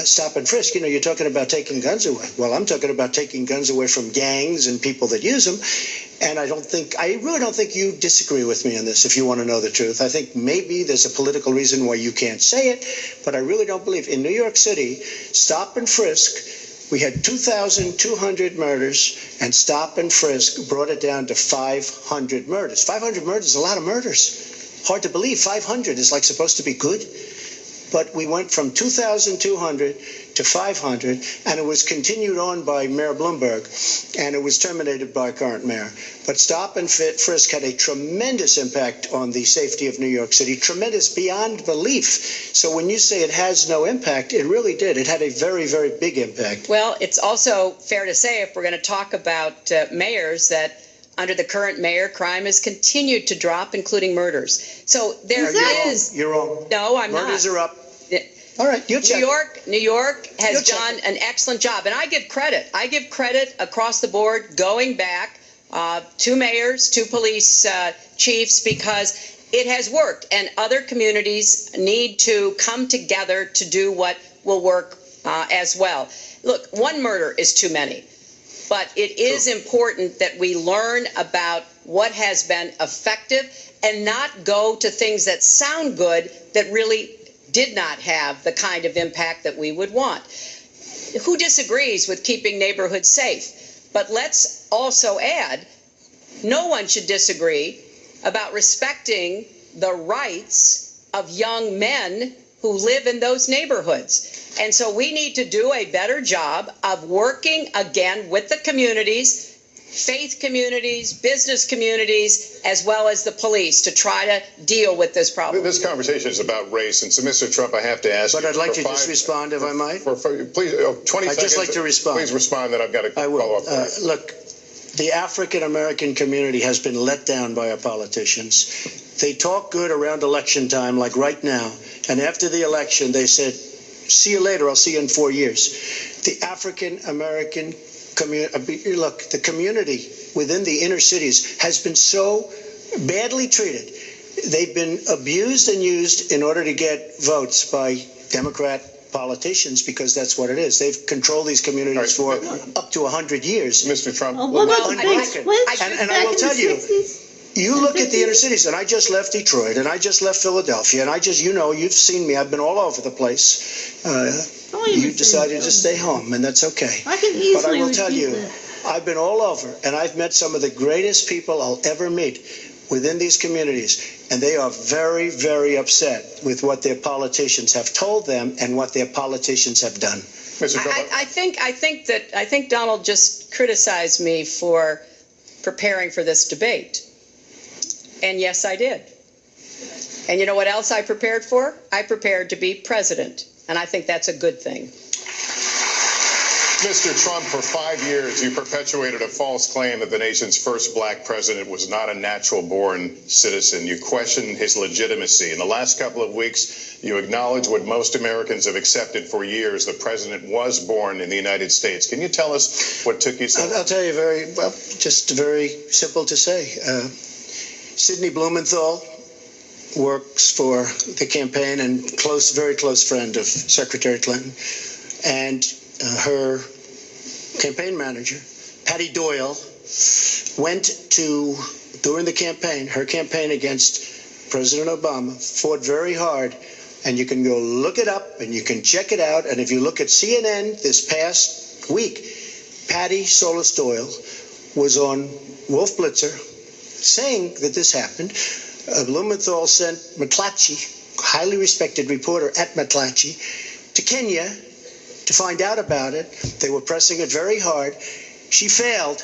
stop and frisk, you're talking about taking guns away. Well, I'm talking about taking guns away from gangs and people that use them. And I really don't think you disagree with me on this, if you want to know the truth. I think maybe there's a political reason why you can't say it, but I really don't believe. In New York City, stop and frisk, we had 2,200 murders, and stop and frisk brought it down to 500 murders. 500 murders is a lot of murders. Hard to believe 500 is like supposed to be good. But we went from 2,200 to 500, and it was continued on by Mayor Bloomberg, and it was terminated by current mayor. But stop and frisk had a tremendous impact on the safety of New York City, tremendous beyond belief. So when you say it has no impact, it really did. It had a very, very big impact. Well, it's also fair to say, if we're going to talk about mayors, that under the current mayor, crime has continued to drop, including murders. So there is. You're wrong. No, I'm not. Murders are up. All right, you check. New York has done an excellent job, and I give credit. I give credit across the board, going back to mayors, to police chiefs, because it has worked, and other communities need to come together to do what will work as well. Look, one murder is too many. But it is important that we learn about what has been effective and not go to things that sound good that really did not have the kind of impact that we would want. Who disagrees with keeping neighborhoods safe? But let's also add, no one should disagree about respecting the rights of young men who live in those neighborhoods. And so we need to do a better job of working again with the communities faith communities, business communities, as well as the police to try to deal with this problem. This conversation is about race, and so, Mr. Trump, I have to ask you. But I'd like to just respond, if I might. Please, 20 seconds. I'd just like to respond. Please respond, then I've got to follow up. Look, the African American community has been let down by our politicians. They talk good around election time, like right now, and after the election, they said, "See you later. I'll see you in 4 years." The African American community, look, the community within the inner cities has been so badly treated. They've been abused and used in order to get votes by Democrat politicians, because that's what it is. They've controlled these communities for up to 100 years. Mr. Trump, what about the big switch and I will tell you, 60s? you look at the inner cities, and I just left Detroit, and I just left Philadelphia, and I just, you've seen me. I've been all over the place. You decided to stay home, and that's okay. I can easily But I will tell you, that. I've been all over, and I've met some of the greatest people I'll ever meet within these communities, and they are very, very upset with what their politicians have told them and what their politicians have done. I think Donald just criticized me for preparing for this debate. And yes, I did. And you know what else I prepared for? I prepared to be president. And I think that's a good thing. Mr. Trump, for 5 years, you perpetuated a false claim that the nation's first black president was not a natural-born citizen. You questioned his legitimacy. In the last couple of weeks, you acknowledged what most Americans have accepted for years: the president was born in the United States. Can you tell us what took you so long? I'll tell you just very simple to say. Sidney Blumenthal works for the campaign and very close friend of Secretary Clinton. And her campaign manager, Patty Doyle, went to, during the campaign, her campaign against President Obama, fought very hard, and you can go look it up and you can check it out. And if you look at CNN this past week, Patty Solis Doyle was on Wolf Blitzer saying that this happened. Blumenthal sent McClatchy, highly respected reporter at McClatchy, to Kenya to find out about it. They were pressing it very hard. She failed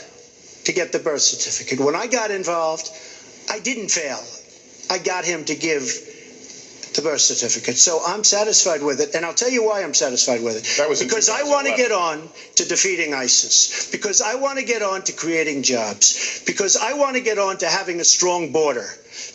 to get the birth certificate. When I got involved, I didn't fail. I got him to give the birth certificate. So I'm satisfied with it, and I'll tell you why I'm satisfied with it. That was because I want to get on to defeating ISIS, because I want to get on to creating jobs, because I want to get on to having a strong border,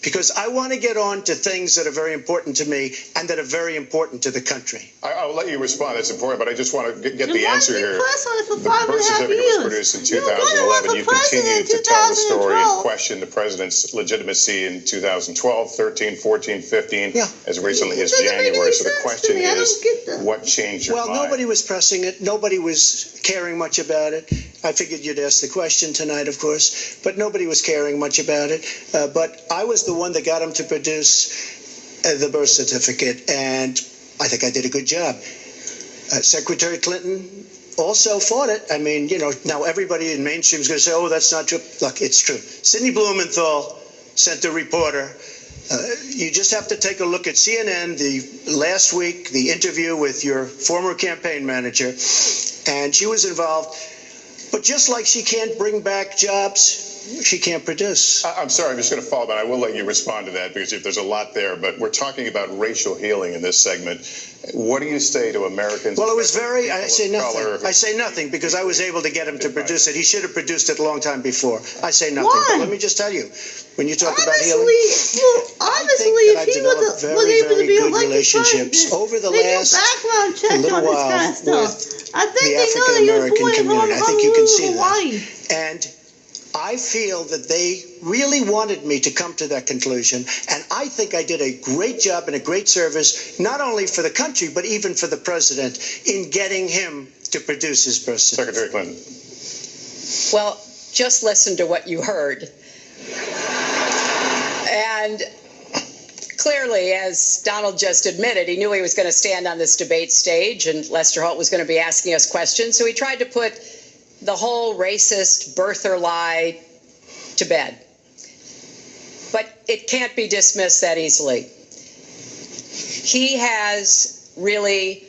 because I want to get on to things that are very important to me and that are very important to the country. I'll let you respond. That's important, but I just want to get the answer here. The birth certificate was produced in 2011. You continued to tell the story and question the president's legitimacy in 2012, 13, 14, 15, as recently as January. So the question is, what changed your mind? Well, nobody was pressing it. Nobody was caring much about it. I figured you'd ask the question tonight, of course, but nobody was caring much about it. But I was the one that got him to produce the birth certificate, and I think I did a good job. Secretary Clinton also fought it. I mean, now everybody in mainstream is going to say, oh, that's not true. Look, it's true. Sidney Blumenthal sent a reporter. You just have to take a look at CNN last week, the interview with your former campaign manager, and she was involved. But just like she can't bring back jobs, she can't produce. I'm sorry, I'm just going to follow, but I will let you respond to that, because there's a lot there. But we're talking about racial healing in this segment. What do you say to Americans? Well, it was I say nothing. I say nothing because I was able to get him to produce it. He should have produced it a long time before. I say nothing. Why? But let me just tell you, when you talk about healing, honestly, I think that I've developed very good relationships over the last little while with the African American community. I think you can see that. And I feel that they really wanted me to come to that conclusion, and I think I did a great job and a great service, not only for the country, but even for the president, in getting him to produce his birth certificate. Secretary Clinton. Well, just listen to what you heard. And clearly, as Donald just admitted, he knew he was going to stand on this debate stage, and Lester Holt was going to be asking us questions, so he tried to put the whole racist birther lie to bed. But it can't be dismissed that easily. He has really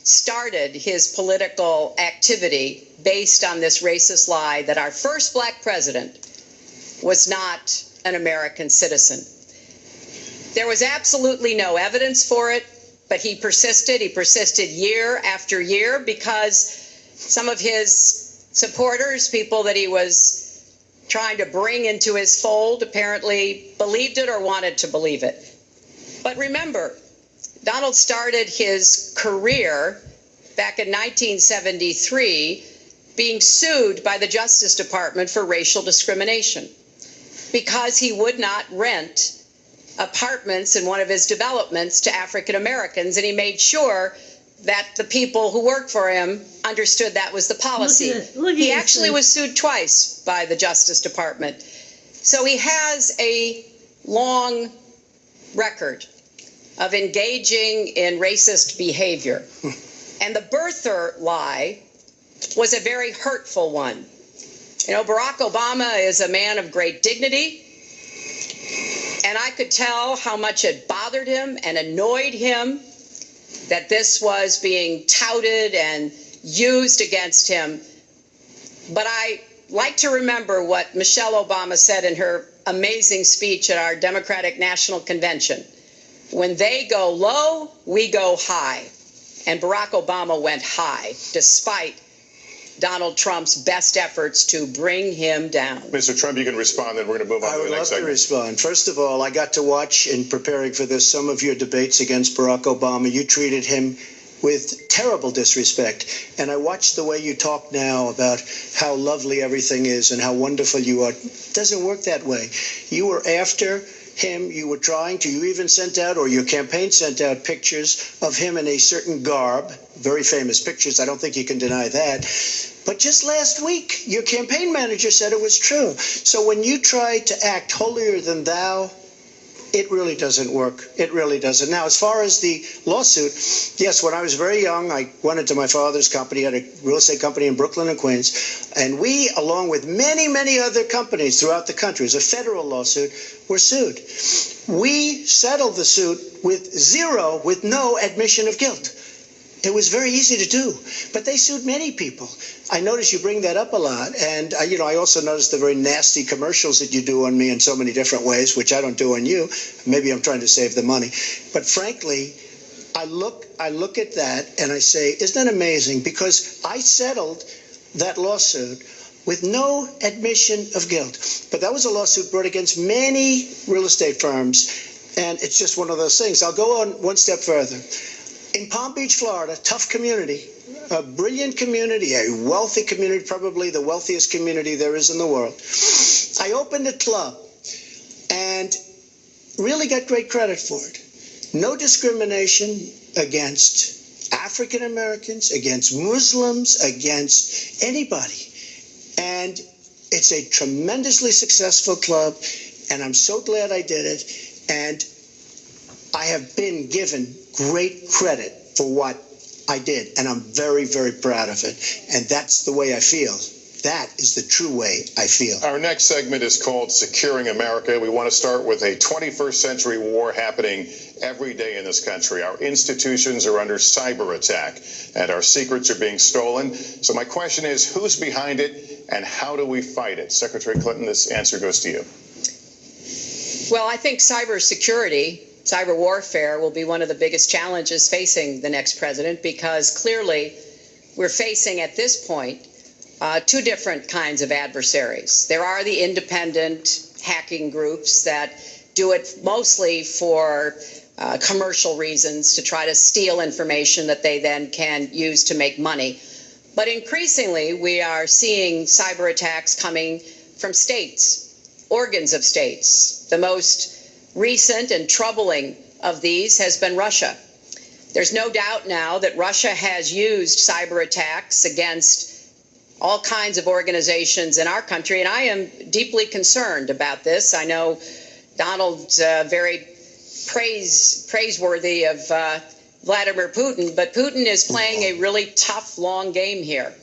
started his political activity based on this racist lie that our first black president was not an American citizen. There was absolutely no evidence for it, but he persisted. He persisted year after year because some of his supporters, people that he was trying to bring into his fold, apparently believed it or wanted to believe it. But remember, Donald started his career back in 1973 being sued by the Justice Department for racial discrimination because he would not rent apartments in one of his developments to African Americans, and he made sure that the people who worked for him understood that was the policy. He actually was sued twice by the Justice Department. So he has a long record of engaging in racist behavior. And the birther lie was a very hurtful one. You know, Barack Obama is a man of great dignity, and I could tell how much it bothered him and annoyed him that this was being touted and used against him. But I like to remember what Michelle Obama said in her amazing speech at our Democratic National Convention. When they go low, we go high. And Barack Obama went high, despite Donald Trump's best efforts to bring him down. Mr. Trump, you can respond, then we're going to move on to the next segment. I would love to respond. First of all, I got to watch, in preparing for this, some of your debates against Barack Obama. You treated him with terrible disrespect. And I watched the way you talk now about how lovely everything is and how wonderful you are. It doesn't work that way. You were after him, you were trying to, you even sent out, or your campaign sent out, pictures of him in a certain garb, very famous pictures, I don't think you can deny that. But just last week, your campaign manager said it was true. So when you try to act holier than thou, it really doesn't work. It really doesn't. Now, as far as the lawsuit, yes, when I was very young, I went into my father's company, had a real estate company in Brooklyn and Queens, and we, along with many, many other companies throughout the country, it was a federal lawsuit, were sued. We settled the suit with no admission of guilt. It was very easy to do, but they sued many people. I notice you bring that up a lot, and I also noticed the very nasty commercials that you do on me in so many different ways, which I don't do on you. Maybe I'm trying to save the money, but frankly, I look at that and I say, isn't that amazing? Because I settled that lawsuit with no admission of guilt, but that was a lawsuit brought against many real estate firms, and it's just one of those things. I'll go on one step further. In Palm Beach, Florida, tough community, a brilliant community, a wealthy community, probably the wealthiest community there is in the world. I opened a club and really got great credit for it. No discrimination against African Americans, against Muslims, against anybody. And it's a tremendously successful club, and I'm so glad I did it. And I have been given great credit for what I did, and I'm very, very proud of it. And that's the way I feel. That is the true way I feel. Our next segment is called Securing America. We want to start with a 21st century war happening every day in this country. Our institutions are under cyber attack, and our secrets are being stolen. So my question is, who's behind it, and how do we fight it? Secretary Clinton, this answer goes to you. Well, I think cybersecurity, cyber warfare will be one of the biggest challenges facing the next president, because clearly we're facing at this point two different kinds of adversaries. There are the independent hacking groups that do it mostly for commercial reasons, to try to steal information that they then can use to make money. But increasingly, we are seeing cyber attacks coming from states, organs of states. The most recent and troubling of these has been Russia. There's no doubt now that Russia has used cyber attacks against all kinds of organizations in our country, and I am deeply concerned about this. I know Donald's very praiseworthy of Vladimir Putin, but Putin is playing a really tough, long game here.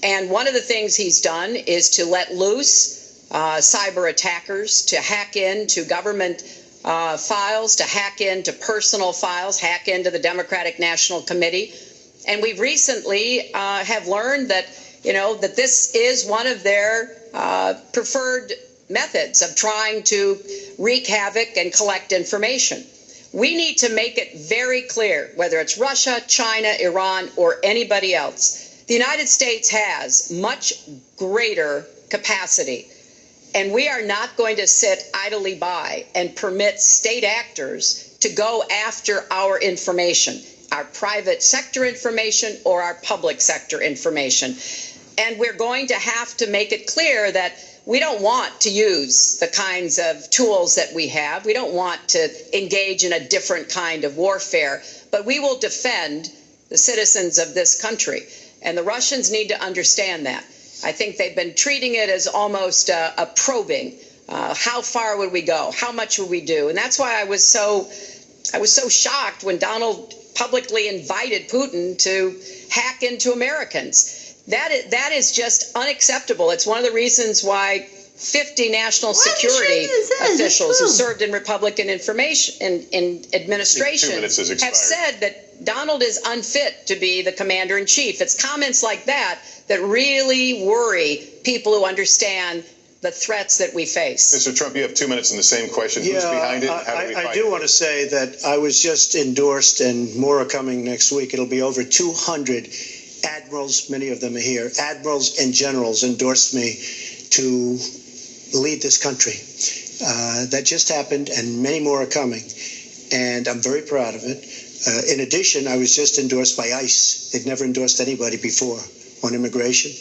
And one of the things he's done is to let loose cyber attackers to hack into government files, to hack into personal files, hack into the Democratic National Committee. And we recently have learned that, that this is one of their preferred methods of trying to wreak havoc and collect information. We need to make it very clear, whether it's Russia, China, Iran, or anybody else, the United States has much greater capacity. And we are not going to sit idly by and permit state actors to go after our information, our private sector information or our public sector information. And we're going to have to make it clear that we don't want to use the kinds of tools that we have. We don't want to engage in a different kind of warfare, but we will defend the citizens of this country. And the Russians need to understand that. I think they've been treating it as almost a probing. How far would we go? How much would we do? And that's why I was so shocked when Donald publicly invited Putin to hack into Americans. That is just unacceptable. It's one of the reasons why 50 national security officials who served in Republican administration have said that Donald is unfit to be the commander-in-chief. It's comments like that that really worry people who understand the threats that we face. Mr. Trump, you have 2 minutes in the same question. Who's behind it? How do we fight I do want to say that I was just endorsed, and more are coming next week. It'll be over 200 admirals, many of them are here, admirals and generals endorsed me to lead this country. That just happened, and many more are coming, and I'm very proud of it. In addition, I was just endorsed by ICE. They've never endorsed anybody before on immigration.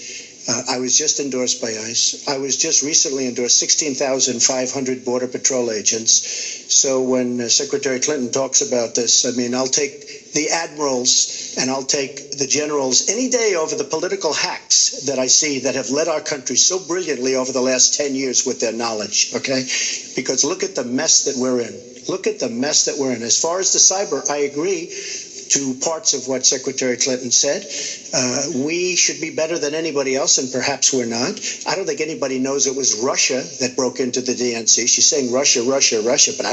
I was just endorsed by ICE. I was just recently endorsed 16,500 Border Patrol agents. So when Secretary Clinton talks about this, I mean, I'll take the admirals and I'll take the generals any day over the political hacks that I see that have led our country so brilliantly over the last 10 years with their knowledge, okay? Because look at the mess that we're in. Look at the mess that we're in. As far as the cyber, I agree to parts of what Secretary Clinton said. We should be better than anybody else, and perhaps we're not. I don't think anybody knows it was Russia that broke into the DNC. She's saying Russia, Russia, Russia, but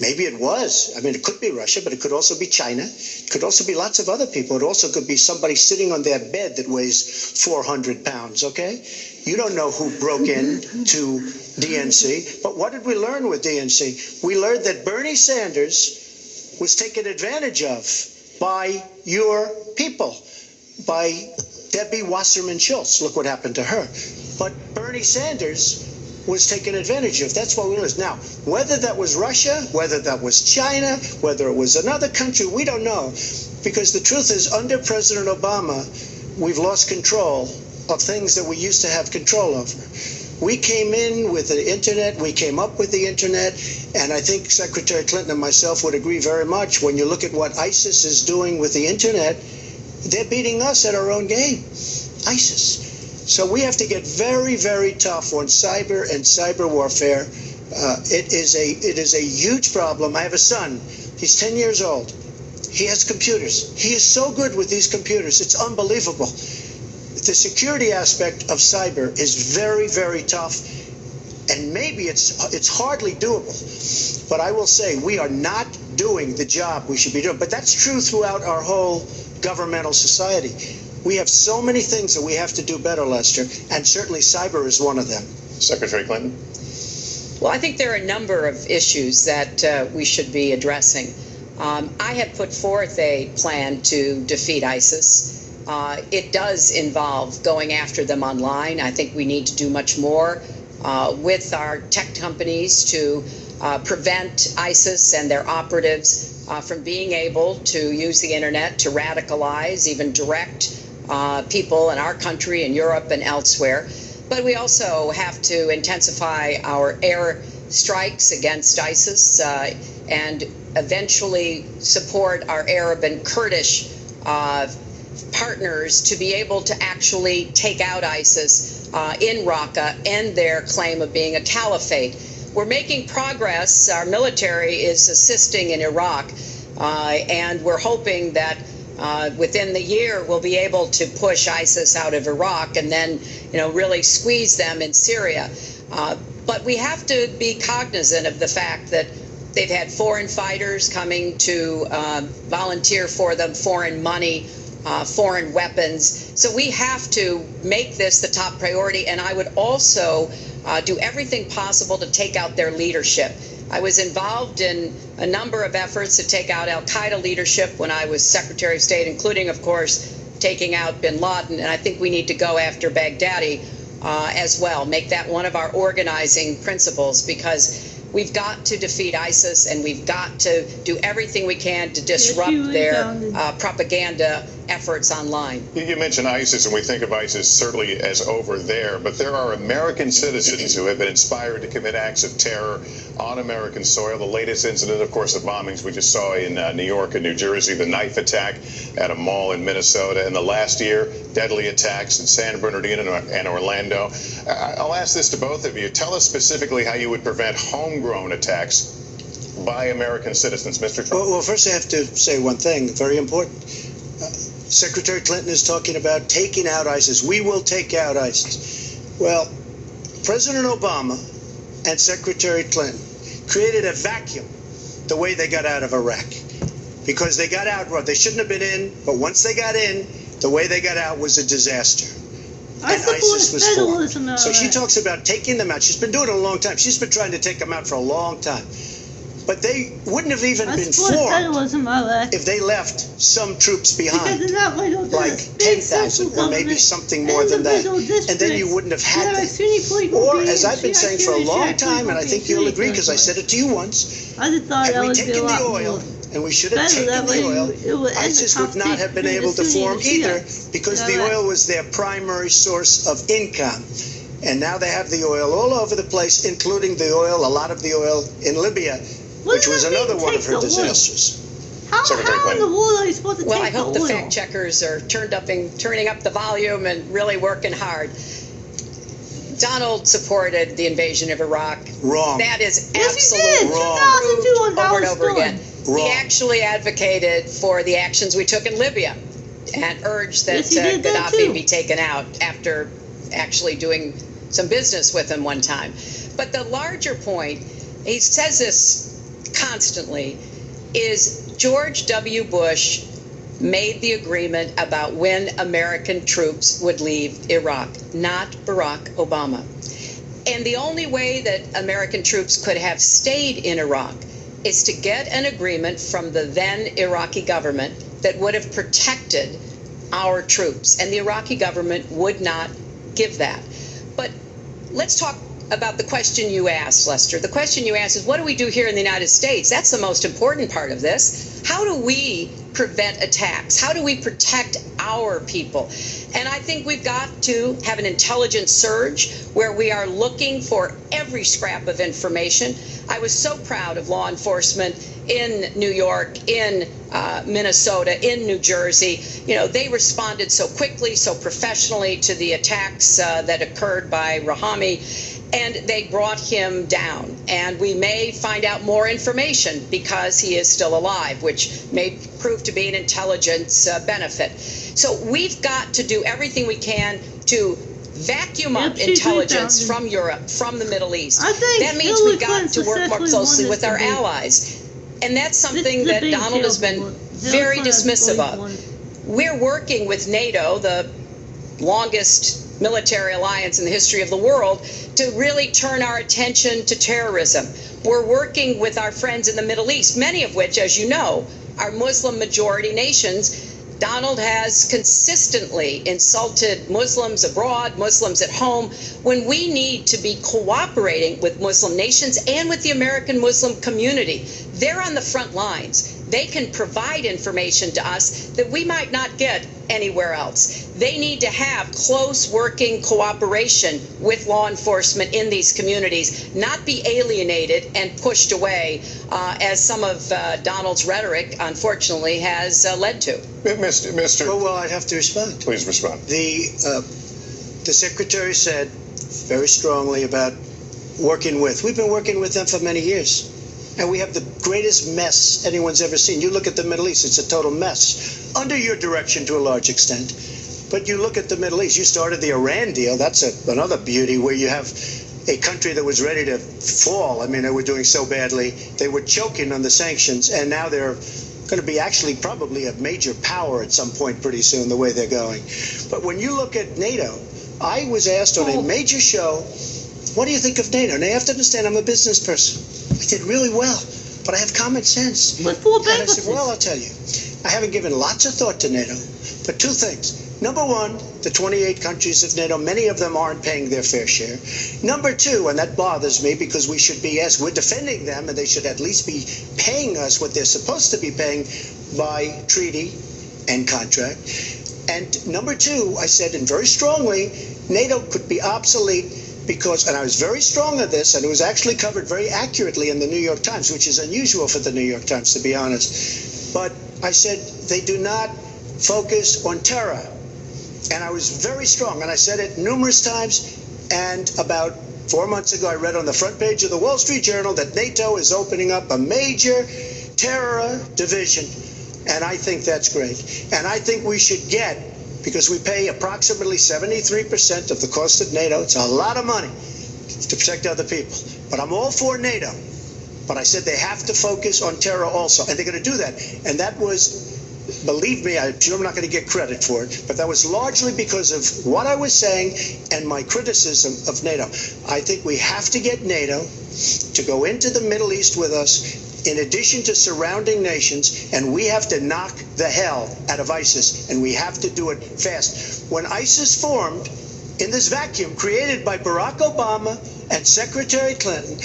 maybe it was. I mean, it could be Russia, but it could also be China. It could also be lots of other people. It also could be somebody sitting on their bed that weighs 400 pounds, okay? You don't know who broke in to DNC, but what did we learn with DNC? We learned that Bernie Sanders was taken advantage of by your people, by Debbie Wasserman Schultz. Look what happened to her. But Bernie Sanders was taken advantage of. That's what we learned. Now, whether that was Russia, whether that was China, whether it was another country, we don't know. Because the truth is, under President Obama, we've lost control of things that we used to have control over. We came in with the internet, we came up with the internet, and I think Secretary Clinton and myself would agree very much. When you look at what ISIS is doing with the internet, they're beating us at our own game, ISIS. So we have to get very, very tough on cyber and cyber warfare. It is a huge problem. I have a son. He's 10 years old. He has computers. He is so good with these computers. It's unbelievable. The security aspect of cyber is very, very tough, and maybe it's hardly doable. But I will say we are not doing the job we should be doing. But that's true throughout our whole governmental society. We have so many things that we have to do better, Lester, and certainly cyber is one of them. Secretary Clinton? Well, I think there are a number of issues that we should be addressing. I have put forth a plan to defeat ISIS. It does involve going after them online. I think we need to do much more with our tech companies to prevent ISIS and their operatives from being able to use the internet to radicalize, even direct people in our country and Europe and elsewhere. But we also have to intensify our air strikes against ISIS and eventually support our Arab and Kurdish partners to be able to actually take out ISIS in Raqqa and their claim of being a caliphate. We're making progress. Our military is assisting in Iraq, and we're hoping that within the year we'll be able to push ISIS out of Iraq and then, really squeeze them in Syria. But we have to be cognizant of the fact that they've had foreign fighters coming to volunteer for them, foreign money, foreign weapons. So we have to make this the top priority, and I would also do everything possible to take out their leadership. I was involved in a number of efforts to take out al-Qaeda leadership when I was Secretary of State, including, of course, taking out bin Laden, and I think we need to go after Baghdadi as well, make that one of our organizing principles, because we've got to defeat ISIS, and we've got to do everything we can to disrupt their propaganda efforts online. You mentioned ISIS, and we think of ISIS certainly as over there, but there are American citizens who have been inspired to commit acts of terror on American soil. The latest incident, of course, the bombings we just saw in New York and New Jersey, the knife attack at a mall in Minnesota, and the last year, deadly attacks in San Bernardino and Orlando. I'll ask this to both of you. Tell us specifically how you would prevent homegrown attacks by American citizens, Mr. Trump. Well, first I have to say one thing, very important. Secretary Clinton is talking about taking out ISIS. We will take out ISIS. Well, President Obama and Secretary Clinton created a vacuum the way they got out of Iraq. Because they got out, well, they shouldn't have been in, but once they got in, the way they got out was a disaster. And ISIS was formed. So she talks about taking them out. She's been doing it a long time. She's been trying to take them out for a long time. But they wouldn't have even been formed if they left some troops behind, like 10,000 or maybe something more than that. And then you wouldn't have had them. Or, as I've been saying for a long time, and I think you'll agree because I said it to you once, had we taken the oil, and we should have taken the oil, ISIS would not have been able to form either, because the oil was their primary source of income. And now they have the oil all over the place, including the oil, a lot of the oil in Libya, which was another one of her disasters. How in the world are you supposed to take the oil? Well, I hope the fact checkers are turning up the volume and really working hard. Donald supported the invasion of Iraq. Wrong. That is absolutely wrong. Over and over again. Wrong. He actually advocated for the actions we took in Libya and urged that Gaddafi be taken out after actually doing some business with him one time. But the larger point, he says this constantly, is George W. Bush made the agreement about when American troops would leave Iraq, not Barack Obama. And the only way that American troops could have stayed in Iraq is to get an agreement from the then Iraqi government that would have protected our troops. And the Iraqi government would not give that. But let's talk about the question you asked, Lester. The question you asked is, what do we do here in the United States? That's the most important part of this. How do we prevent attacks? How do we protect our people? And I think we've got to have an intelligence surge where we are looking for every scrap of information. I was so proud of law enforcement in New York, in Minnesota, in New Jersey. You know, they responded so quickly, so professionally to the attacks that occurred by Rahami. And they brought him down. And we may find out more information because he is still alive, which may prove to be an intelligence benefit. So we've got to do everything we can to vacuum up intelligence from Europe, from the Middle East. That means we've got to work more closely with our allies. And that's something that Donald has been very dismissive of. We're working with NATO, the longest military alliance in the history of the world, to really turn our attention to terrorism. We're working with our friends in the Middle East, many of which, as you know, are Muslim majority nations. Donald has consistently insulted Muslims abroad, Muslims at home, when we need to be cooperating with Muslim nations and with the American Muslim community. They're on the front lines. They can provide information to us that we might not get anywhere else. They need to have close working cooperation with law enforcement in these communities, not be alienated and pushed away, as some of Donald's rhetoric, unfortunately, has led to. Mr. Well, I'd have to respond. Please respond. The Secretary said very strongly about working with. We've been working with them for many years. And we have the greatest mess anyone's ever seen. You look at the Middle East, it's a total mess. Under your direction to a large extent. But you look at the Middle East, you started the Iran deal. That's another beauty where you have a country that was ready to fall. I mean, they were doing so badly. They were choking on the sanctions, and now they're going to be actually probably a major power at some point pretty soon, the way they're going. But when you look at NATO, I was asked on a major show, what do you think of NATO? Now, you have to understand, I'm a business person. I did really well, but I have common sense. And I said, well, I'll tell you, I haven't given lots of thought to NATO, but two things. Number one, the 28 countries of NATO, many of them aren't paying their fair share. Number two, and that bothers me because we should be, as we're defending them, and they should at least be paying us what they're supposed to be paying by treaty and contract. And number two, I said, and very strongly, NATO could be obsolete because, and I was very strong on this, and it was actually covered very accurately in the New York Times, which is unusual for the New York Times, to be honest. But I said, they do not focus on terror. And I was very strong, and I said it numerous times. And about 4 months ago, I read on the front page of the Wall Street Journal that NATO is opening up a major terror division. And I think that's great. And I think we should get, because we pay approximately 73% of the cost of NATO. It's a lot of money to protect other people. But I'm all for NATO. But I said they have to focus on terror also. And they're going to do that. And that was, believe me, I'm sure I'm not going to get credit for it, but that was largely because of what I was saying and my criticism of NATO. I think we have to get NATO to go into the Middle East with us, in addition to surrounding nations, and we have to knock the hell out of ISIS, and we have to do it fast. When ISIS formed in this vacuum created by Barack Obama and Secretary Clinton,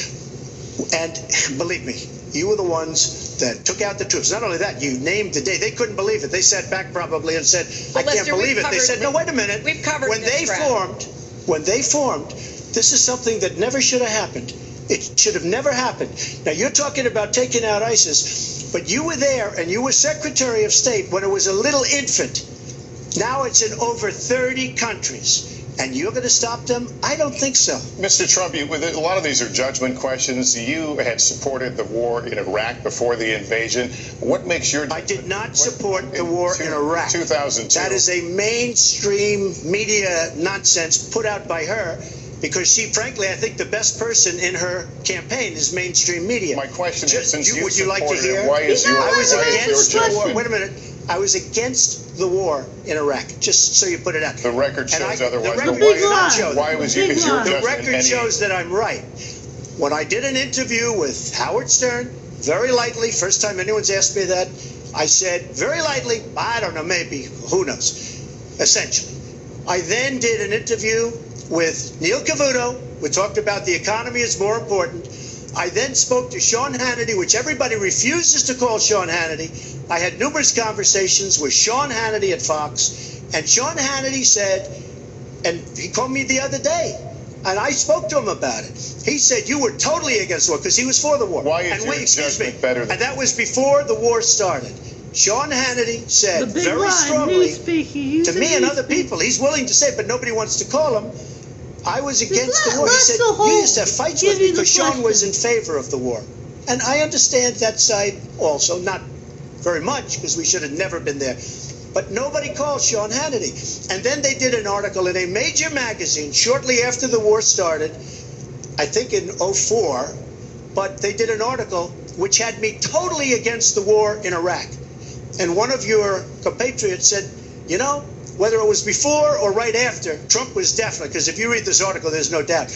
and believe me, you were the ones that took out the troops. Not only that, you named the day. They couldn't believe it. They sat back probably and said, I can't believe it. They said, no, wait a minute. We've covered when they formed, this is something that never should have happened. It should have never happened. Now, you're talking about taking out ISIS, but you were there and you were Secretary of State when it was a little infant. Now it's in over 30 countries. And you're going to stop them? I don't think so. Mr. Trump, a lot of these are judgment questions. You had supported the war in Iraq before the invasion. What makes your I did not support the war in Iraq. 2002. That is a mainstream media nonsense put out by her, because she, frankly, I think the best person in her campaign is mainstream media. My question is, since you would you like to hear? Why is your war? Wait a minute. I was against the war in Iraq, just so you put it out. The record shows otherwise. The record does not show that. Why was your judgment? The record shows that I'm right. When I did an interview with Howard Stern, very lightly, first time anyone's asked me that, I said, very lightly, I don't know, maybe, who knows, essentially. I then did an interview with Neil Cavuto. We talked about the economy is more important. I then spoke to Sean Hannity, which everybody refuses to call Sean Hannity. I had numerous conversations with Sean Hannity at Fox, and Sean Hannity said, and he called me the other day, and I spoke to him about it. He said, you were totally against the war, because he was for the war. Why is your judgment better than... And that was before the war started. Sean Hannity said very strongly to me and other people, he's willing to say it, but nobody wants to call him, I was against the war. He said, you used to have fights with me because Sean was in favor of the war. And I understand that side also, not very much, because we should have never been there. But nobody called Sean Hannity. And then they did an article in a major magazine shortly after the war started, I think in 2004, but they did an article which had me totally against the war in Iraq. And one of your compatriots said, you know, whether it was before or right after, Trump was definitely, because if you read this article, there's no doubt.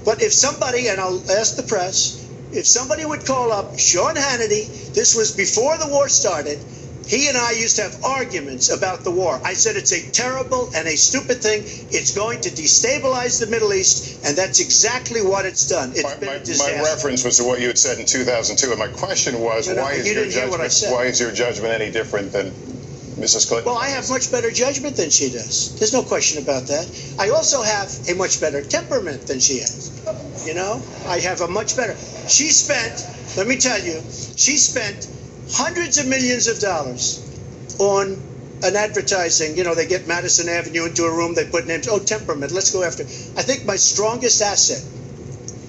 But if somebody, and I'll ask the press, if somebody would call up Sean Hannity, this was before the war started, he and I used to have arguments about the war. I said it's a terrible and a stupid thing. It's going to destabilize the Middle East, and that's exactly what it's done. It's been a disaster. My reference was to what you had said in 2002, and my question was, why is your judgment any different than Mrs. Clinton? Well, I have much better judgment than she does. There's no question about that. I also have a much better temperament than she has. You know, I have a much better. She spent, let me tell you, she spent hundreds of millions of dollars on an advertising. You know, they get Madison Avenue into a room, they put names. Oh, temperament, let's go after. I think my strongest asset,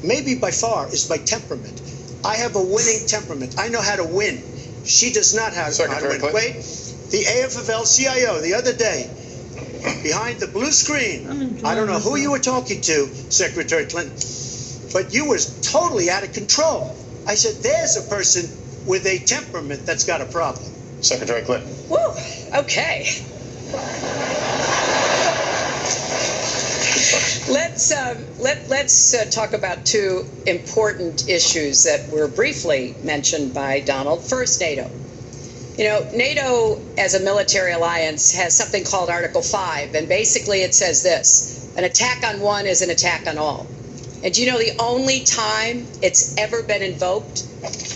maybe by far, is my temperament. I have a winning temperament. I know how to win. She does not have how to win. Wait, the AFL-CIO the other day, behind the blue screen, I don't know who you were talking to, Secretary Clinton, but you were totally out of control. I said, there's a person with a temperament that's got a problem. Secretary Clinton. Woo, okay. Let's talk about two important issues that were briefly mentioned by Donald. First, NATO. You know, NATO as a military alliance has something called Article 5, and basically it says this: an attack on one is an attack on all. And do you know the only time it's ever been invoked?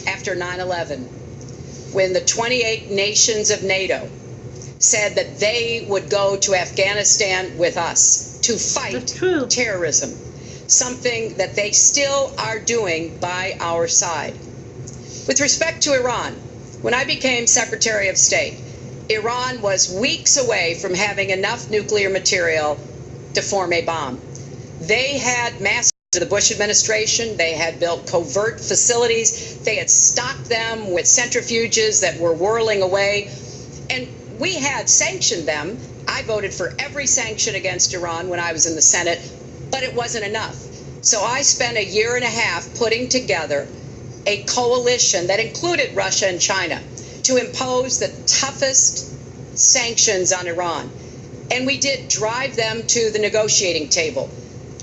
After 9/11, when the 28 nations of NATO said that they would go to Afghanistan with us to fight terrorism, something that they still are doing by our side. With respect to Iran, when I became Secretary of State, Iran was weeks away from having enough nuclear material to form a bomb. They had massive to the Bush administration. They had built covert facilities. They had stocked them with centrifuges that were whirling away. And we had sanctioned them. I voted for every sanction against Iran when I was in the Senate, but it wasn't enough. So I spent a year and a half putting together a coalition that included Russia and China to impose the toughest sanctions on Iran. And we did drive them to the negotiating table.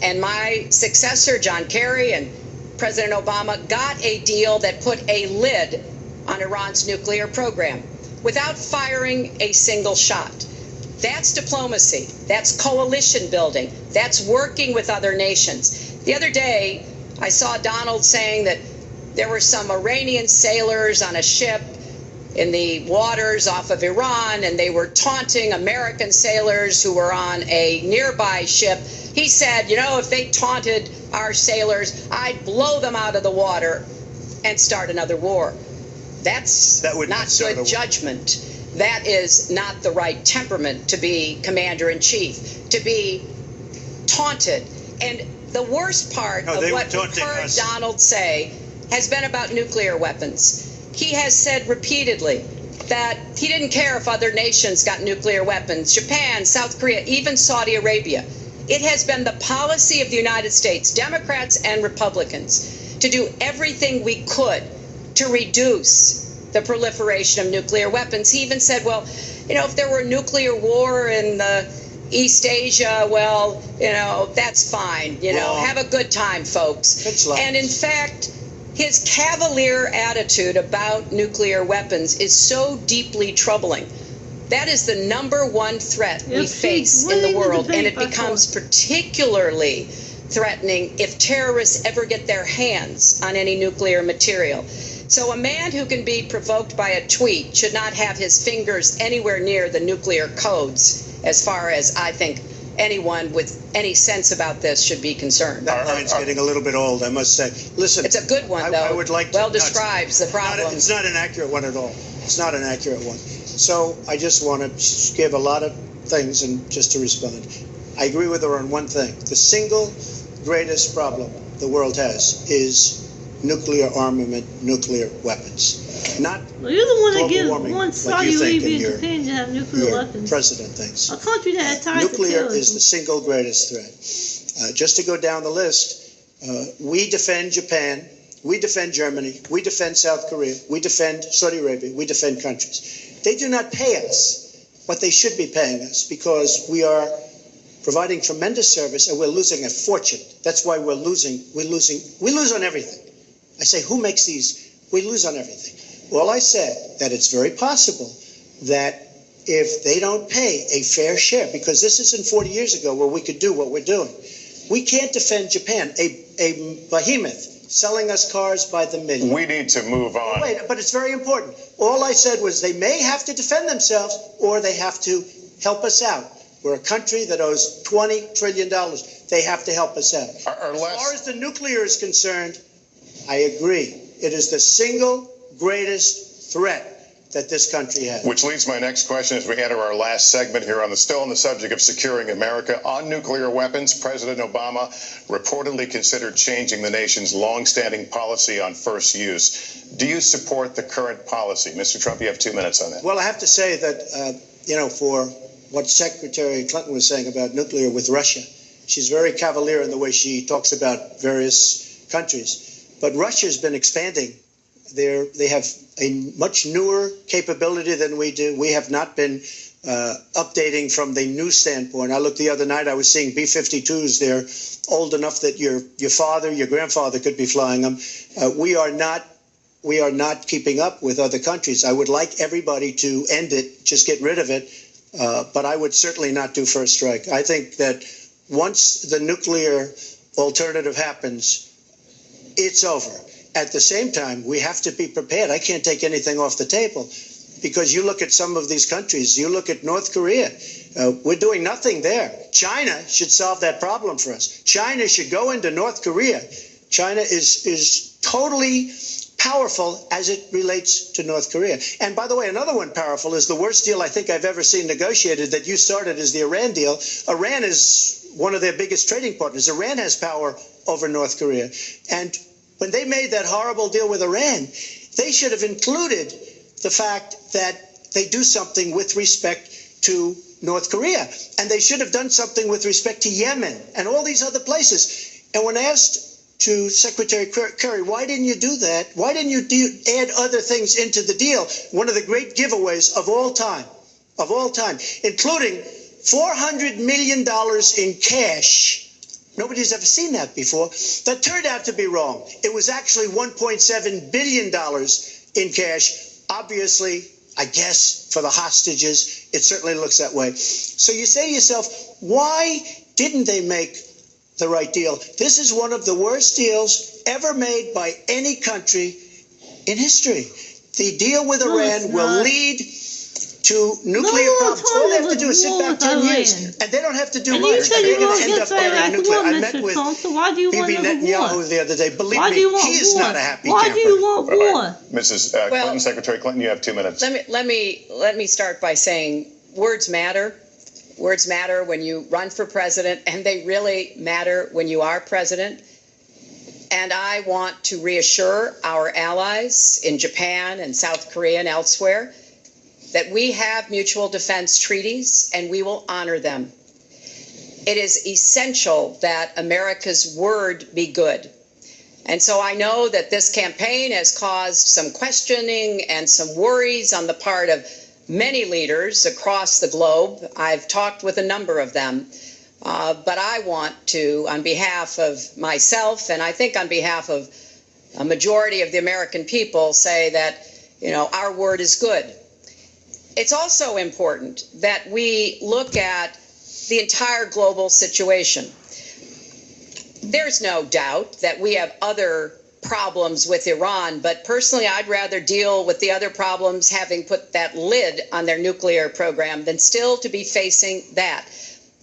And my successor, John Kerry, and President Obama got a deal that put a lid on Iran's nuclear program without firing a single shot. That's diplomacy. That's coalition building. That's working with other nations. The other day, I saw Donald saying that there were some Iranian sailors on a ship in the waters off of Iran, and they were taunting American sailors who were on a nearby ship. He said, you know, if they taunted our sailors, I'd blow them out of the water and start another war. That's not good judgment. That is not the right temperament to be commander-in-chief, to be taunted. And the worst part of what we've heard Donald say has been about nuclear weapons. He has said repeatedly that he didn't care if other nations got nuclear weapons, Japan, South Korea, even Saudi Arabia. It has been the policy of the United States, Democrats and Republicans, to do everything we could to reduce the proliferation of nuclear weapons. He even said, well, you know, if there were nuclear war in East Asia, well, you know, that's fine. You know, have a good time, folks. And in fact, his cavalier attitude about nuclear weapons is so deeply troubling. That is the number one threat we face in the world, and it becomes particularly threatening if terrorists ever get their hands on any nuclear material. So a man who can be provoked by a tweet should not have his fingers anywhere near the nuclear codes, as far as I think anyone with any sense about this should be concerned. That line's getting a little bit old, I must say. Listen, it's a good one, though. I would like to, well describes the problem. It's not an accurate one at all. It's not an accurate one. So I just want to give a lot of things and just to respond. I agree with her on one thing. The single greatest problem the world has is nuclear armament, nuclear weapons. Not well, you're the one that gives warming, one Saudi Arabia and Japan to have nuclear weapons. President thinks. A country that has ties to nuclear is the single greatest threat. Just to go down the list, we defend Japan, we defend Germany, we defend South Korea, we defend Saudi Arabia, we defend countries. They do not pay us, but they should be paying us because we are providing tremendous service and we're losing a fortune. That's why we're losing. We lose on everything. I say, who makes these? We lose on everything. Well, I said that it's very possible that if they don't pay a fair share, because this isn't 40 years ago where we could do what we're doing. We can't defend Japan, a behemoth selling us cars by the million. We need to move on. Wait, but it's very important. All I said was they may have to defend themselves or they have to help us out. We're a country that owes $20 trillion. They have to help us out. As far as the nuclear is concerned, I agree. It is the single greatest threat that this country has. Which leads my next question as we enter our last segment here still on the subject of securing America. On nuclear weapons, President Obama reportedly considered changing the nation's longstanding policy on first use. Do you support the current policy? Mr. Trump, you have 2 minutes on that. Well, I have to say that, for what Secretary Clinton was saying about nuclear with Russia, she's very cavalier in the way she talks about various countries. But Russia's been expanding They have a much newer capability than we do. We have not been updating from the new standpoint. I looked the other night, I was seeing B-52s. They're old enough that your father, your grandfather could be flying them. We are not keeping up with other countries. I would like everybody to end it, just get rid of it, but I would certainly not do first strike. I think that once the nuclear alternative happens, it's over. At the same time, we have to be prepared. I can't take anything off the table because you look at some of these countries, you look at North Korea, we're doing nothing there. China should solve that problem for us. China should go into North Korea. China is totally powerful as it relates to North Korea. And by the way, another one powerful is the worst deal I think I've ever seen negotiated that you started is the Iran deal. Iran is one of their biggest trading partners. Iran has power over North Korea. And when they made that horrible deal with Iran, they should have included the fact that they do something with respect to North Korea. And they should have done something with respect to Yemen and all these other places. And when asked to Secretary Kerry, why didn't you do that? Why didn't you add other things into the deal? One of the great giveaways of all time, including $400 million in cash. Nobody's ever seen that before. That turned out to be wrong. It was actually $1.7 billion in cash. Obviously, I guess, for the hostages, it certainly looks that way. So you say to yourself, why didn't they make the right deal? This is one of the worst deals ever made by any country in history. The deal with Iran will lead to nuclear problems. All they have to do is sit back 10 years, and they don't have to do much. And they're going to end up burying nuclear. I met with Bibi Netanyahu the other day. Believe me, he is not a happy camper. Why do you want war? Mrs. Clinton, Secretary Clinton, you have 2 minutes. Let me start by saying words matter. Words matter when you run for president, and they really matter when you are president. And I want to reassure our allies in Japan and South Korea and elsewhere that we have mutual defense treaties and we will honor them. It is essential that America's word be good. And so I know that this campaign has caused some questioning and some worries on the part of many leaders across the globe. I've talked with a number of them. But I want to, on behalf of myself, and I think on behalf of a majority of the American people, say that, our word is good. It's also important that we look at the entire global situation. There's no doubt that we have other problems with Iran, but personally I'd rather deal with the other problems having put that lid on their nuclear program than still to be facing that.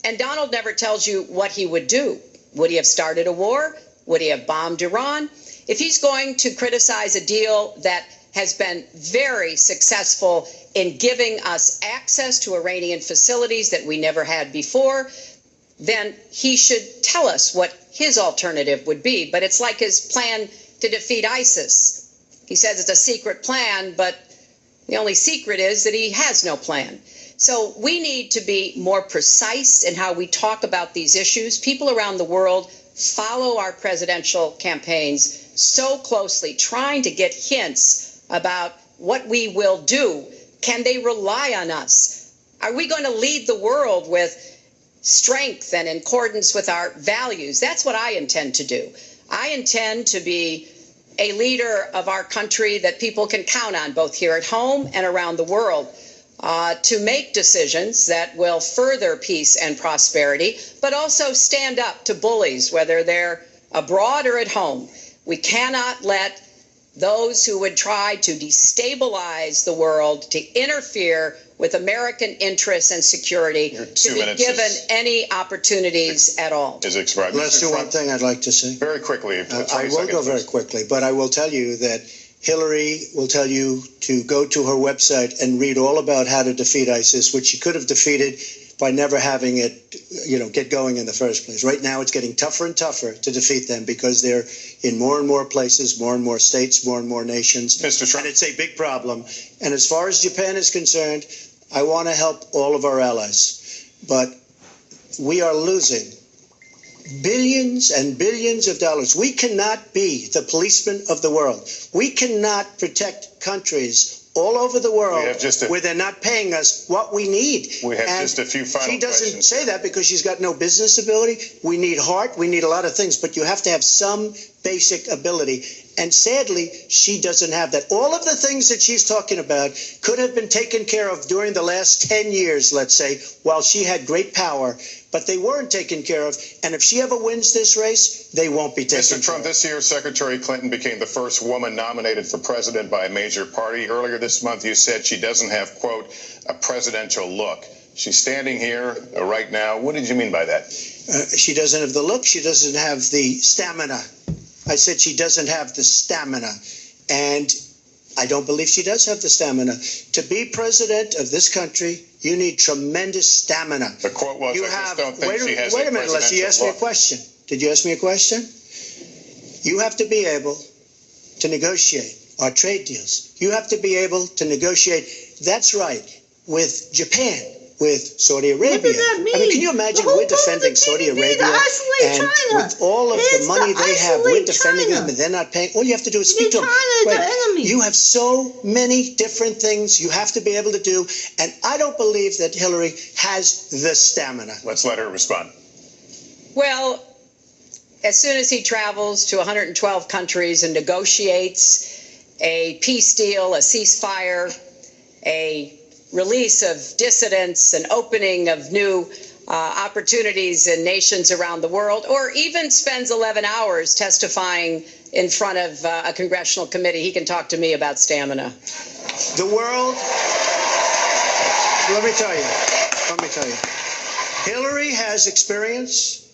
And Donald never tells you what he would do. Would he have started a war? Would he have bombed Iran? If he's going to criticize a deal that has been very successful in giving us access to Iranian facilities that we never had before, then he should tell us what his alternative would be. But it's like his plan to defeat ISIS. He says it's a secret plan, but the only secret is that he has no plan. So we need to be more precise in how we talk about these issues. People around the world follow our presidential campaigns so closely, trying to get hints about what we will do. Can they rely on us? Are we going to lead the world with strength and in accordance with our values? That's what I intend to do. I intend to be a leader of our country that people can count on, both here at home and around the world, to make decisions that will further peace and prosperity, but also stand up to bullies, whether they're abroad or at home. We cannot let those who would try to destabilize the world, to interfere with American interests and security, to be given any opportunities at all. Is expired. Let's do one thing I'd like to say. Very quickly. I will go very quickly, but I will tell you that Hillary will tell you to go to her website and read all about how to defeat ISIS, which she could have defeated by never having it, get going in the first place. Right now, it's getting tougher and tougher to defeat them because they're in more and more places, more and more states, more and more nations. Mr. Trump. And it's a big problem. And as far as Japan is concerned, I want to help all of our allies. But we are losing billions and billions of dollars. We cannot be the policeman of the world. We cannot protect countries all over the world where they're not paying us what we need. We have just a few final questions. She doesn't say that because she's got no business ability. We need heart. We need a lot of things, but you have to have some basic ability. And sadly, she doesn't have that. All of the things that she's talking about could have been taken care of during the last 10 years, let's say, while she had great power, but they weren't taken care of. And if she ever wins this race, they won't be taken care of. Mr. Trump, this year, Secretary Clinton became the first woman nominated for president by a major party. Earlier this month, you said she doesn't have, quote, a presidential look. She's standing here right now. What did you mean by that? She doesn't have the look. She doesn't have the stamina. I said she doesn't have the stamina. And I don't believe she does have the stamina. To be president of this country, you need tremendous stamina. The quote was, I just don't think she has a presidential look. Wait a minute, Leslie, you asked me a question. Did you ask me a question? You have to be able to negotiate our trade deals. You have to be able to negotiate, that's right, with Japan, with Saudi Arabia. What does that mean? I mean, can you imagine we're defending Saudi Arabia, and with all of the money they have, we're defending them, and they're not paying? All you have to do is speak to them. Right. You have so many different things you have to be able to do, and I don't believe that Hillary has the stamina. Let's let her respond. Well, as soon as he travels to 112 countries and negotiates a peace deal, a ceasefire, a release of dissidents, an opening of new opportunities in nations around the world, or even spends 11 hours testifying in front of a congressional committee, he can talk to me about stamina. The world, let me tell you, Hillary has experience,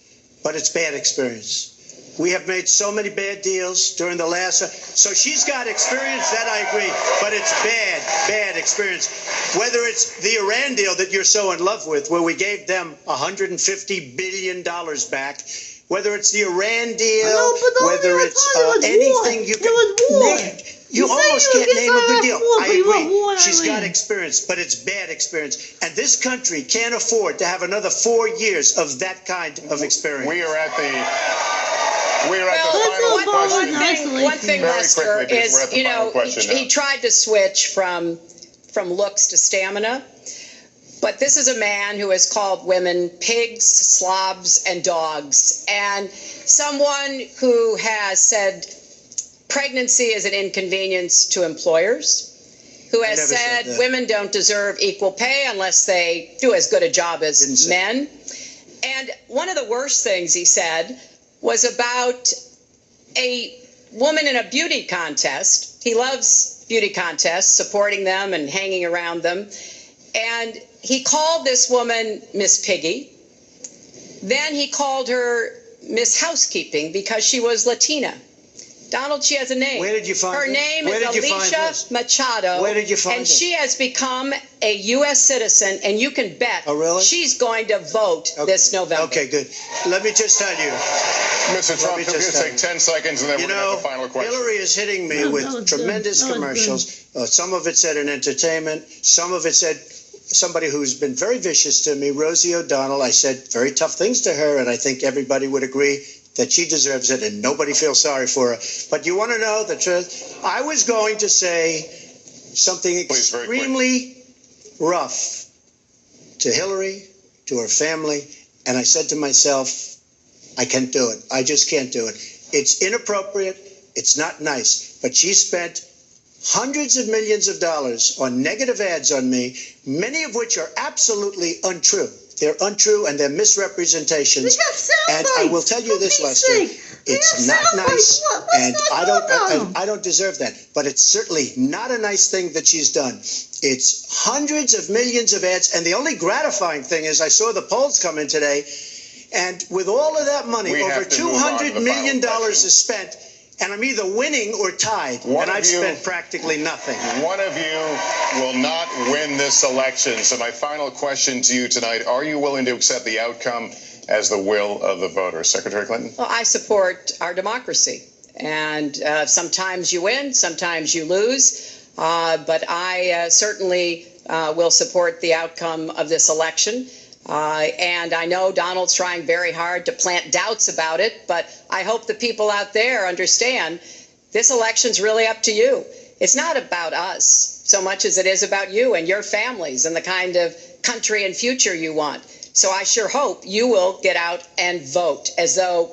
but it's bad experience. We have made so many bad deals during the last, so she's got experience, that I agree, but it's bad experience. Whether it's the Iran deal that you're so in love with, where we gave them $150 billion back, whether it's the Iran deal, whether it's anything you can name. You almost can't name a good deal. I agree. She's got experience, but it's bad experience. And this country can't afford to have another 4 years of that kind of experience. We are at the final question. One thing, Lester, is, you know, he tried to switch from looks to stamina. But this is a man who has called women pigs, slobs, and dogs. And someone who has said pregnancy is an inconvenience to employers, who has said women don't deserve equal pay unless they do as good a job as men. And one of the worst things he said was about a woman in a beauty contest. He loves beauty contests, supporting them and hanging around them. And he called this woman Miss Piggy. Then he called her Miss Housekeeping because she was Latina. Donald, she has a name. Where did you find her name is Alicia Machado. Where did you find and she has become a U.S. citizen, and you can bet she's going to vote this November. Okay, good. Let me just tell you. Mr. Trump, it's going to take 10 seconds, and then we're going to have the final question. Hillary is hitting me with tremendous commercials. Some of it said in entertainment. Some of it said somebody who's been very vicious to me, Rosie O'Donnell. I said very tough things to her, and I think everybody would agree that she deserves it, and nobody feels sorry for her. But you want to know the truth? I was going to say something extremely rough to Hillary, to her family, and I said to myself, I can't do it. I just can't do it. It's inappropriate. It's not nice. But she spent hundreds of millions of dollars on negative ads on me, many of which are absolutely untrue. They're untrue and they're misrepresentations. And I will tell you this, Lester, it's not nice, and I don't deserve that. But it's certainly not a nice thing that she's done. It's hundreds of millions of ads, and the only gratifying thing is I saw the polls come in today, and with all of that money, over $200 million is spent. And I'm either winning or tied, and I've spent practically nothing. One of you will not win this election. So my final question to you tonight, are you willing to accept the outcome as the will of the voters? Secretary Clinton? Well, I support our democracy. And sometimes you win, sometimes you lose. But I certainly will support the outcome of this election. And I know Donald's trying very hard to plant doubts about it, but I hope the people out there understand this election's really up to you. It's not about us so much as it is about you and your families and the kind of country and future you want. So I sure hope you will get out and vote as though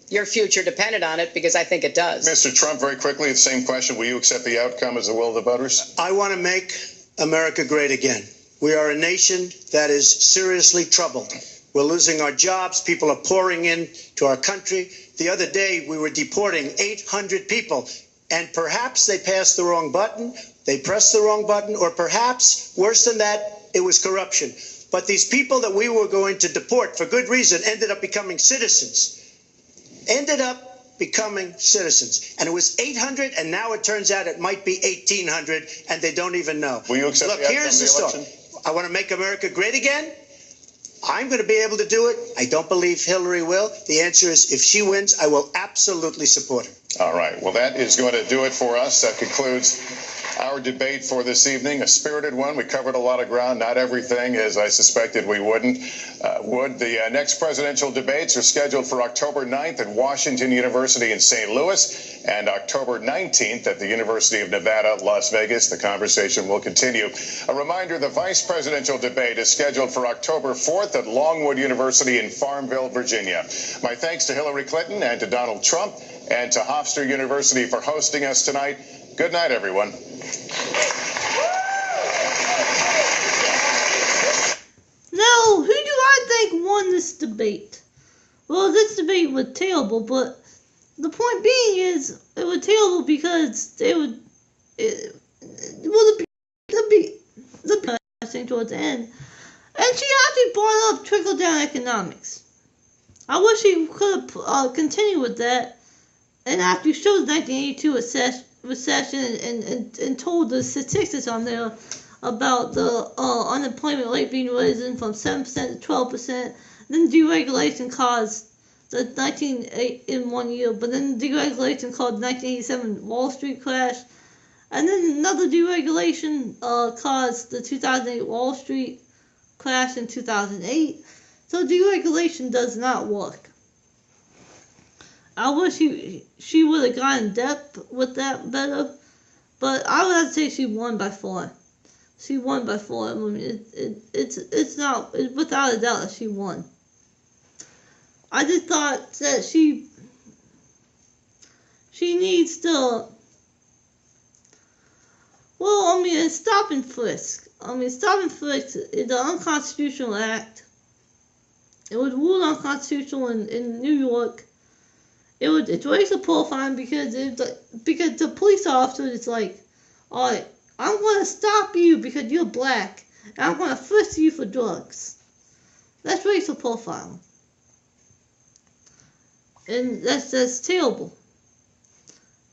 your future depended on it, because I think it does. Mr. Trump, very quickly, the same question. Will you accept the outcome as the will of the voters? I want to make America great again. We are a nation that is seriously troubled. We're losing our jobs. People are pouring into our country. The other day, we were deporting 800 people, and perhaps they passed the wrong button, they pressed the wrong button, or perhaps, worse than that, it was corruption. But these people that we were going to deport for good reason ended up becoming citizens. And it was 800, and now it turns out it might be 1,800, and they don't even know. Will you accept Look, the outcome here's of the the story. election? I want to make America great again. I'm going to be able to do it. I don't believe Hillary will. The answer is, if she wins, I will absolutely support her. All right. Well, that is going to do it for us. That concludes our debate for this evening. A spirited one. We covered a lot of ground. Not everything, as I suspected we would. The next presidential debates are scheduled for October 9th at Washington University in St. Louis and October 19th at the University of Nevada, Las Vegas. The conversation will continue. A reminder, the vice presidential debate is scheduled for October 4th at Longwood University in Farmville, Virginia. My thanks to Hillary Clinton and to Donald Trump and to Hofstra University for hosting us tonight. Good night, everyone. Now, who do I think won this debate? Well, this debate was terrible, but the point being is it was terrible because the towards the end, and she actually brought up trickle-down economics. I wish she could have continued with that and actually showed the 1982 recession and told the statistics on there about the unemployment rate being risen from 7% to 12%. Then deregulation caused the 1908 in 1 year, but then deregulation caused the 1987 Wall Street crash, and then another deregulation caused the 2008 Wall Street crash in 2008. So deregulation does not work. I wish she would have gone in depth with that better, but I would have to say she won by far. She won by far. I mean, it's without a doubt that she won. I just thought that she needs to. Well, I mean, stop and frisk. Stop and frisk is an unconstitutional act. It was ruled unconstitutional in New York. It's racial profiling because the police officer is like, all right, I'm going to stop you because you're black, and I'm going to frisk you for drugs. That's racial profiling. And that's terrible.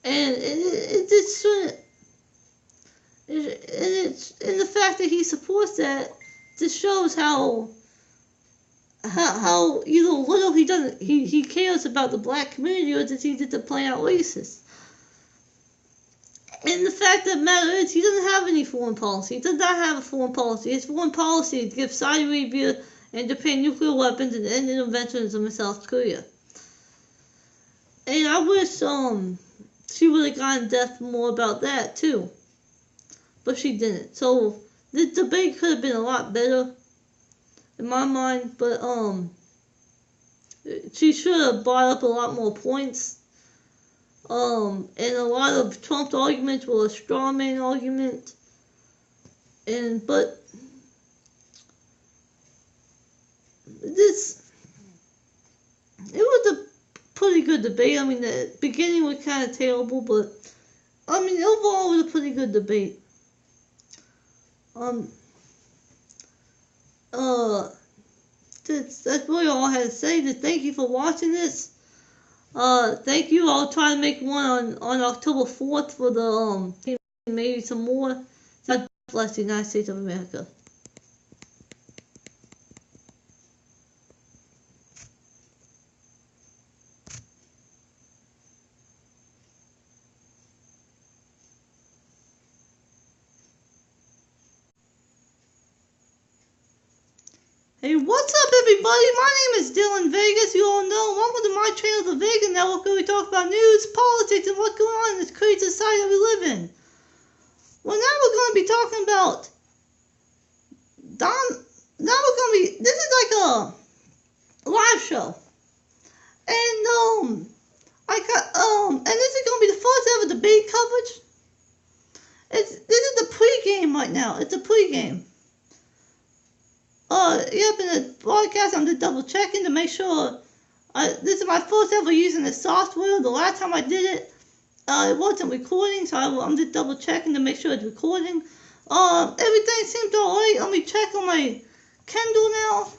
And it just shouldn't. And the fact that he supports that just shows how little he cares about the black community, or does he just plain out racist. And the fact of the matter is, he doesn't have any foreign policy. He does not have a foreign policy. His foreign policy is to give Saudi Arabia and Japan nuclear weapons and end interventionism in South Korea. And I wish she would have gone in depth more about that too, but she didn't. So this debate could have been a lot better in my mind, but she should have brought up a lot more points. And a lot of Trump's arguments were a straw man argument. But it was a pretty good debate. I mean, the beginning was kind of terrible, but I mean, overall it was a pretty good debate. That's really all I had to say. Just thank you for watching this. Thank you. I'll try to make one on October 4th for the maybe some more. God bless the United States of America. Hey, what's up, everybody? My name is Dylan Vega, as you all know. Welcome to my channel, the Vega Network, where we talk about news, politics, and what's going on in this crazy society that we live in. Well, now we're going to be talking about this is like a live show. And, and this is going to be the first ever debate coverage. This is the pregame right now. It's a pregame. Yep, in the broadcast, I'm just double checking to make sure. This is my first ever using the software. The last time I did it, it wasn't recording, so I'm just double checking to make sure it's recording. Everything seems alright. Let me check on my Kindle now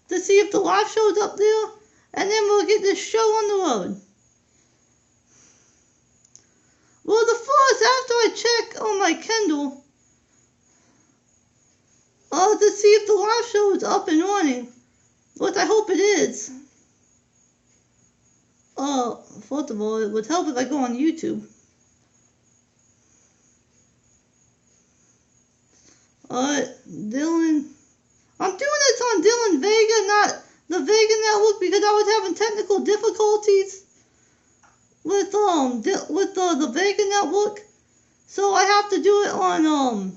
to see if the live show is up there, and then we'll get this show on the road. Well, the first, after I check on my Kindle, to see if the live show is up and running, which I hope it is. First of all, it would help if I go on YouTube. Dylan. I'm doing this on Dylan Vega, not the Vega Network, because I was having technical difficulties with the Vega Network, so I have to do it on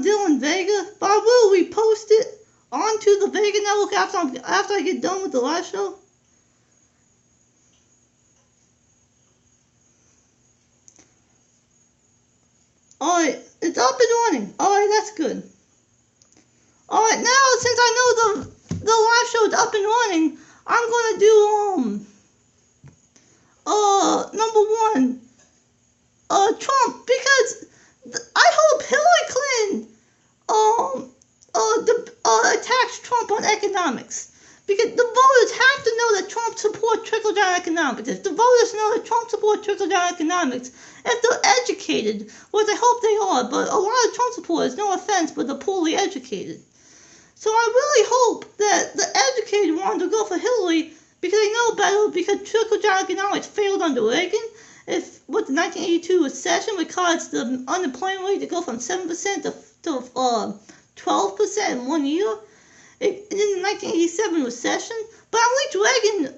Dylan Vega. But I will repost it onto the Vega Network after I get done with the live show. Alright, it's up and running. Alright, that's good. Alright, now since I know the live show is up and running, I'm gonna do number one, Trump, because I hope Hillary Clinton attacks Trump on economics. Because the voters have to know that Trump supports trickle-down economics. If the voters know that Trump supports trickle-down economics, if they're educated, which I hope they are, but a lot of Trump supporters, no offense, but they're poorly educated. So I really hope that the educated ones will go for Hillary because they know better, because trickle-down economics failed under Reagan. With the 1982 recession, which caused the unemployment rate to go from 7% to 12% in 1 year. In the 1987 recession, but at least Reagan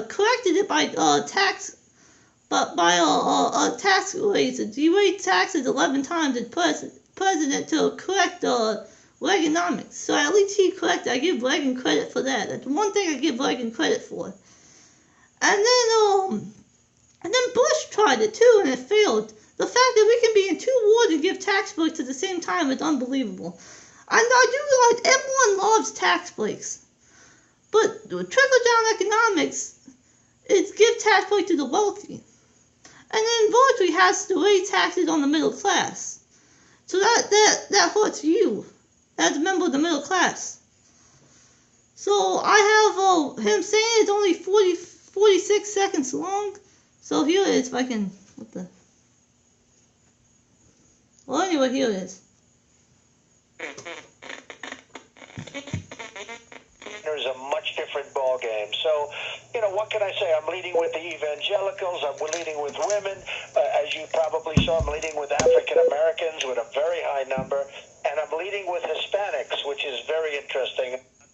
corrected it by tax raises. He raised taxes 11 times as president to correct Reaganomics. So at least he corrected. I give Reagan credit for that. That's one thing I give Reagan credit for. And then Bush tried it too, and it failed. The fact that we can be in two wars and give tax breaks at the same time is unbelievable. And I do realize everyone loves tax breaks. But trickle-down economics is give tax breaks to the wealthy. And then virtually has to raise taxes on the middle class. So that hurts you as a member of the middle class. So I have him saying it's only 46 seconds long. So here it is, if I can, well, anyway, here it is. There's a much different ball game. So, what can I say? I'm leading with the evangelicals. I'm leading with women. As you probably saw, I'm leading with African Americans with a very high number. And I'm leading with Hispanics, which is very interesting. I'm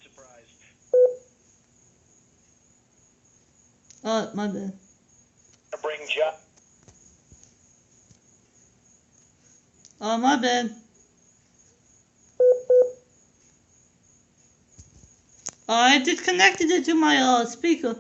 surprised. My bad. Bring job. My bad. I disconnected it to my speaker.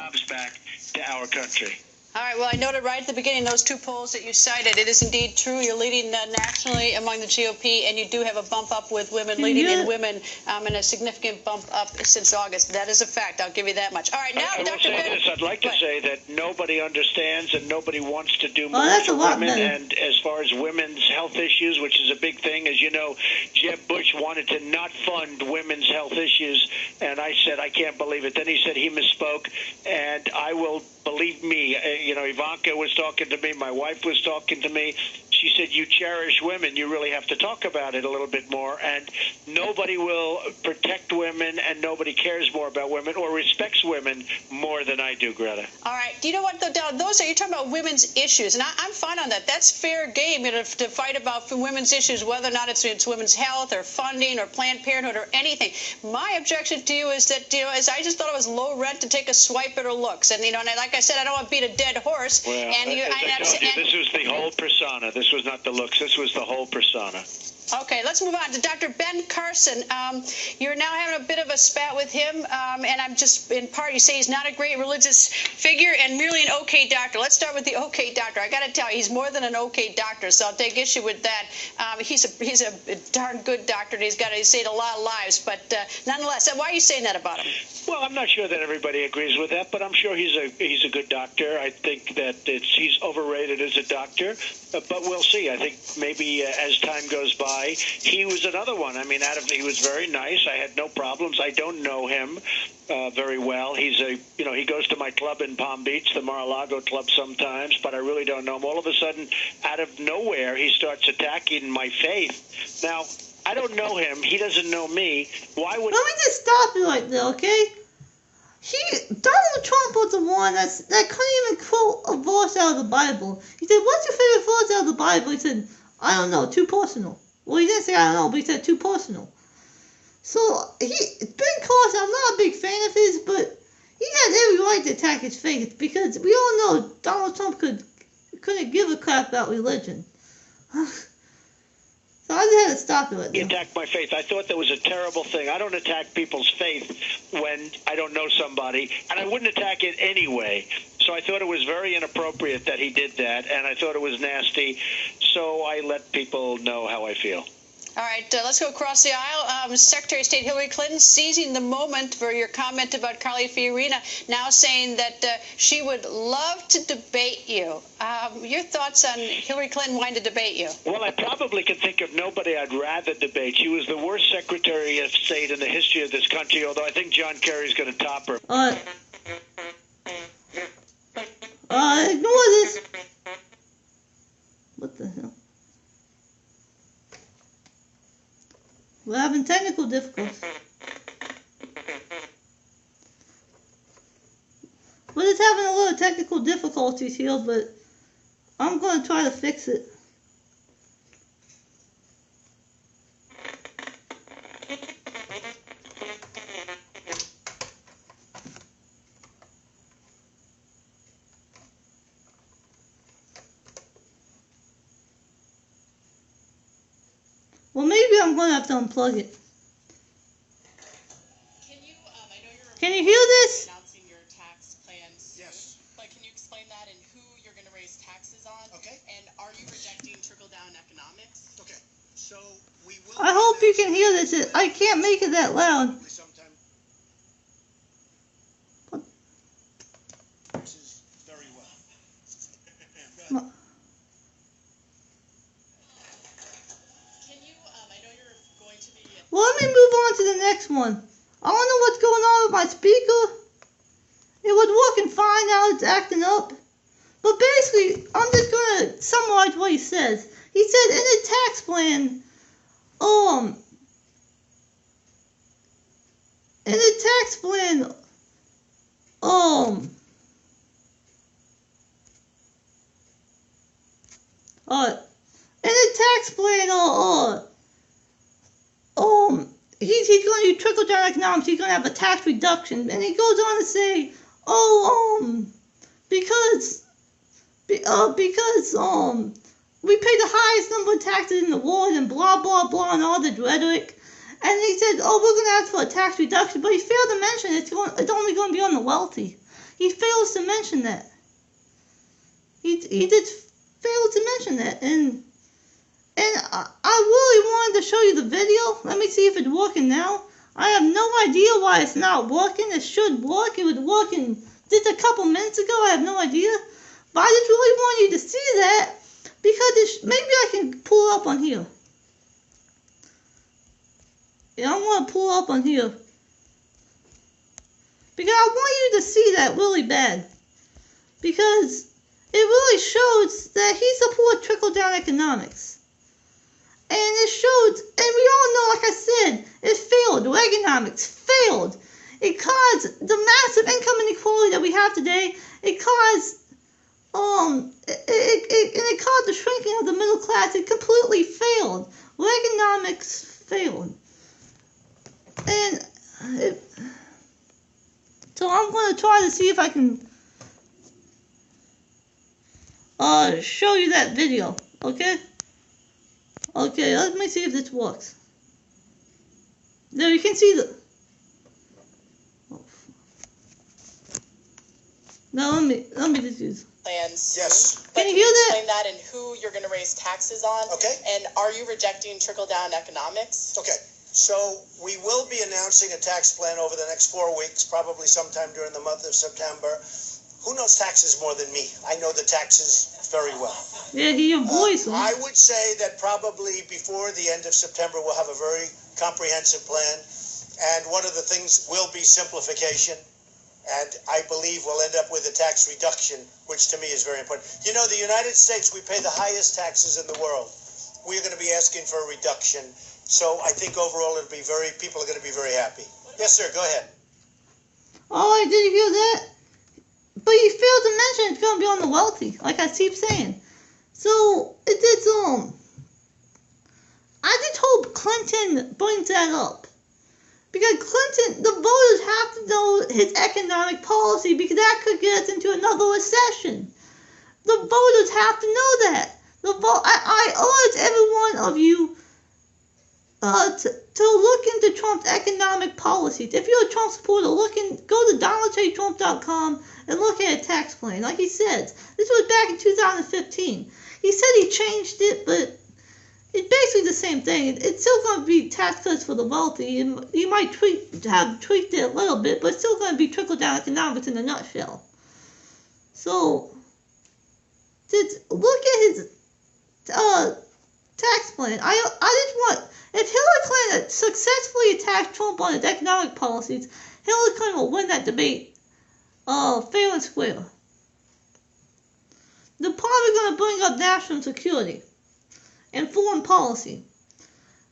Jobs back to our country. All right, well, I noted right at the beginning those two polls that you cited. It is indeed true. You're leading nationally among the GOP, and you do have a bump up with women leading in women, and a significant bump up since August. That is a fact. I'll give you that much. All right, now, Dr. Ben. I'd like to say that nobody understands and nobody wants to do more for women. And as far as women's health issues, which is a big thing, as you know, Jeb Bush wanted to not fund women's health issues, and I said, I can't believe it. Then he said he misspoke, and I will, believe me, Ivanka was talking to me, my wife was talking to me. she said, you cherish women. You really have to talk about it a little bit more. And nobody will protect women, and nobody cares more about women or respects women more than I do, Greta. All right. Do you know what, though, those are, you're talking about women's issues, and I'm fine on that. That's fair game, to fight about women's issues, whether or not it's women's health or funding or Planned Parenthood or anything. My objection to you is that, is I just thought it was low rent to take a swipe at her looks. And, and like I said, I don't want to beat a dead horse. Well, as I told you, this was the whole persona. This was not the looks. This was the whole persona. Okay, let's move on to Dr. Ben Carson. You're now having a bit of a spat with him, and I'm just, in part, you say he's not a great religious figure and merely an okay doctor. Let's start with the okay doctor. I got to tell you, he's more than an okay doctor, so I'll take issue with that. He's a darn good doctor, and he's saved a lot of lives, but nonetheless, why are you saying that about him? Well, I'm not sure that everybody agrees with that, but I'm sure he's a good doctor. I think that he's overrated as a doctor, but we'll see. I think maybe as time goes by, he was another one. I mean, he was very nice. I had no problems. I don't know him very well. He goes to my club in Palm Beach, the Mar-a-Lago club sometimes, but I really don't know him. All of a sudden, out of nowhere, he starts attacking my faith. Now, I don't know him. He doesn't know me. Why would... Let me just stop you right there, okay? Donald Trump was the one that couldn't even quote a verse out of the Bible. He said, what's your favorite verse out of the Bible? He said, I don't know, too personal. Well, he didn't say I don't know, but he said too personal. So, Ben Carson, I'm not a big fan of his, but he had every right to attack his faith, because we all know Donald Trump couldn't give a crap about religion. So I just had to stop it right there. He attacked my faith. I thought that was a terrible thing. I don't attack people's faith when I don't know somebody, and I wouldn't attack it anyway. So I thought it was very inappropriate that he did that, and I thought it was nasty. So I let people know how I feel. All right, let's go across the aisle. Secretary of State Hillary Clinton seizing the moment for your comment about Carly Fiorina, now saying that she would love to debate you. Your thoughts on Hillary Clinton wanting to debate you? Well, I probably can think of nobody I'd rather debate. She was the worst Secretary of State in the history of this country, although I think John Kerry's going to top her. Ignore this. What the hell? We're having technical difficulties. We're just having a little technical difficulties here, but I'm going to try to fix it. Well, maybe I'm going to have to unplug it. Can you hear this? Announcing your tax plans. Yes. But can you explain that and who you're going to raise taxes on? Okay. And are you rejecting trickle-down economics? Okay. So we will. I hope you can hear this. I can't make it that loud. What? This is very well. Well, let me move on to the next one. I don't know what's going on with my speaker. It was working fine, now it's acting up. But basically, I'm just going to summarize what he says. He said in the tax plan, in the tax plan, he's going to do trickle-down economics. He's going to have a tax reduction, and he goes on to say, because we pay the highest number of taxes in the world, and blah blah blah, and all the rhetoric. And he said, we're going to ask for a tax reduction, but he failed to mention it's only going to be on the wealthy. He fails to mention that. He just failed to mention that, and I really wanted to show you the video. Let me see if it's working now. I have no idea why it's not working. It should work. It was working just a couple minutes ago. I have no idea. But I just really want you to see that, because maybe I can pull up on here. Yeah, I'm going to pull up on here, because I want you to see that really bad. Because it really shows that he supports trickle-down economics. And it shows, and we all know, like I said, it failed. Reaganomics failed. It caused the massive income inequality that we have today. It caused, it caused the shrinking of the middle class. It completely failed. Reaganomics failed. And so I'm going to try to see if I can show you that video, okay? Okay, let me see if this works. There, you can see the... Now let me just use... Plans. Yes. But can you hear that? Explain that and who you're going to raise taxes on. Okay. And are you rejecting trickle-down economics? Okay. So we will be announcing a tax plan over the next 4 weeks, probably sometime during the month of September. Who knows taxes more than me? I know the taxes very well. Yeah, hear your voice. I would say that probably before the end of September we'll have a very comprehensive plan. And one of the things will be simplification. And I believe we'll end up with a tax reduction, which to me is very important. You know, the United States, we pay the highest taxes in the world. We're going to be asking for a reduction. So I think overall people are going to be very happy. Yes, sir, go ahead. Oh, I didn't hear that. But you failed to mention it's going to be on the wealthy, like I keep saying. So, I just hope Clinton brings that up. Because Clinton, the voters have to know his economic policy, because that could get us into another recession. The voters have to know that. I urge every one of you to look into Trump's economic policies. If you're a Trump supporter, go to DonaldJTrump.com and look at a tax plan. Like he says, this was back in 2015. He said he changed it, but it's basically the same thing. It's still going to be tax cuts for the wealthy. And you might have tweaked it a little bit, but it's still going to be trickle-down economics in a nutshell. So, just look at his tax plan. I just want, if Hillary Clinton successfully attacks Trump on his economic policies, Hillary Clinton will win that debate fair and square. They're probably going to bring up national security and foreign policy.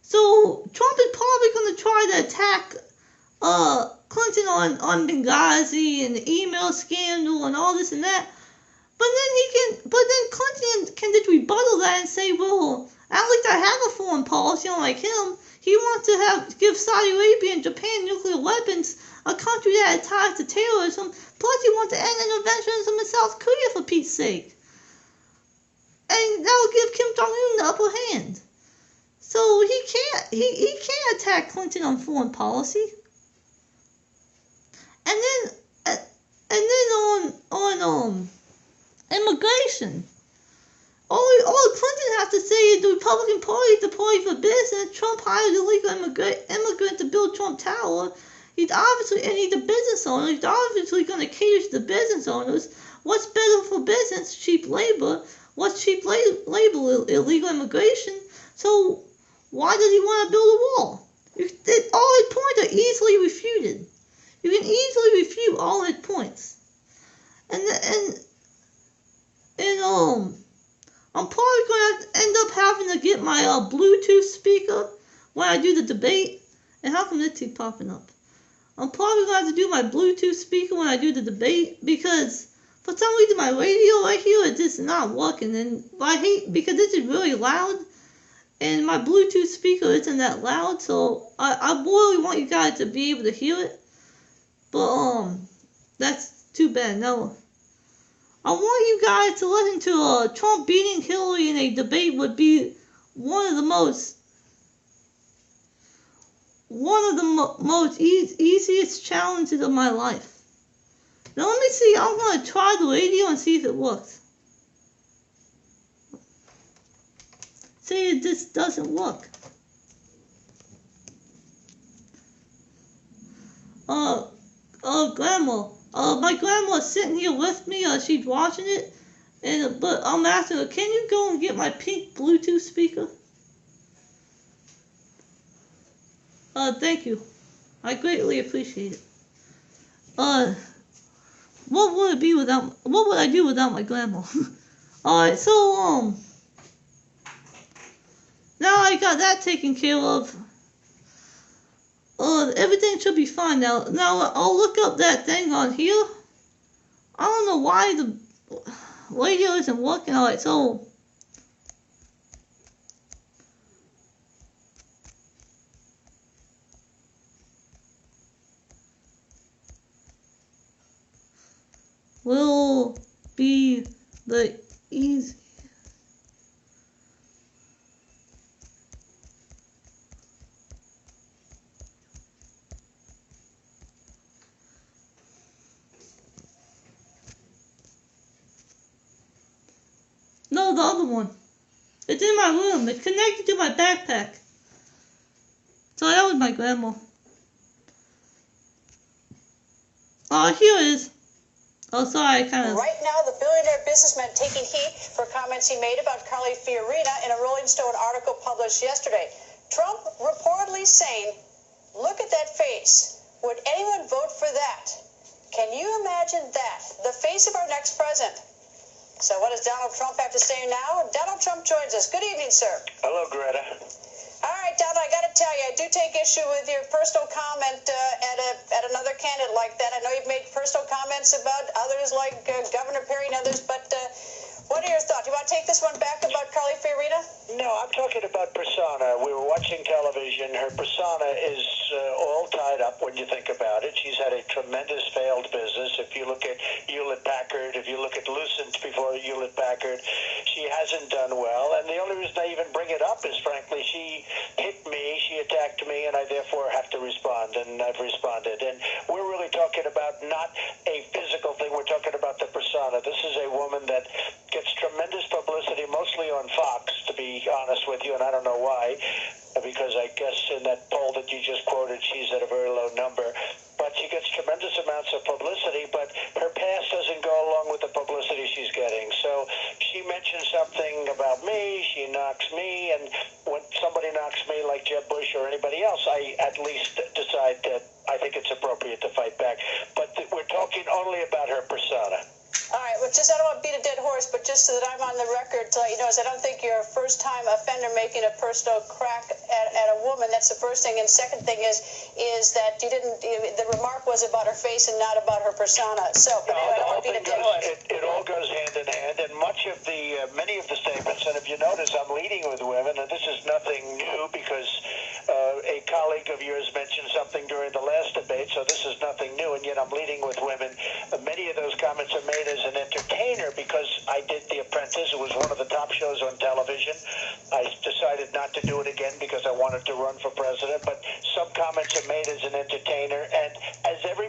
So Trump is probably going to try to attack Clinton on Benghazi and the email scandal and all this and that. But then Clinton can just rebuttal that and say, well, at least I have a foreign policy, unlike him. He wants to give Saudi Arabia and Japan nuclear weapons, a country that ties to terrorism. Plus, he wants to end interventionism in South Korea, for Pete's sake. And that will give Kim Jong-un the upper hand. So he can't attack Clinton on foreign policy. And then on immigration. All Clinton has to say is the Republican Party is the party for business. Trump hired illegal immigrant to build Trump Tower. He's a business owner. He's obviously going to cater to the business owners. What's better for business? Cheap labor. What's cheap labor? Illegal immigration. So why does he want to build a wall? All his points are easily refuted. You can easily refute all his points. And I'm probably going to end up having to get my Bluetooth speaker when I do the debate. And how come this keeps popping up? I'm probably going to have to do my Bluetooth speaker when I do the debate, because for some reason my radio right here is just not working. And because this is really loud, and my Bluetooth speaker isn't that loud, so I really want you guys to be able to hear it. But that's too bad. No. I want you guys to listen to Trump beating Hillary in a debate would be one of the most easiest challenges of my life. Now let me see. I'm going to try the radio and see if it works. Say it just doesn't work. Grandma. My grandma's sitting here with me. She's watching it. But I'm asking her, can you go and get my pink Bluetooth speaker? Thank you. I greatly appreciate it. what would it be without, what would I do without my grandma? Alright, so, now I got that taken care of. Everything should be fine now. Now, I'll look up that thing on here. I don't know why the radio isn't working. Alright, so, will be the easy. No, the other one. It's in my room. It's connected to my backpack. So that was my grandma. Oh, here it is. Oh, sorry, I kind of... Right now, the billionaire businessman taking heat for comments he made about Carly Fiorina in a Rolling Stone article published yesterday. Trump reportedly saying, "Look at that face. Would anyone vote for that? Can you imagine that? The face of our next president." So what does Donald Trump have to say now? Donald Trump joins us. Good evening, sir. Hello, Greta. All right, Donald, I got to tell you, I do take issue with your personal comment at another candidate like that. I know you've made personal comments about others like Governor Perry and others, but what are your thoughts? You want to take this one back about Carly Fiorina? No, I'm talking about persona. We were watching television. Her persona is all tied up when you think about it. She's had a tremendous failed business. If you look at Hewlett-Packard, if you look at Lucent before Hewlett-Packard, she hasn't done well. And the only reason I even bring it up is, frankly, she hit me, she attacked me, and I therefore have to respond, and I've responded. And we're really talking about not a physical thing. We're talking about the persona. This is a woman that gets tremendous publicity, mostly on Fox, to be honest with you, and I don't know why, because I guess in that poll that you just quoted, she's at a very low number. But she gets tremendous amounts of publicity, but her past doesn't go along with the publicity she's getting. So she mentioned something about me, she knocks me, and when somebody knocks me like Jeb Bush or anybody else, I at least decide that I think it's appropriate to fight back. But we're talking only about her persona. All right, well, I don't want to beat a dead horse, but just so that I'm on the record to let you know, I don't think you're a first-time offender making a personal crack at a woman. That's the first thing. And second thing is that you didn't. The remark was about her face and not about her persona. So, but anyway, I don't want to beat a dead horse. It all goes hand in hand, and many of the statements. And if you notice, I'm leading with women, and this is nothing new because a colleague of yours mentioned something during the last debate. So this is nothing new, and yet I'm leading with women. Many of those comments are made as an entertainer because I did The Apprentice. It was one of the top shows on television. I decided not to do it again because I wanted to run for president, but some comments are made as an entertainer, and as every